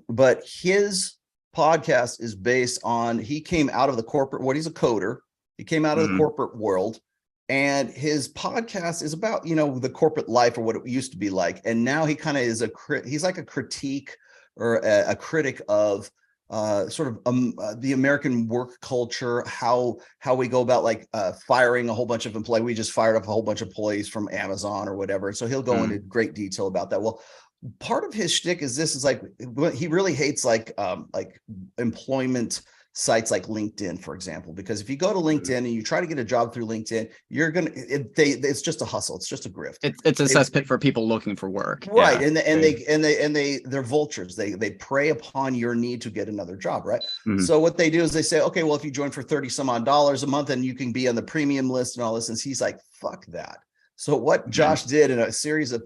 But his podcast is based on, he came out of the corporate, he's a coder. He came out of the corporate world, and his podcast is about, the corporate life or what it used to be like. And now he kind of is he's like a critique or a critic of the American work culture, how we go about firing a whole bunch of employees. We just fired up a whole bunch of employees from Amazon or whatever. So he'll go into great detail about that. Well, part of his shtick is he really hates employment sites like LinkedIn, for example, because if you go to LinkedIn and you try to get a job through LinkedIn, it's just a hustle. It's just a grift. It's a cesspit for people looking for work. Right. Yeah. They're vultures. They prey upon your need to get another job. Right. So what they do is they say, okay, well, if you join for $30 some odd a month, and you can be on the premium list and all this. And he's like, fuck that. So what Josh did in a series of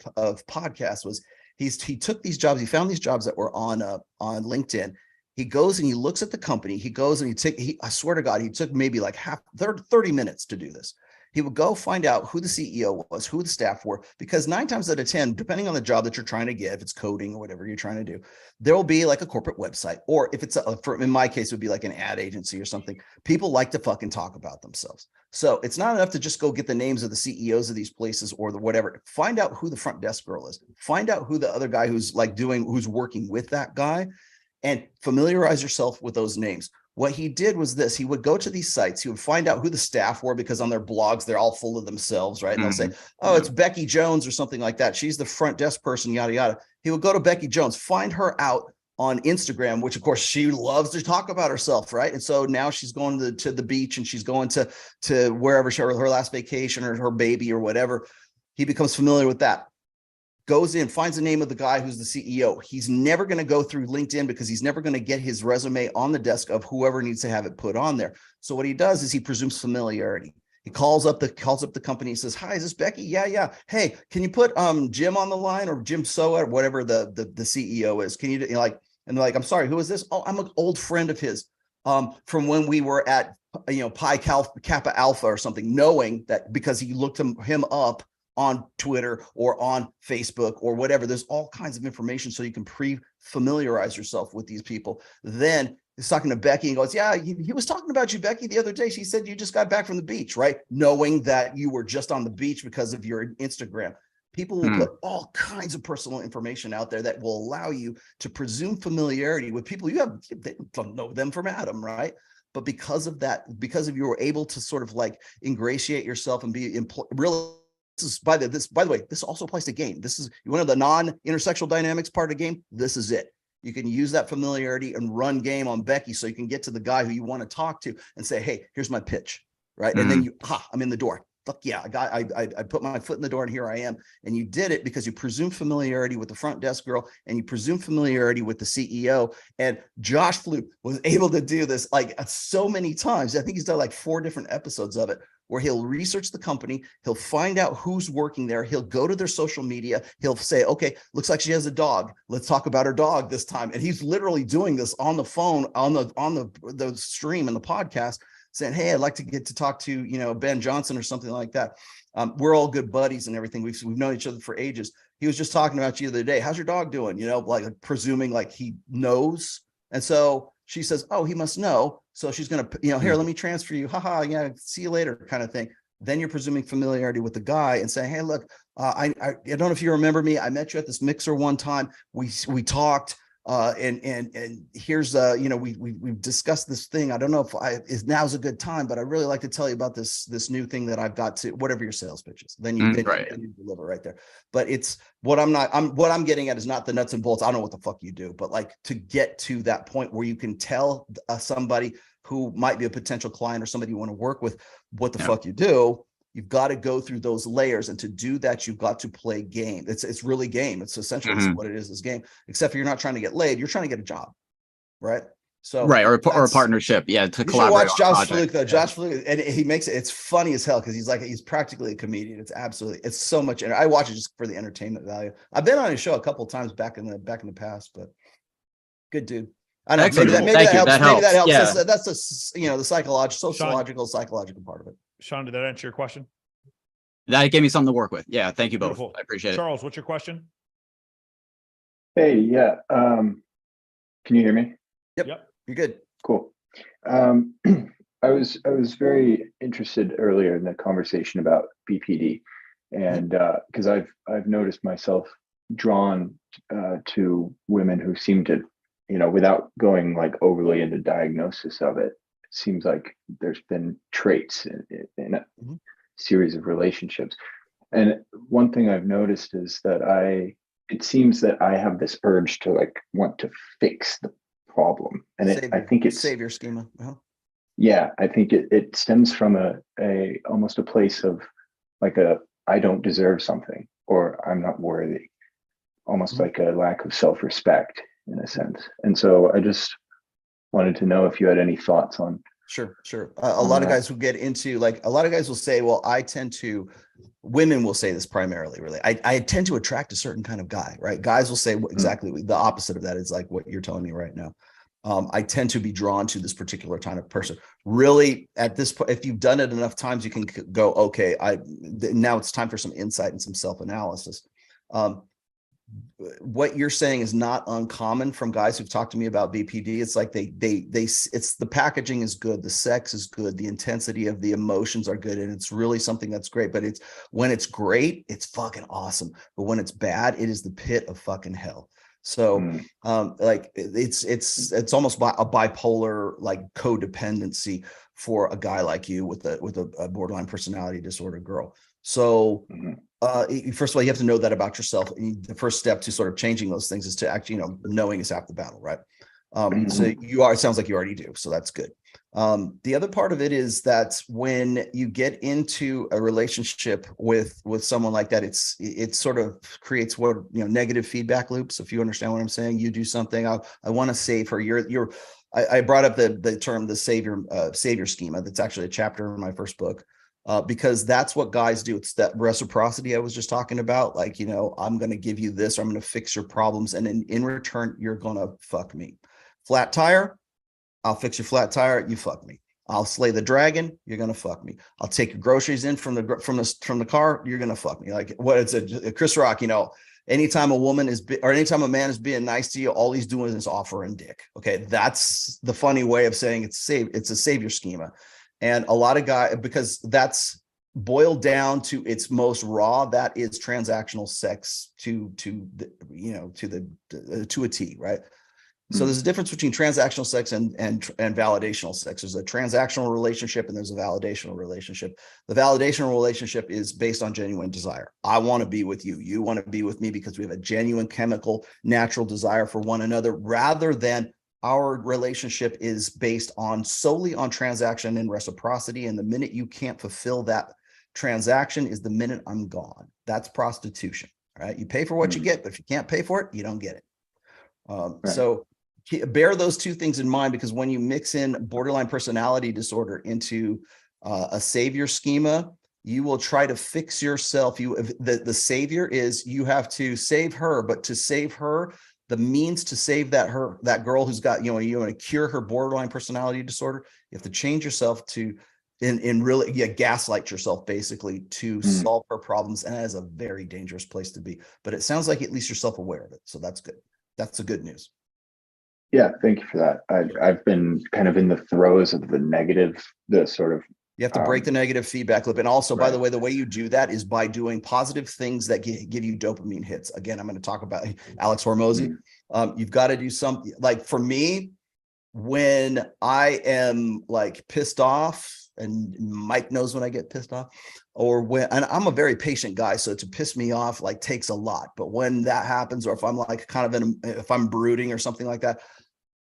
podcasts was he took these jobs. He found these jobs that were on LinkedIn. He goes and he looks at the company. He goes and I swear to God, he took maybe 30 minutes to do this. He would go find out who the CEO was, who the staff were, because 9 times out of 10, depending on the job that you're trying to get, if it's coding or whatever you're trying to do, there will be like a corporate website, or if it's in my case, it would be like an ad agency or something. People like to fucking talk about themselves. So it's not enough to just go get the names of the CEOs of these places or the whatever. Find out who the front desk girl is. Find out who the other guy who's working with that guy, and familiarize yourself with those names. What he did was this: he would go to these sites, he would find out who the staff were, because on their blogs, they're all full of themselves, right? And they'll say, oh, it's Becky Jones or something like that. She's the front desk person, yada, yada. He would go to Becky Jones, find her out on Instagram, which of course she loves to talk about herself, right? And so now she's going to the beach, and she's going to wherever her last vacation, or her baby or whatever. He becomes familiar with that. Goes in, finds the name of the guy who's the CEO. He's never going to go through LinkedIn, because he's never going to get his resume on the desk of whoever needs to have it put on there. So what he does is he presumes familiarity. He calls up the company and says, hi, is this Becky? Yeah. Hey, can you put Jim on the line, or Jim Soa, or whatever the CEO is? Can you like, and they're like, I'm sorry, who is this? Oh, I'm an old friend of his from when we were at, Pi Kappa Alpha or something, knowing that because he looked him up on Twitter or on Facebook or whatever. There's all kinds of information, so you can familiarize yourself with these people. Then he's talking to Becky and goes, yeah, he was talking about you, Becky, the other day. She said you just got back from the beach, right? Knowing that you were just on the beach because of your Instagram. People will put all kinds of personal information out there that will allow you to presume familiarity with people they don't know them from Adam, right? But because of that, because of you were able to sort of like ingratiate yourself and be really. This is by the way, this also applies to game. This is one of the non-intersexual dynamics part of the game. This is it. You can use that familiarity and run game on Becky, so you can get to the guy who you want to talk to and say, hey, here's my pitch, right? And then I'm in the door. Fuck yeah, I put my foot in the door, and here I am. And you did it because you presume familiarity with the front desk girl, and you presume familiarity with the CEO. And Josh Fluke was able to do this like so many times. I think he's done like 4 different episodes of it, where he'll research the company, he'll find out who's working there, he'll go to their social media, he'll say, okay, looks like she has a dog, let's talk about her dog this time. And he's literally doing this on the phone, on the stream and the podcast, saying, hey, I'd like to get to talk to, Ben Johnson or something like that. We're all good buddies and everything. We've known each other for ages. He was just talking about you the other day. How's your dog doing? Like presuming like he knows. And so she says, oh, he must know. So she's going to, here, let me transfer you. Haha, yeah, see you later kind of thing. Then you're presuming familiarity with the guy and saying, hey, look, I don't know if you remember me. I met you at this mixer one time. We talked. And here's we've discussed this thing. I don't know if now's a good time, but I really like to tell you about this new thing that I've got to, whatever your sales pitch is. Then you deliver right there. But it's what I'm getting at is not the nuts and bolts. I don't know what the fuck you do, but like to get to that point where you can tell somebody who might be a potential client or somebody you want to work with what the fuck you do. You've got to go through those layers, and to do that, you've got to play game. It's really game. It's essentially what it is game. Except for you're not trying to get laid, you're trying to get a job, right? So or a partnership, to collaborate. Watch Josh Fluke though. Josh Fluke, and he makes it. It's funny as hell because he's practically a comedian. It's so much. I watch it just for the entertainment value. I've been on his show a couple of times back in the past, but good dude. I know. Maybe that helps. Maybe that helps. Yeah. That's the sociological part of it. Sean, did that answer your question? That gave me something to work with. Yeah, thank you both. Beautiful. I appreciate it. Charles, what's your question? Hey, yeah. Can you hear me? Yep. You're good. Cool. I was very interested earlier in the conversation about BPD, and because I've noticed myself drawn to women who seem to, without going like overly into diagnosis of it, seems like there's been traits in a series of relationships. And one thing I've noticed is that it seems that I have this urge to like want to fix the problem. And I think it's savior schema. Yeah, I think it stems from a almost a place of like I don't deserve something, or I'm not worthy, almost like a lack of self-respect in a sense. And so I just wanted to know if you had any thoughts on. Sure. A lot of guys who get into a lot of guys will say, well, women will say this primarily, really. I tend to attract a certain kind of guy, right? Guys will say exactly the opposite of that is like what you're telling me right now. I tend to be drawn to this particular kind of person. Really, at this point, if you've done it enough times, you can go, okay, now it's time for some insight and some self-analysis. What you're saying is not uncommon from guys who've talked to me about BPD. It's like it's the packaging is good, the sex is good, the intensity of the emotions are good, and it's really something that's great. But when it's great, it's fucking awesome. But when it's bad, it is the pit of fucking hell. So like it's almost a bipolar like codependency for a guy like you with a borderline personality disorder girl. So first of all, you have to know that about yourself. And the first step to sort of changing those things is to actually, knowing is half the battle, right? So it sounds like you already do. So that's good. The other part of it is that when you get into a relationship with someone like that, it sort of creates negative feedback loops. If you understand what I'm saying, you do something, I want to save her. I brought up the term, the savior schema. That's actually a chapter in my first book. Because that's what guys do. It's that reciprocity I was just talking about. Like, I'm going to give you this, or I'm going to fix your problems. And in return, you're going to fuck me. Flat tire, I'll fix your flat tire. You fuck me. I'll slay the dragon. You're going to fuck me. I'll take your groceries in from the car. You're going to fuck me. Like what it's a Chris Rock, anytime anytime a man is being nice to you, all he's doing is offering dick. Okay. That's the funny way of saying it's a savior schema. And a lot of guys, because that's boiled down to its most raw, that is transactional sex to a T, right? So there's a difference between transactional sex and validational sex. There's a transactional relationship and there's a validational relationship. The validational relationship is based on genuine desire. I want to be with you. You want to be with me because we have a genuine chemical, natural desire for one another, rather than our relationship is based solely on transaction and reciprocity. And the minute you can't fulfill that transaction is the minute I'm gone. That's prostitution. All right. You pay for what you get, but if you can't pay for it, you don't get it. So bear those two things in mind, because when you mix in borderline personality disorder into a savior schema, you will try to fix yourself. The savior is you have to save her, but to save her, the means to save that girl who's got, you want to cure her borderline personality disorder, you have to change yourself gaslight yourself basically to solve her problems. And that is a very dangerous place to be, but it sounds like at least you're self-aware of it. So that's good. That's the good news. Yeah. Thank you for that. I've been kind of in the throes of you have to break the negative feedback loop. And also, by the way you do that is by doing positive things that give you dopamine hits. Again, I'm going to talk about Alex Hormozy. You've got to do something. Like for me, when I am like pissed off, and Mike knows when I get pissed off, and I'm a very patient guy, so to piss me off like takes a lot. But when that happens, or if I'm like if I'm brooding or something like that,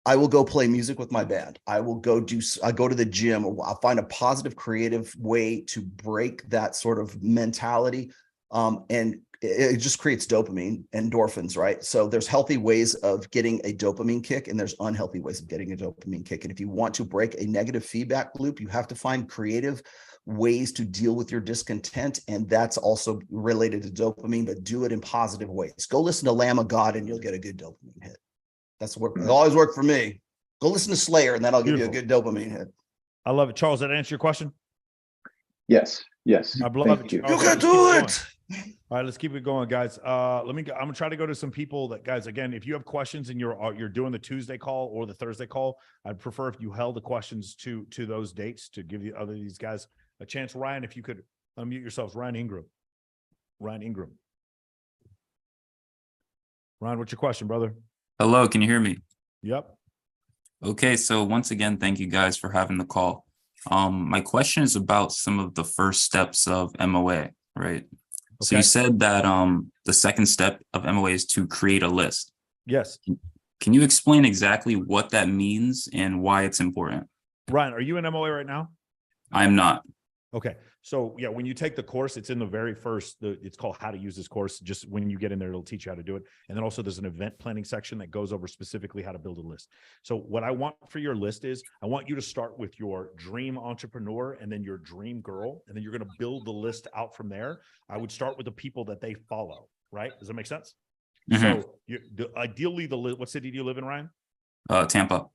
I will go play music with my band. I go to the gym, or I'll find a positive, creative way to break that sort of mentality. And it just creates dopamine, endorphins, right? So there's healthy ways of getting a dopamine kick, and there's unhealthy ways of getting a dopamine kick. And if you want to break a negative feedback loop, you have to find creative ways to deal with your discontent. And that's also related to dopamine, but do it in positive ways. Go listen to Lamb of God and you'll get a good dopamine hit. That's what it always worked for me. Go listen to Slayer and that'll give you a good dopamine hit. I love it. Charles, did that answer your question? Yes. I love it. You can do it. All right, let's keep it going, guys. I'm gonna try to go to some people that, guys, again, if you have questions and you're doing the Tuesday call or the Thursday call, I'd prefer if you held the questions to those dates to give these guys a chance. Ryan, if you could unmute yourselves. Ryan Ingram. Ryan, what's your question, brother? Hello, can you hear me? Yep. Okay, so once again, thank you guys for having the call. My question is about some of the first steps of MOA, right? So you said that the second step of MOA is to create a list. Yes. Can you explain exactly what that means and why it's important? Ryan, are you in MOA right now? I'm not. Okay. So yeah, when you take the course, it's in the very first, it's called How to Use This Course. Just when you get in there, it'll teach you how to do it. And then also there's an event planning section that goes over specifically how to build a list. So what I want for your list is I want you to start with your dream entrepreneur and then your dream girl. And then you're going to build the list out from there. I would start with the people that they follow, right? Does that make sense? Mm-hmm. So ideally, what city do you live in, Ryan? Tampa.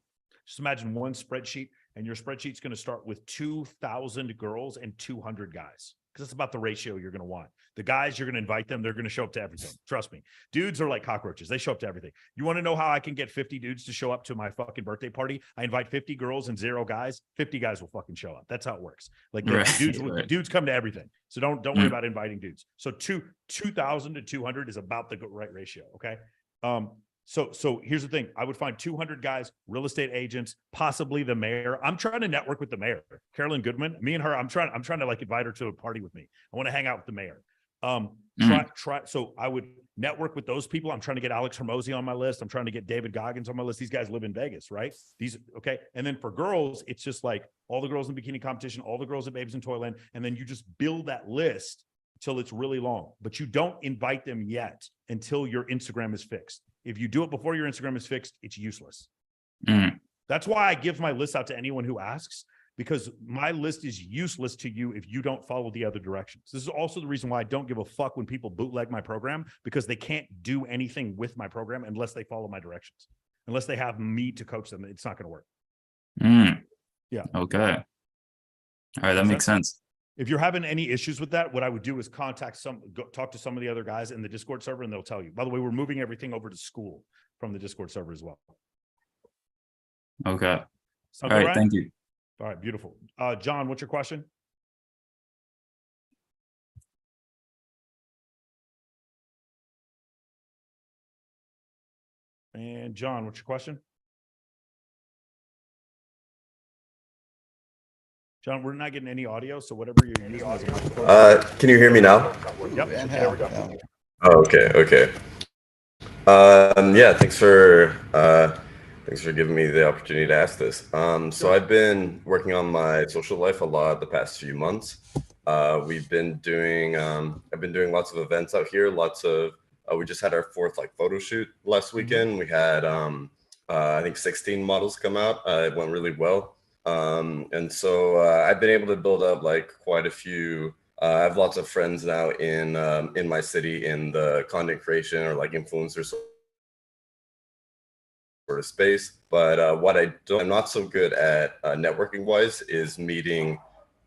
Just imagine one spreadsheet, and your spreadsheet's going to start with 2,000 girls and 200 guys, because that's about the ratio you're going to want. The guys, you're going to invite them. They're going to show up to everything. Trust me. Dudes are like cockroaches. They show up to everything. You want to know how I can get 50 dudes to show up to my fucking birthday party? I invite 50 girls and 0 guys. 50 guys will fucking show up. That's how it works. Like dudes come to everything. So don't worry about inviting dudes. So 2,000 to 200 is about the right ratio. Okay. So here's the thing. I would find 200 guys, real estate agents, possibly the mayor. I'm trying to network with the mayor, Carolyn Goodman. Me and her, I'm trying to like invite her to a party with me. I want to hang out with the mayor. So I would network with those people. I'm trying to get Alex Hormozy on my list. I'm trying to get David Goggins on my list. These guys live in Vegas, right? Okay. And then for girls, it's just like all the girls in bikini competition, all the girls at Babes in Toyland. And then you just build that list till it's really long, but you don't invite them yet until your Instagram is fixed. If you do it before your Instagram is fixed, it's useless. That's why I give my list out to anyone who asks, because my list is useless to you if you don't follow the other directions. This is also the reason why I don't give a fuck when people bootleg my program, because they can't do anything with my program unless they follow my directions. Unless they have me to coach them, it's not going to work. Yeah. Okay. All right, that makes sense. If you're having any issues with that, what I would do is talk to some of the other guys in the Discord server, and they'll tell you. By the way, we're moving everything over to school from the Discord server as well. Okay. Sound All good, right. Thank you. All right. Beautiful. John, what's your question? And John, what's your question? John, we're not getting any audio, so whatever you're using as a microphone. Can you hear me now? Yep. There we go. Oh, okay. Yeah, thanks for giving me the opportunity to ask this. So I've been working on my social life a lot the past few months. I've been doing lots of events out here. We just had our 4th photo shoot last weekend. We had I think 16 models come out. It went really well. And so I've been able to build up quite a few. I have lots of friends now in my city in the content creation or influencer sort of space. But what I'm not so good at networking wise is meeting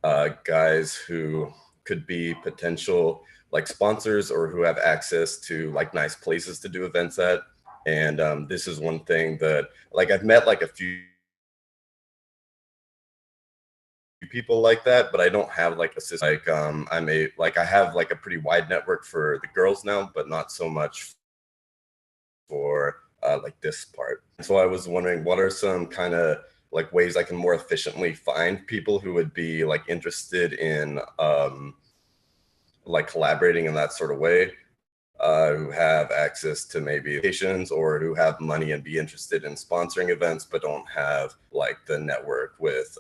guys who could be potential sponsors or who have access to nice places to do events at. And this is one thing that I've met a few people like that, but I don't have a system. I have a pretty wide network for the girls now, but not so much for this part. So I was wondering, what are some kind of ways I can more efficiently find people who would be interested in collaborating in that sort of way, who have access to maybe locations or who have money and be interested in sponsoring events, but don't have the network with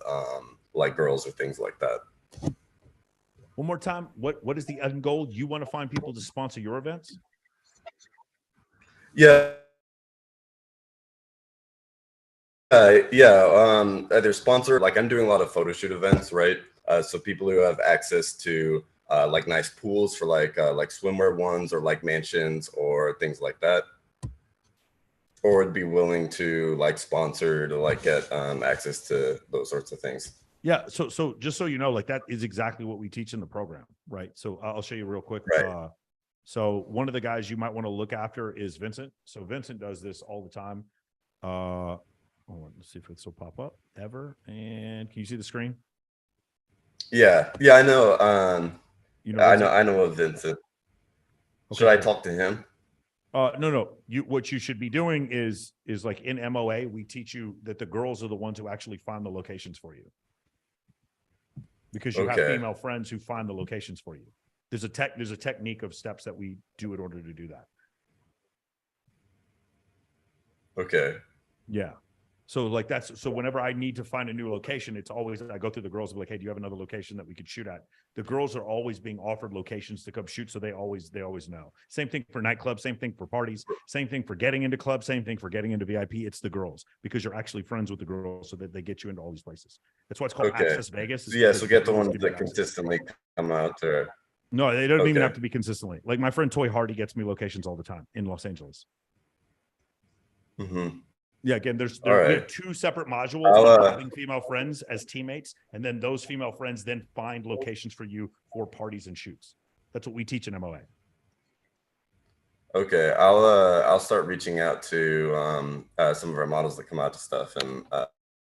girls or things like that. One more time, what is the end goal? You want to find people to sponsor your events? Yeah. Either sponsor, I'm doing a lot of photo shoot events, right? So people who have access to nice pools for swimwear ones or mansions or things like that, or would be willing to sponsor to get access to those sorts of things. Yeah. So just so you know, that is exactly what we teach in the program, right? So I'll show you real quick. Right. So one of the guys you might want to look after is Vincent. So Vincent does this all the time. Hold on, let's see if this will pop up ever. And can you see the screen? Yeah, I know. I know of Vincent. Okay. Should I talk to him? No. What you should be doing is in MOA, we teach you that the girls are the ones who actually find the locations for you. Because you have female friends who find the locations for you. There's a technique of steps that we do in order to do that. Okay. Yeah. So so whenever I need to find a new location, it's always, I go through the girls and be like, hey, do you have another location that we could shoot at? The girls are always being offered locations to come shoot. So they always know. Same thing for nightclubs, same thing for parties, same thing for getting into clubs, same thing for getting into VIP. It's the girls, because you're actually friends with the girls so that they get you into all these places. That's why it's called Access Vegas. Yeah. So get the ones that consistently come out there. No, they don't even have to be consistently. My friend Toy Hardy gets me locations all the time in Los Angeles. Mm-hmm. Yeah, again, we have 2 separate modules of having female friends as teammates, and then those female friends then find locations for you for parties and shoots. That's what we teach in MOA. Okay, I'll start reaching out to some of our models that come out to stuff and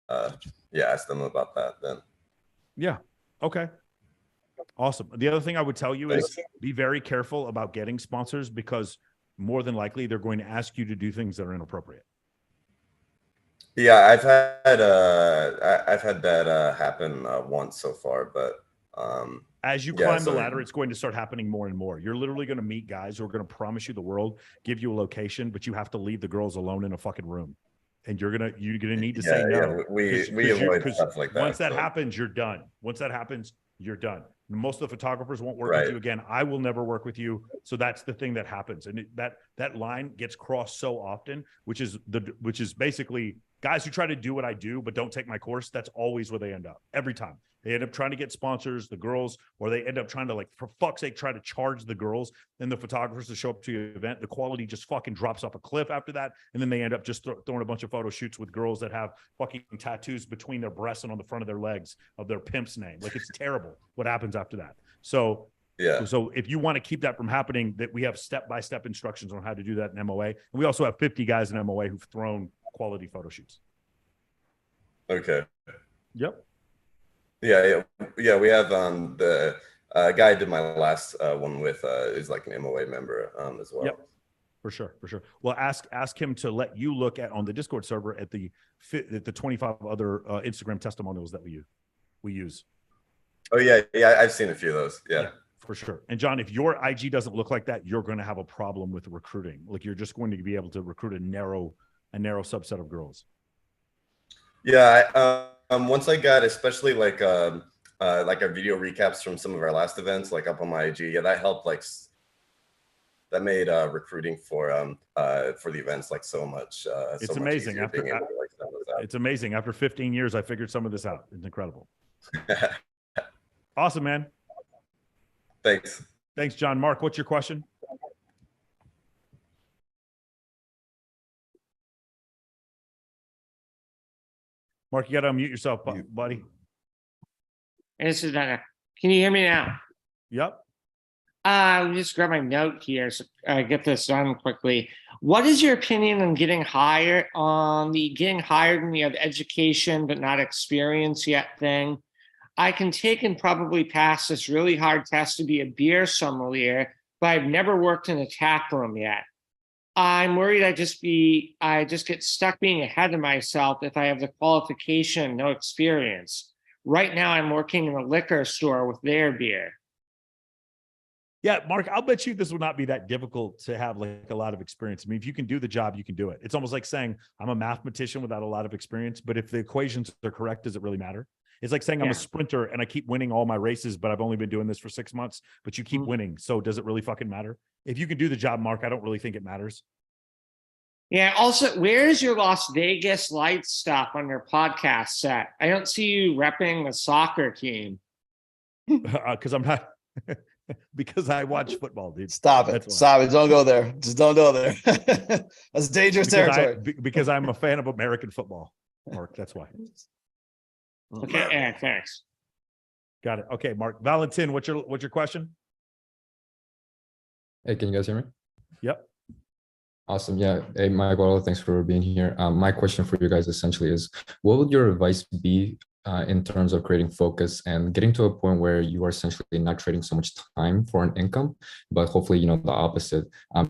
ask them about that then. Yeah. Okay. Awesome. The other thing I would tell you is be very careful about getting sponsors, because more than likely they're going to ask you to do things that are inappropriate. Yeah, I've had that happen once so far, but as you climb the ladder, it's going to start happening more and more. You're literally going to meet guys who are going to promise you the world, give you a location, but you have to leave the girls alone in a fucking room, and you're gonna need to say no. Yeah, we avoid stuff like that. Once that happens, you're done. Once that happens, you're done. Most of the photographers won't work with you again. I will never work with you. So that's the thing that happens, and that line gets crossed so often, which is basically guys who try to do what I do but don't take my course. That's always where they end up every time. They end up trying to get sponsors, the girls, or they end up trying to, like, for fuck's sake, try to charge the girls and the photographers to show up to your event. The quality just fucking drops off a cliff after that. And then they end up just throwing a bunch of photo shoots with girls that have fucking tattoos between their breasts and on the front of their legs of their pimp's name. Like, it's terrible what happens after that. So if you want to keep that from happening, that we have step-by-step instructions on how to do that in MOA. And we also have 50 guys in MOA who've thrown quality photo shoots. Okay. Yep. Yeah. We have the guy I did my last one with is like an MOA member as well. Yep. For sure. Well, ask him to let you look at on the Discord server at the 25 other Instagram testimonials that we use. Oh yeah, I've seen a few of those. Yeah, for sure. And John, if your IG doesn't look like that, you're going to have a problem with recruiting. Like, you're just going to be able to recruit a narrow subset of girls. Yeah. Once I got, especially like our video recaps from some of our last events, like up on my IG, that helped. Like, that made recruiting for the events like so much. It's so amazing. Much It's amazing. After 15 years, I figured some of this out. It's incredible. Awesome, man. Thanks, John. Mark, what's your question? Mark, you got to unmute yourself, buddy. This is better. Can you hear me now? Yep. Let me just grab my note here so I get this done quickly. What is your opinion on getting hired when you have education but not experience yet thing? I can take and probably pass this really hard test to be a beer sommelier, but I've never worked in a tap room yet. I'm worried I just get stuck being ahead of myself if I have the qualification, no experience. Right now, I'm working in a liquor store with their beer. Yeah, Mark, I'll bet you this will not be that difficult to have like a lot of experience. I mean, if you can do the job, you can do it. It's almost like saying I'm a mathematician without a lot of experience, but if the equations are correct, does it really matter? It's like saying I'm a sprinter and I keep winning all my races, but I've only been doing this for 6 months, but you keep winning. So does it really fucking matter? If you can do the job, Mark, I don't really think it matters. Yeah. Also, where's your Las Vegas light stuff on your podcast set? I don't see you repping the soccer team. Because I'm not, because I watch football, dude. Stop it. Stop it. Don't go there. Just don't go there. That's dangerous territory. Because I'm a fan of American football, Mark. That's why. Okay. Yeah, thanks. Got it. Okay, Mark. Valentin, what's your question? Hey, can you guys hear me? Yep. Awesome. Yeah. Hey, Michael, thanks for being here. My question for you guys essentially is, what would your advice be in terms of creating focus and getting to a point where you are essentially not trading so much time for an income, but hopefully, the opposite.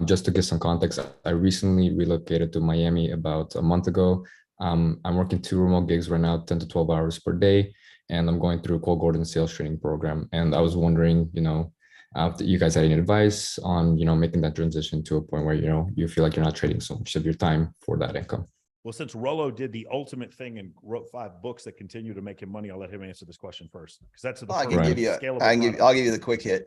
Just to give some context, I recently relocated to Miami about a month ago. I'm working 2 remote gigs right now, 10 to 12 hours per day, and I'm going through Cole Gordon's sales training program. And I was wondering, if you guys had any advice on, making that transition to a point where, you feel like you're not trading so much of your time for that income. Well, since Rolo did the ultimate thing and wrote 5 books that continue to make him money, I'll let him answer this question first, because that's the I'll give you the quick hit.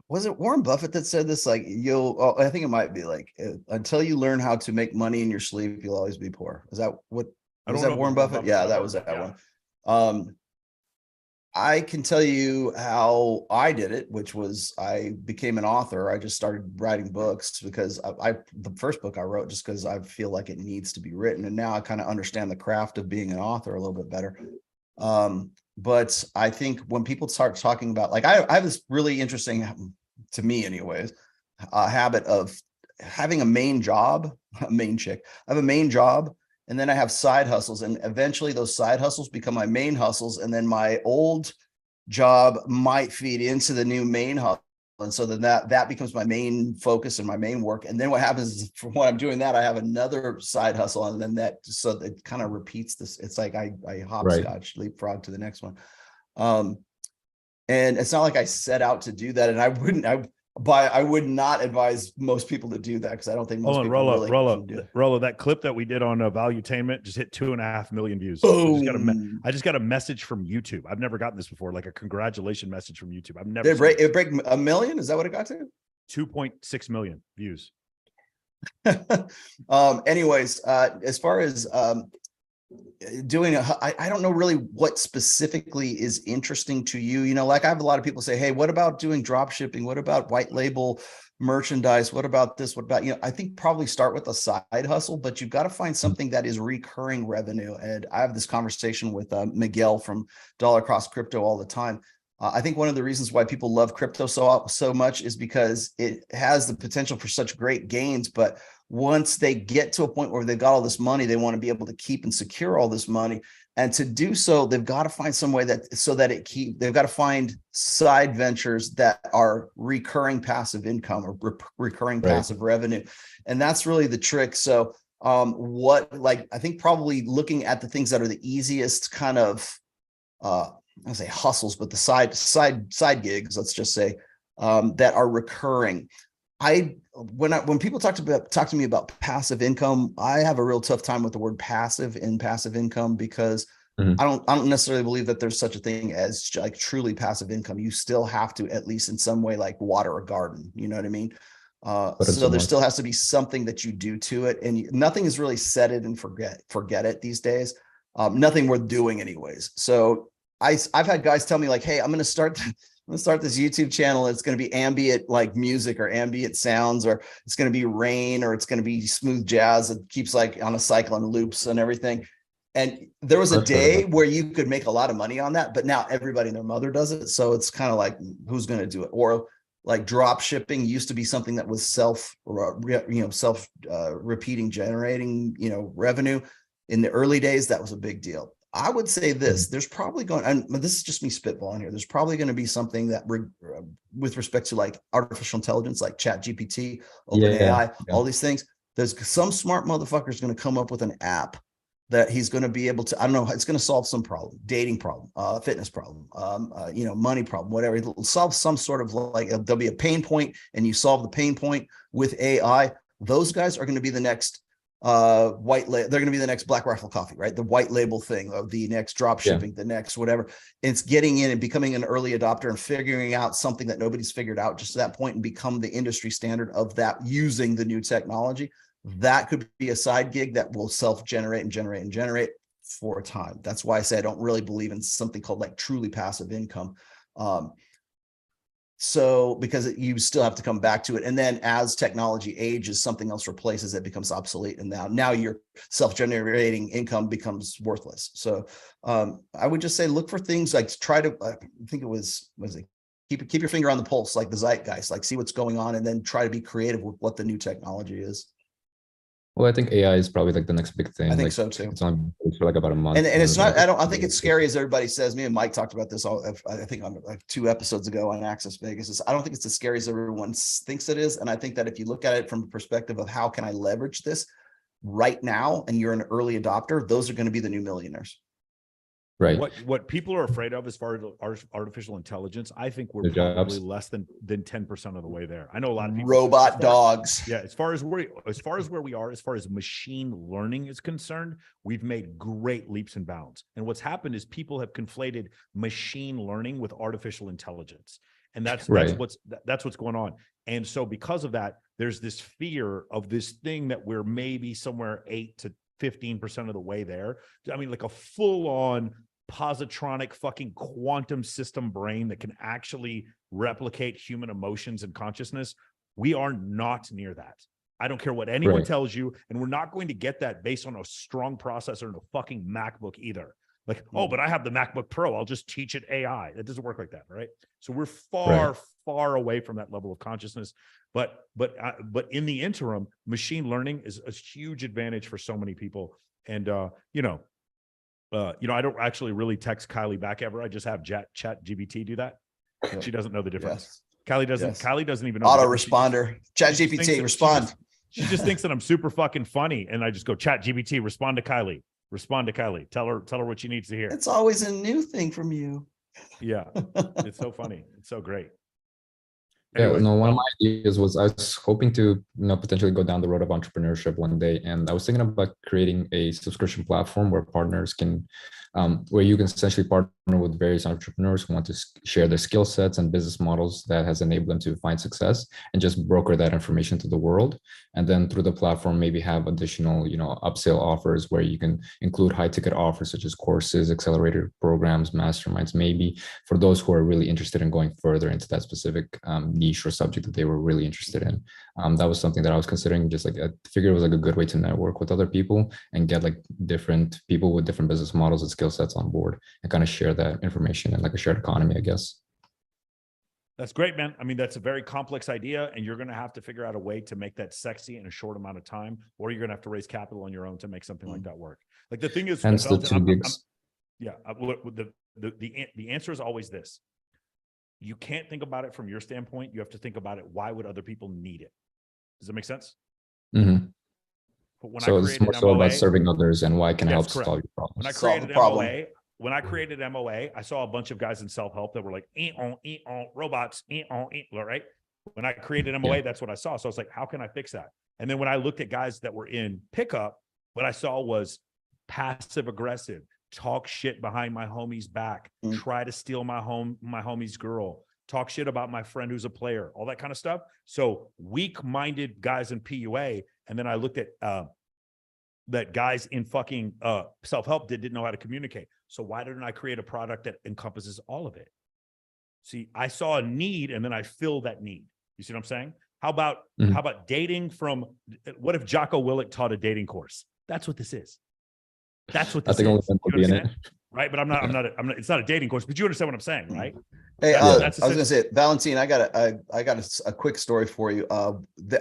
Was it Warren Buffett that said this? Like, I think it might be like, until you learn how to make money in your sleep, you'll always be poor. Is that what? Was that Warren Buffett? Yeah, that was that one. I can tell you how I did it, which was I became an author. I just started writing books because the first book I wrote just because I feel like it needs to be written. And now I kind of understand the craft of being an author a little bit better. But I think when people start talking about, like, I have this really interesting, to me anyways, habit of having a main job, a main chick. I have a main job, and then I have side hustles, and eventually those side hustles become my main hustles. And then my old job might feed into the new main hustle. And so then that becomes my main focus and my main work. And then what happens is from when I'm doing that, I have another side hustle. And then so it kind of repeats this. It's like I hopscotch, leapfrog to the next one. And it's not like I set out to do that. And I would not advise most people to do that, because I don't think most people really can do it. Rolo, that clip that we did on Valuetainment just hit 2.5 million views. I just got a message from YouTube. I've never gotten this before, like a congratulation message from YouTube. I've never. It break 1 million? Is that what it got to? 2.6 million views. Anyways, as far as doing I don't know really what specifically is interesting to you. You know, like I have a lot of people say, hey, what about doing drop shipping? What about white label merchandise? What about this? What about, you know, I think probably start with a side hustle, but you've got to find something that is recurring revenue. And I have this conversation with Miguel from Dollar Cost Crypto all the time. I think one of the reasons why people love crypto so much is because it has the potential for such great gains. But once they get to a point where they've got all this money, they want to be able to keep and secure all this money. And to do so, they've got to find some way they've got to find side ventures that are recurring passive income or recurring passive revenue. And that's really the trick. So I think probably looking at the things that are the easiest kind of, I say hustles, but the side gigs, let's just say, that are recurring. When people talk to me about passive income, I have a real tough time with the word passive in passive income, because I don't necessarily believe that there's such a thing as like truly passive income. You still have to, at least in some way, like water a garden. You know what I mean? So there still has to be something that you do to it, and nothing is really set it and forget it these days. Nothing worth doing anyways. So I've had guys tell me like, hey, I'm going to start this YouTube channel. It's going to be ambient like music or ambient sounds, or it's going to be rain, or it's going to be smooth jazz that keeps like on a cycle and loops and everything. And there was a day where you could make a lot of money on that, but now everybody and their mother does it. So it's kind of like, who's going to do it? Or like drop shipping used to be something that was self repeating, generating, revenue. In the early days, that was a big deal. I would say this, there's probably and this is just me spitballing here. There's probably going to be something that with respect to like artificial intelligence, like ChatGPT, OpenAI, all these things, there's some smart motherfucker going to come up with an app that he's going to be able to, I don't know, it's going to solve some problem, dating problem, fitness problem, money problem, whatever. It'll solve some sort of like, there'll be a pain point and you solve the pain point with AI. Those guys are going to be the next they're going to be the next Black Rifle Coffee, right? The white label thing of the next drop shipping, the next whatever. It's getting in and becoming an early adopter and figuring out something that nobody's figured out just to that point and become the industry standard of that using the new technology. That could be a side gig that will self-generate and generate for a time. That's why I say I don't really believe in something called like truly passive income. So because you still have to come back to it. And then as technology ages, something else replaces it, becomes obsolete. And now your self-generating income becomes worthless. So I would just say, look for things like try to, I think it was it? Keep your finger on the pulse, like the zeitgeist, like see what's going on, and then try to be creative with what the new technology is. Well, I think AI is probably like the next big thing. I think like, so too. It's only for like about a month. And it's not, I think it's scary as everybody says. Me and Mike talked about this I think on like 2 episodes ago on Access Vegas. I don't think it's as scary as everyone thinks it is. And I think that if you look at it from the perspective of how can I leverage this right now, and you're an early adopter, those are going to be the new millionaires. Right. What people are afraid of as far as artificial intelligence, I think we're probably less than 10% of the way there. I know a lot of people. Robot dogs. Yeah, as far as where we are, as far as machine learning is concerned, we've made great leaps and bounds. And what's happened is people have conflated machine learning with artificial intelligence, and that's what's going on. And so because of that, there's this fear of this thing that we're maybe somewhere 8 to 15% of the way there. I mean, like a full-on positronic fucking quantum system brain that can actually replicate human emotions and consciousness. We are not near that. I don't care what anyone tells you, and we're not going to get that based on a strong processor and a fucking MacBook either. Like, oh, but I have the MacBook Pro, I'll just teach it AI. It doesn't work like that, right? So we're far away from that level of consciousness. But in the interim, machine learning is a huge advantage for so many people. And I don't actually really text Kylie back ever. I just have chat GBT do that. She doesn't know the difference. Kylie doesn't. Yes. Kylie doesn't even know. Autoresponder. Chat she just thinks GPT, that- respond. She just thinks that I'm super fucking funny, and I just go, Chat GPT, respond to Kylie. Respond to Kylie. Tell her what she needs to hear. It's always a new thing from you. Yeah, it's so funny. It's so great. Yeah, Anyways, no, one of my ideas was I was hoping to, potentially go down the road of entrepreneurship one day. And I was thinking about creating a subscription platform where partners can, where you can essentially partner with various entrepreneurs who want to share their skill sets and business models that has enabled them to find success, and just broker that information to the world. And then through the platform, maybe have additional, upsell offers where you can include high ticket offers such as courses, accelerator programs, masterminds, maybe for those who are really interested in going further into that specific niche or subject that they were really interested in. That was something that I was considering. Just like I figured it was like a good way to network with other people and get like different people with different business models and skill sets on board, and kind of share that information in like a shared economy, I guess. That's great, man. I mean, that's a very complex idea, and you're going to have to figure out a way to make that sexy in a short amount of time, or you're going to have to raise capital on your own to make something like that work. Like the thing is, Hence the two gigs. The answer is always this. You can't think about it from your standpoint. You have to think about it. Why would other people need it? Does that make sense? Mm-hmm. But when So I it's more created so MOA, about serving others and why can I help correct. solve your problems. When I Solve created the problem. MOA, I saw a bunch of guys in self-help that were like, robots, right? When I created MOA, that's what I saw. So I was like, how can I fix that? And then when I looked at guys that were in pickup, what I saw was passive aggressive, talk shit behind my homie's back, try to steal my homie's girl, talk shit about my friend who's a player, all that kind of stuff. So weak-minded guys in PUA. And then I looked at that guys in fucking self-help didn't know how to communicate. So why didn't I create a product that encompasses all of it? See, I saw a need and then I filled that need. You see what I'm saying? How about dating from, what if Jocko Willink taught a dating course? That's what this is. That's what this is. You understand? Right? But I'm not, it's not a dating course, but you understand what I'm saying, right? Hey, I was going to say, Valentine, I got a quick story for you.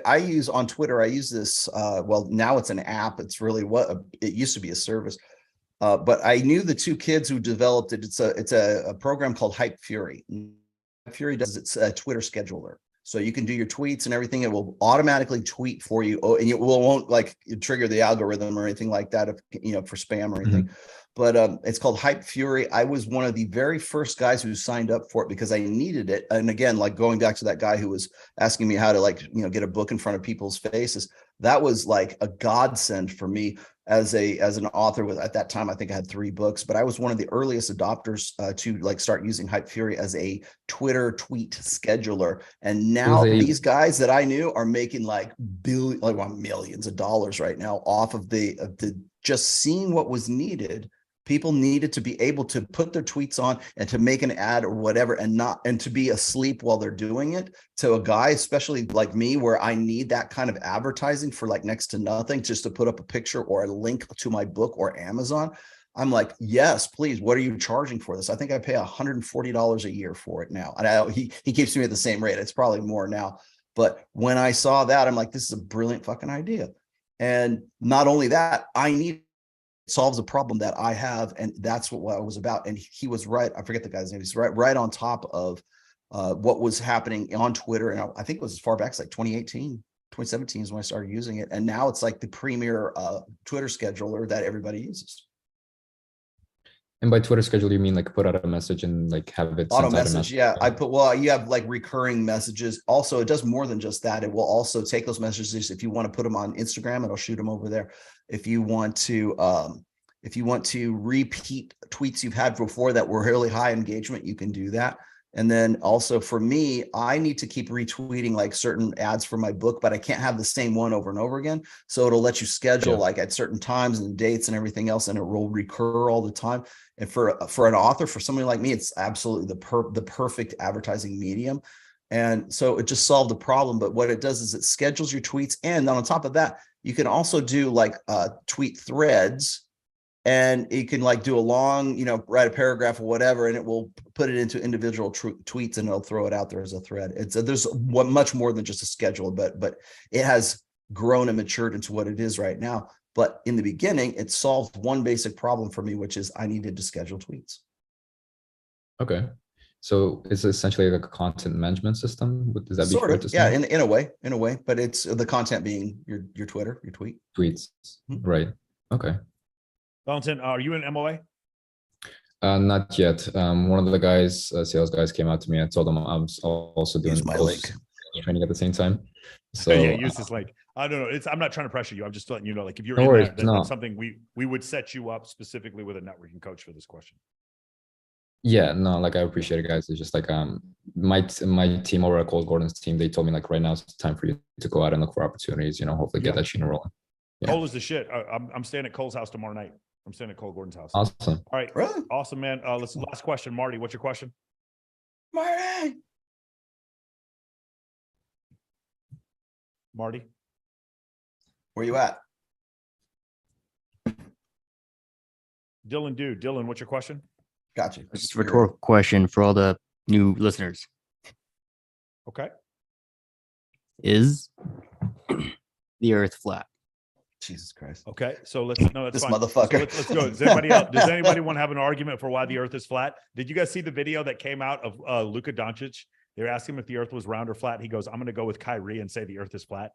I use on Twitter, I use this, well, now it's an app. It's really it used to be a service. But I knew the two kids who developed it. It's a program called Hype Fury. Hype Fury does its Twitter scheduler. So you can do your tweets and everything. It will automatically tweet for you. Oh, and it won't like trigger the algorithm or anything like that, if, for spam or anything. But it's called Hype Fury. I was one of the very first guys who signed up for it because I needed it. And again, like going back to that guy who was asking me how to get a book in front of people's faces. That was like a godsend for me as an author. With at that time, I think I had 3 books, but I was one of the earliest adopters to start using Hype Fury as a Twitter tweet scheduler. And now these guys that I knew are making millions of dollars right now off of the just seeing what was needed. People needed to be able to put their tweets on and to make an ad or whatever, and to be asleep while they're doing it. To a guy, especially like me, where I need that kind of advertising for like next to nothing, just to put up a picture or a link to my book or Amazon. I'm like, yes, please. What are you charging for this? I think I pay $140 a year for it now. And he keeps me at the same rate. It's probably more now. But when I saw that, I'm like, this is a brilliant fucking idea. And not only that, solves a problem that I have, and that's what I was about. And he was right. I forget the guy's name. He's right on top of what was happening on Twitter. And I think it was as far back as like 2018, 2017 is when I started using it. And now it's like the premier Twitter scheduler that everybody uses. And by Twitter schedule, you mean like put out a message and like have it auto message? Yeah, you have like recurring messages. Also, it does more than just that. It will also take those messages. If you want to put them on Instagram, it'll shoot them over there. If you want to repeat tweets you've had before that were really high engagement, you can do that. And then also for me, I need to keep retweeting like certain ads for my book, but I can't have the same one over and over again. So it'll let you schedule like at certain times and dates and everything else, and it will recur all the time. And for an author, for somebody like me, it's absolutely the perfect advertising medium. And so it just solved the problem. But what it does is it schedules your tweets. And on top of that, you can also do like tweet threads. And you can like do a long, write a paragraph or whatever, and it will put it into individual tweets and it'll throw it out there as a thread. There's much more than just a schedule, but it has grown and matured into what it is right now. But in the beginning, it solved one basic problem for me, which is I needed to schedule tweets. Okay. So it's essentially like a content management system. Is that be Sort fair of, to say? yeah, in a way, but it's the content being your Twitter, your tweets, right? Okay. Valentin, are you in MOA? Not yet. One of the guys, sales guys, came out to me. I told them I'm also doing Use my link. training at the same time. So Yeah, use this link. I don't know. I'm not trying to pressure you. I'm just letting you know, like if you're No in worries, that, no. that's something we would set you up specifically with a networking coach for this question. yeah, no, like I appreciate it, guys. It's just like my team over at Cold Gordon's team, they told me like right now it's time for you to go out and look for opportunities. You know, hopefully get that machine rolling. Yeah. Cole is the shit. I'm staying at Cole's house tomorrow night. I'm staying at Cole Gordon's house. Awesome. All right. Really? Awesome, man. Last question, Marty. What's your question? Marty, where you at? Dylan, what's your question? Gotcha. Just a rhetorical question for all the new listeners. Okay. Is the earth flat? Jesus Christ. Okay, so that's This fine. motherfucker. So let's go. Does anybody want to have an argument for why the earth is flat? Did you guys see the video that came out of Luka Doncic? They were asking him if the earth was round or flat. He goes, I'm going to go with Kyrie and say the earth is flat.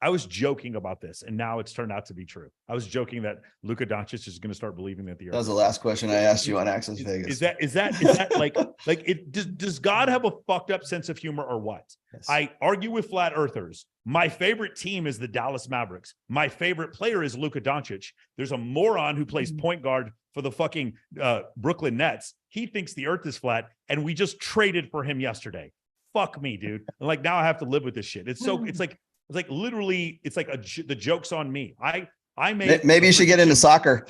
I was joking about this, and now it's turned out to be true. I was joking that Luka Doncic is going to start believing that the earth. That was the last question I asked you on Access Vegas. Is that like it? Does God have a fucked up sense of humor or what? Yes. I argue with flat earthers. My favorite team is the Dallas Mavericks. My favorite player is Luka Doncic. There's a moron who plays point guard for the fucking Brooklyn Nets. He thinks the earth is flat, and we just traded for him yesterday. Fuck me, dude. And like now I have to live with this shit. It's like literally, it's like the joke's on me. I made maybe you should get into soccer.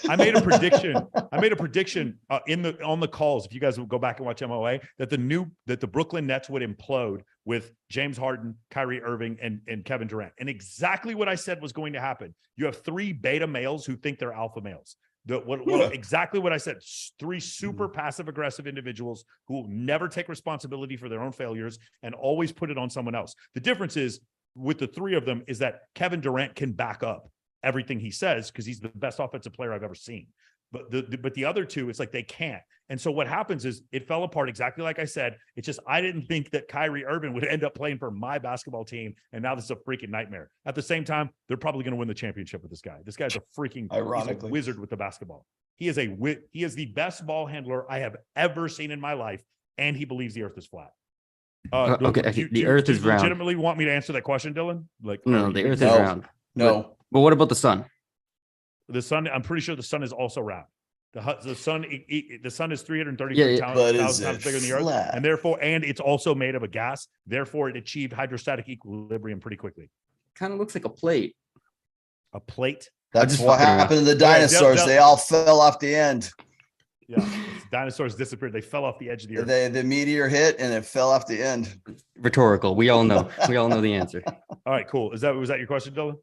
I made a prediction. On the calls. If you guys will go back and watch MOA, that the Brooklyn Nets would implode with James Harden, Kyrie Irving, and Kevin Durant. And exactly what I said was going to happen. You have 3 beta males who think they're alpha males. Exactly what I said. 3 super passive aggressive individuals who will never take responsibility for their own failures and always put it on someone else. The difference is with the 3 of them is that Kevin Durant can back up everything he says because he's the best offensive player I've ever seen. But the other 2, it's like they can't. And so what happens is it fell apart exactly like I said. It's just I didn't think that Kyrie Irving would end up playing for my basketball team, and now this is a freaking nightmare. At the same time, they're probably going to win the championship with this guy. This guy's a freaking ironically wizard with the basketball. He is the best ball handler I have ever seen in my life, and he believes the earth is flat. Okay, the earth is round. Legitimately want me to answer that question, Dylan? No, the earth is round. No. But what about the sun? The sun, I'm pretty sure the sun is also round. The sun is 333 times bigger than the earth, and therefore, and it's also made of a gas. Therefore, it achieved hydrostatic equilibrium pretty quickly. Kind of looks like a plate. A plate. That's what happened to the dinosaurs. They all fell off the end. Yeah, dinosaurs disappeared. They fell off the edge of the earth. The meteor hit and it fell off the end. Rhetorical. We all know. We all know the answer. All right, cool. Was that your question, Dylan?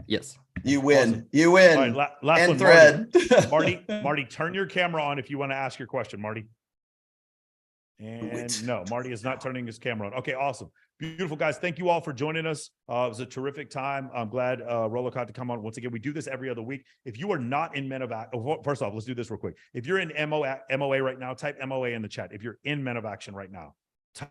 Yes. You win. Awesome. You win. All right, last and one, thread. Marty, turn your camera on if you want to ask your question, Marty. And no, Marty is not turning his camera on. Okay, awesome. Beautiful, guys. Thank you all for joining us. It was a terrific time. I'm glad Rolo got to come on once again. We do this every other week. If you are not in Men of Action, first off, let's do this real quick. If you're in MOA right now, type MOA in the chat. If you're in Men of Action right now,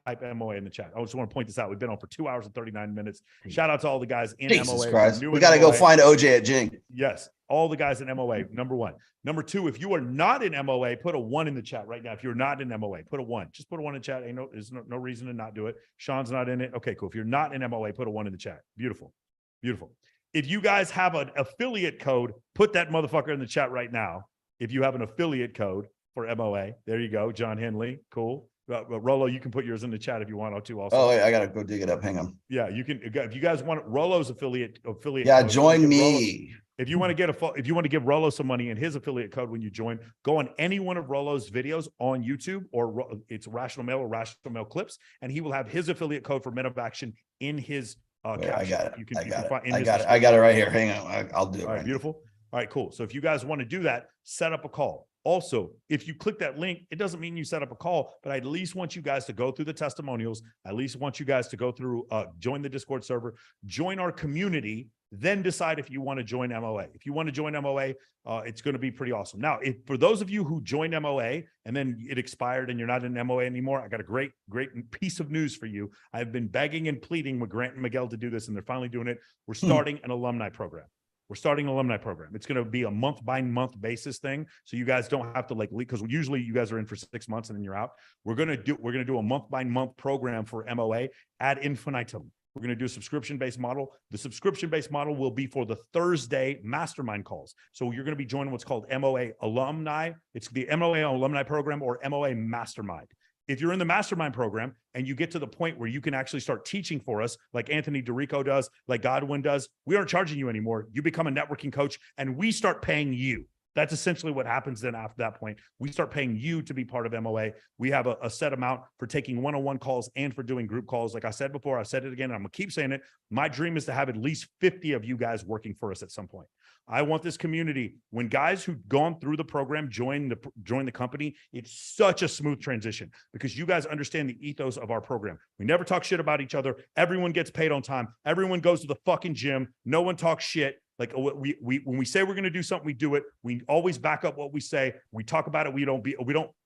type MOA in the chat. I just want to point this out. We've been on for 2 hours and 39 minutes. Shout out to all the guys in Jesus MOA. Christ. We got to go find OJ at Jing. Yes. All the guys in MOA, number 1. Number 2, if you are not in MOA, put a 1 in the chat right now. If you're not in MOA, put a 1. Just put a 1 in chat. There's no reason to not do it. Sean's not in it. Okay, cool. If you're not in MOA, put a 1 in the chat. Beautiful. Beautiful. If you guys have an affiliate code, put that motherfucker in the chat right now. If you have an affiliate code for MOA, there you go. John Henley. Cool. Rolo, you can put yours in the chat if you want to also. Oh, wait, I gotta go dig it up. Hang on. Yeah, you can. If you guys want Rolo's affiliate. Yeah, code, join me. Rolo, if you want to give Rolo some money in his affiliate code when you join, go on any one of Rolo's videos on YouTube, or it's Rational Mail or Rational Mail Clips, and he will have his affiliate code for Men of Action in his caption. I got it. You can, I got it right here. Hang on. I'll do it. All right, beautiful. All right, cool. So if you guys want to do that, set up a call. Also, if you click that link, it doesn't mean you set up a call, but I at least want you guys to go through the testimonials. I at least want you guys to go through, join the Discord server, join our community. then decide if you want to join MOA. If you want to join MOA, it's going to be pretty awesome. Now, for those of you who joined MOA and then it expired and you're not in MOA anymore, I got a great piece of news for you. I've been begging and pleading with Grant and Miguel to do this, and they're finally doing it. We're starting an alumni program. We're starting an alumni program. It's going to be a month-by-month basis thing, so you guys don't have to leave, because usually you guys are in for 6 months and then you're out. We're going to do a month-by-month program for MOA ad infinitum. We're going to do a subscription-based model. The subscription-based model will be for the Thursday mastermind calls. So you're going to be joining what's called MOA Alumni. It's the MOA Alumni Program or MOA Mastermind. If you're in the mastermind program and you get to the point where you can actually start teaching for us, like Anthony DeRico does, like Godwin does, we aren't charging you anymore. You become a networking coach and we start paying you. That's essentially what happens then after that point. We start paying you to be part of MOA. We have a set amount for taking one-on-one calls and for doing group calls. Like I said before, I've said it again, and I'm gonna keep saying it. My dream is to have at least 50 of you guys working for us at some point. I want this community, when guys who've gone through the program join the company, it's such a smooth transition because you guys understand the ethos of our program. We never talk shit about each other. Everyone gets paid on time. Everyone goes to the fucking gym. No one talks shit. Like when we say we're going to do something, we do it. We always back up what we say. We talk about it. We don't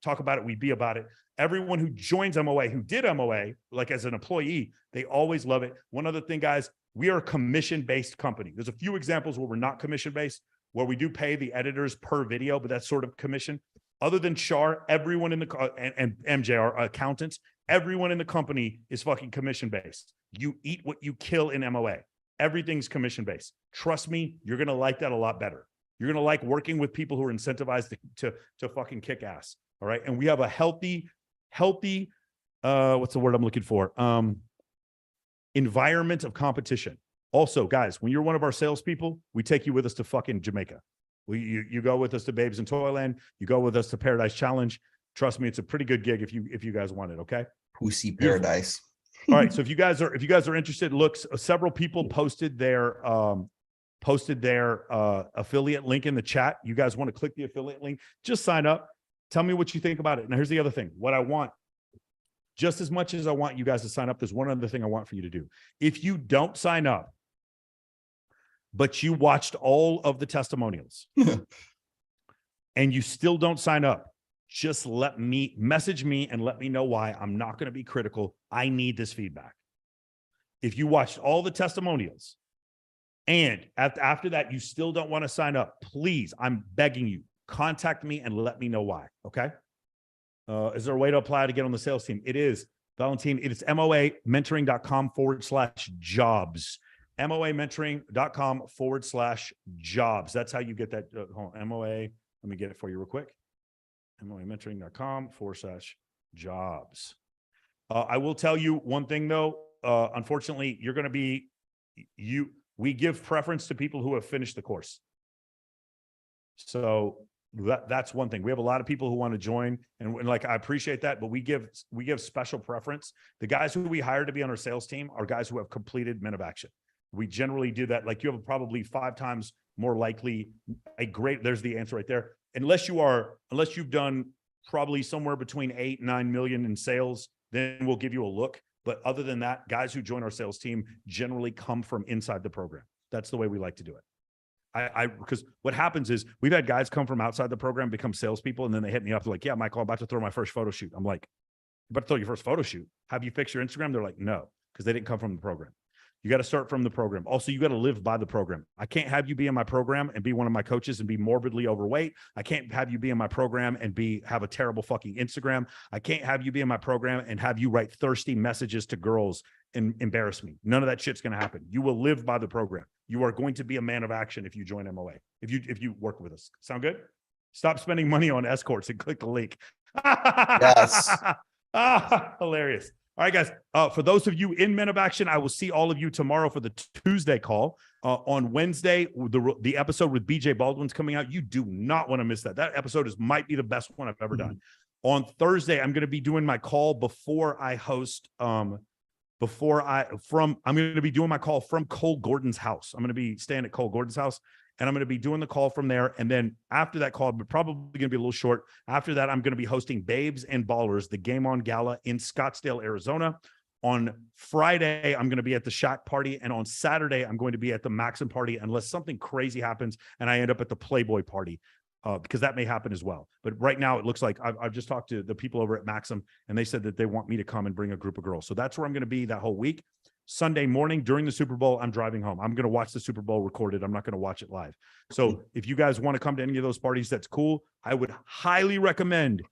talk about it. We be about it. Everyone who joins MOA, who did MOA, like as an employee, they always love it. One other thing, guys, we are a commission-based company. There's a few examples where we're not commission-based, where we do pay the editors per video, but that's sort of commission. Other than Char, everyone in the and MJ, our accountants, everyone in the company is fucking commission-based. You eat what you kill in MOA. Everything's commission-based. Trust me, you're going to like that a lot better. You're going to like working with people who are incentivized to fucking kick ass. All right. And we have a healthy, what's the word I'm looking for? Environment of competition. Also, guys, when you're one of our salespeople, we take you with us to fucking Jamaica. You go with us to Babes in Toyland. You go with us to Paradise Challenge. Trust me, it's a pretty good gig if you guys want it. Okay. Pussy Paradise. All right. So if you guys are interested, look, several people posted their affiliate link in the chat. You guys want to click the affiliate link, just sign up. Tell me what you think about it. Now, here's the other thing. What I want, just as much as I want you guys to sign up, there's one other thing I want for you to do. If you don't sign up, but you watched all of the testimonials and you still don't sign up, just message me and let me know why. I'm not going to be critical. I need this feedback. If you watched all the testimonials and after that, you still don't want to sign up, please, I'm begging you, contact me and let me know why. Okay. Is there a way to apply to get on the sales team? It is, Valentine. It is MOAmentoring.com/jobs. MOAmentoring.com/jobs. That's how you get that. MOA. Let me get it for you real quick. MOAmentoring.com/jobs. I will tell you one thing though. Unfortunately, you're going to be, we give preference to people who have finished the course. So that's one thing. We have a lot of people who want to join and like, I appreciate that, but we give special preference. The guys who we hire to be on our sales team are guys who have completed Men of Action. We generally do that. Like you have probably 5 times more likely there's the answer right there. Unless you've done probably somewhere between 8 and 9 million in sales, then we'll give you a look. But other than that, guys who join our sales team generally come from inside the program. That's the way we like to do it. Because what happens is we've had guys come from outside the program, become salespeople, and then they hit me up. They're like, yeah, Michael, I'm about to throw my first photo shoot. I'm like, you're about to throw your first photo shoot? Have you fixed your Instagram? They're like, no, because they didn't come from the program. You got to start from the program. Also, you got to live by the program. I can't have you be in my program and be one of my coaches and be morbidly overweight. I can't have you be in my program and have a terrible fucking Instagram. I can't have you be in my program and have you write thirsty messages to girls and embarrass me. None of that shit's going to happen. You will live by the program. You are going to be a man of action if you join MOA, if you work with us. Sound good? Stop spending money on escorts and click the link. Yes. Hilarious. All right, guys. For those of you in Men of Action, I will see all of you tomorrow for the Tuesday call. On Wednesday, the episode with BJ Baldwin's coming out. You do not want to miss that. That episode might be the best one I've ever done. On Thursday, I'm going to be doing my call before I host. I'm going to be doing my call from Cole Gordon's house. I'm going to be staying at Cole Gordon's house, and I'm going to be doing the call from there. And then after that call, but probably going to be a little short. After that, I'm going to be hosting Babes and Ballers, the Game On Gala in Scottsdale, Arizona On Friday, I'm going to be at the Shaq party. And on Saturday, I'm going to be at the Maxim party unless something crazy happens and I end up at the Playboy party. Because that may happen as well. But right now it looks like I've just talked to the people over at Maxim and they said that they want me to come and bring a group of girls. So that's where I'm going to be that whole week. Sunday morning during the Super Bowl, I'm driving home. I'm going to watch the Super Bowl recorded. I'm not going to watch it live. So if you guys want to come to any of those parties, that's cool. I would highly recommend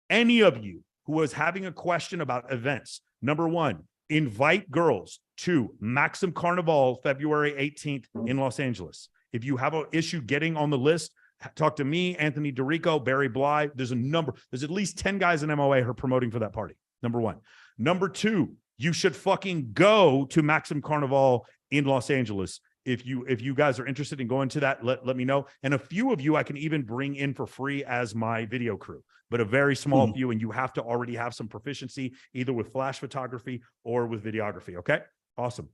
any of you who is having a question about events. Number one, invite girls to Maxim Carnival, February 18th in Los Angeles. If you have an issue getting on the list, talk to me, Anthony DeRico, Barry Bly. There's at least 10 guys in MOA who are promoting for that party. Number one. Number two, you should fucking go to Maxim Carnival in Los Angeles. If you guys are interested in going to that, let me know. And a few of you I can even bring in for free as my video crew, but a very small few, and you have to already have some proficiency either with flash photography or with videography. Okay, awesome.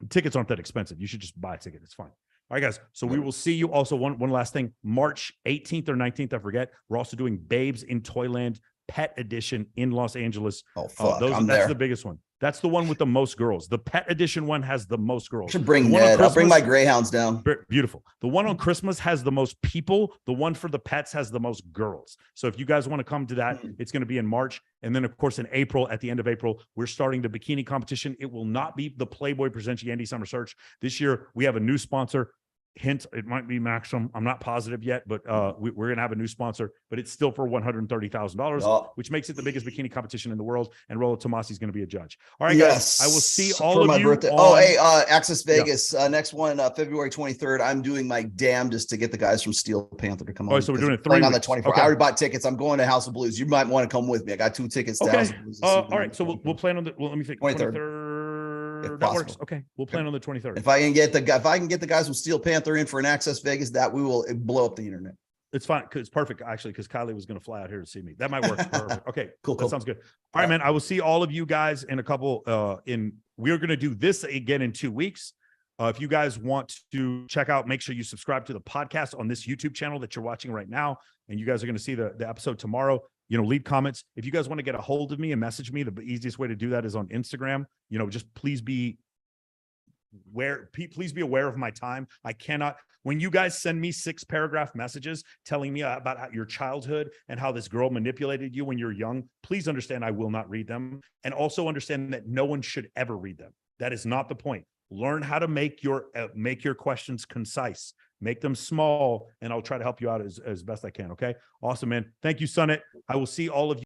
Tickets aren't that expensive. You should just buy a ticket. It's fine. All right, guys. So we will see you. Also, one last thing. March 18th or 19th, I forget. We're also doing Babes in Toyland Pet Edition in Los Angeles. Oh, fuck. That's the biggest one. That's the one with the most girls. The Pet Edition one has the most girls. Should bring Ned. I'll bring my greyhounds down. Beautiful. The one on Christmas has the most people. The one for the pets has the most girls. So if you guys want to come to that, it's going to be in March. And then, of course, in April, at the end of April, we're starting the bikini competition. It will not be the Playboy Presents Yandy Summer Search. This year, we have a new sponsor. Hint, it might be Maxim. I'm not positive yet, but we're going to have a new sponsor, but it's still for $130,000, which makes it the biggest bikini competition in the world. And Rolo Tomassi is going to be a judge. All right, guys, I will see all of you birthday. Access Vegas. Next one, February 23rd. I'm doing my damnedest to get the guys from Steel Panther to come on. Oh, so we're doing it 3 weeks. On the 24th. Okay. I already bought tickets. I'm going to House of Blues. You might want to come with me. I got 2 tickets to House of Blues. All right, so we'll plan on the. Well, let me think. 23rd. That works. Okay, we'll plan on the 23rd. If I can get the guys from Steel Panther in for an Access Vegas, that we will blow up the internet. It's fine. It's perfect, actually, because Kylie was going to fly out here to see me. That might work. Perfect. Okay, cool. That sounds good. All right, man. I will see all of you guys in a couple. We're going to do this again in 2 weeks. If you guys want to check out, make sure you subscribe to the podcast on this YouTube channel that you're watching right now, and you guys are going to see the episode tomorrow. Leave comments. If you guys want to get a hold of me and message me, the easiest way to do that is on Instagram. Just please be aware of my time. I cannot, when you guys send me 6-paragraph messages telling me about your childhood and how this girl manipulated you when you're young, please understand I will not read them. And also understand that no one should ever read them. That is not the point. Learn how to make your questions concise. Make them small, and I'll try to help you out as best I can. Okay. Awesome, man. Thank you, Sonnet. I will see all of you.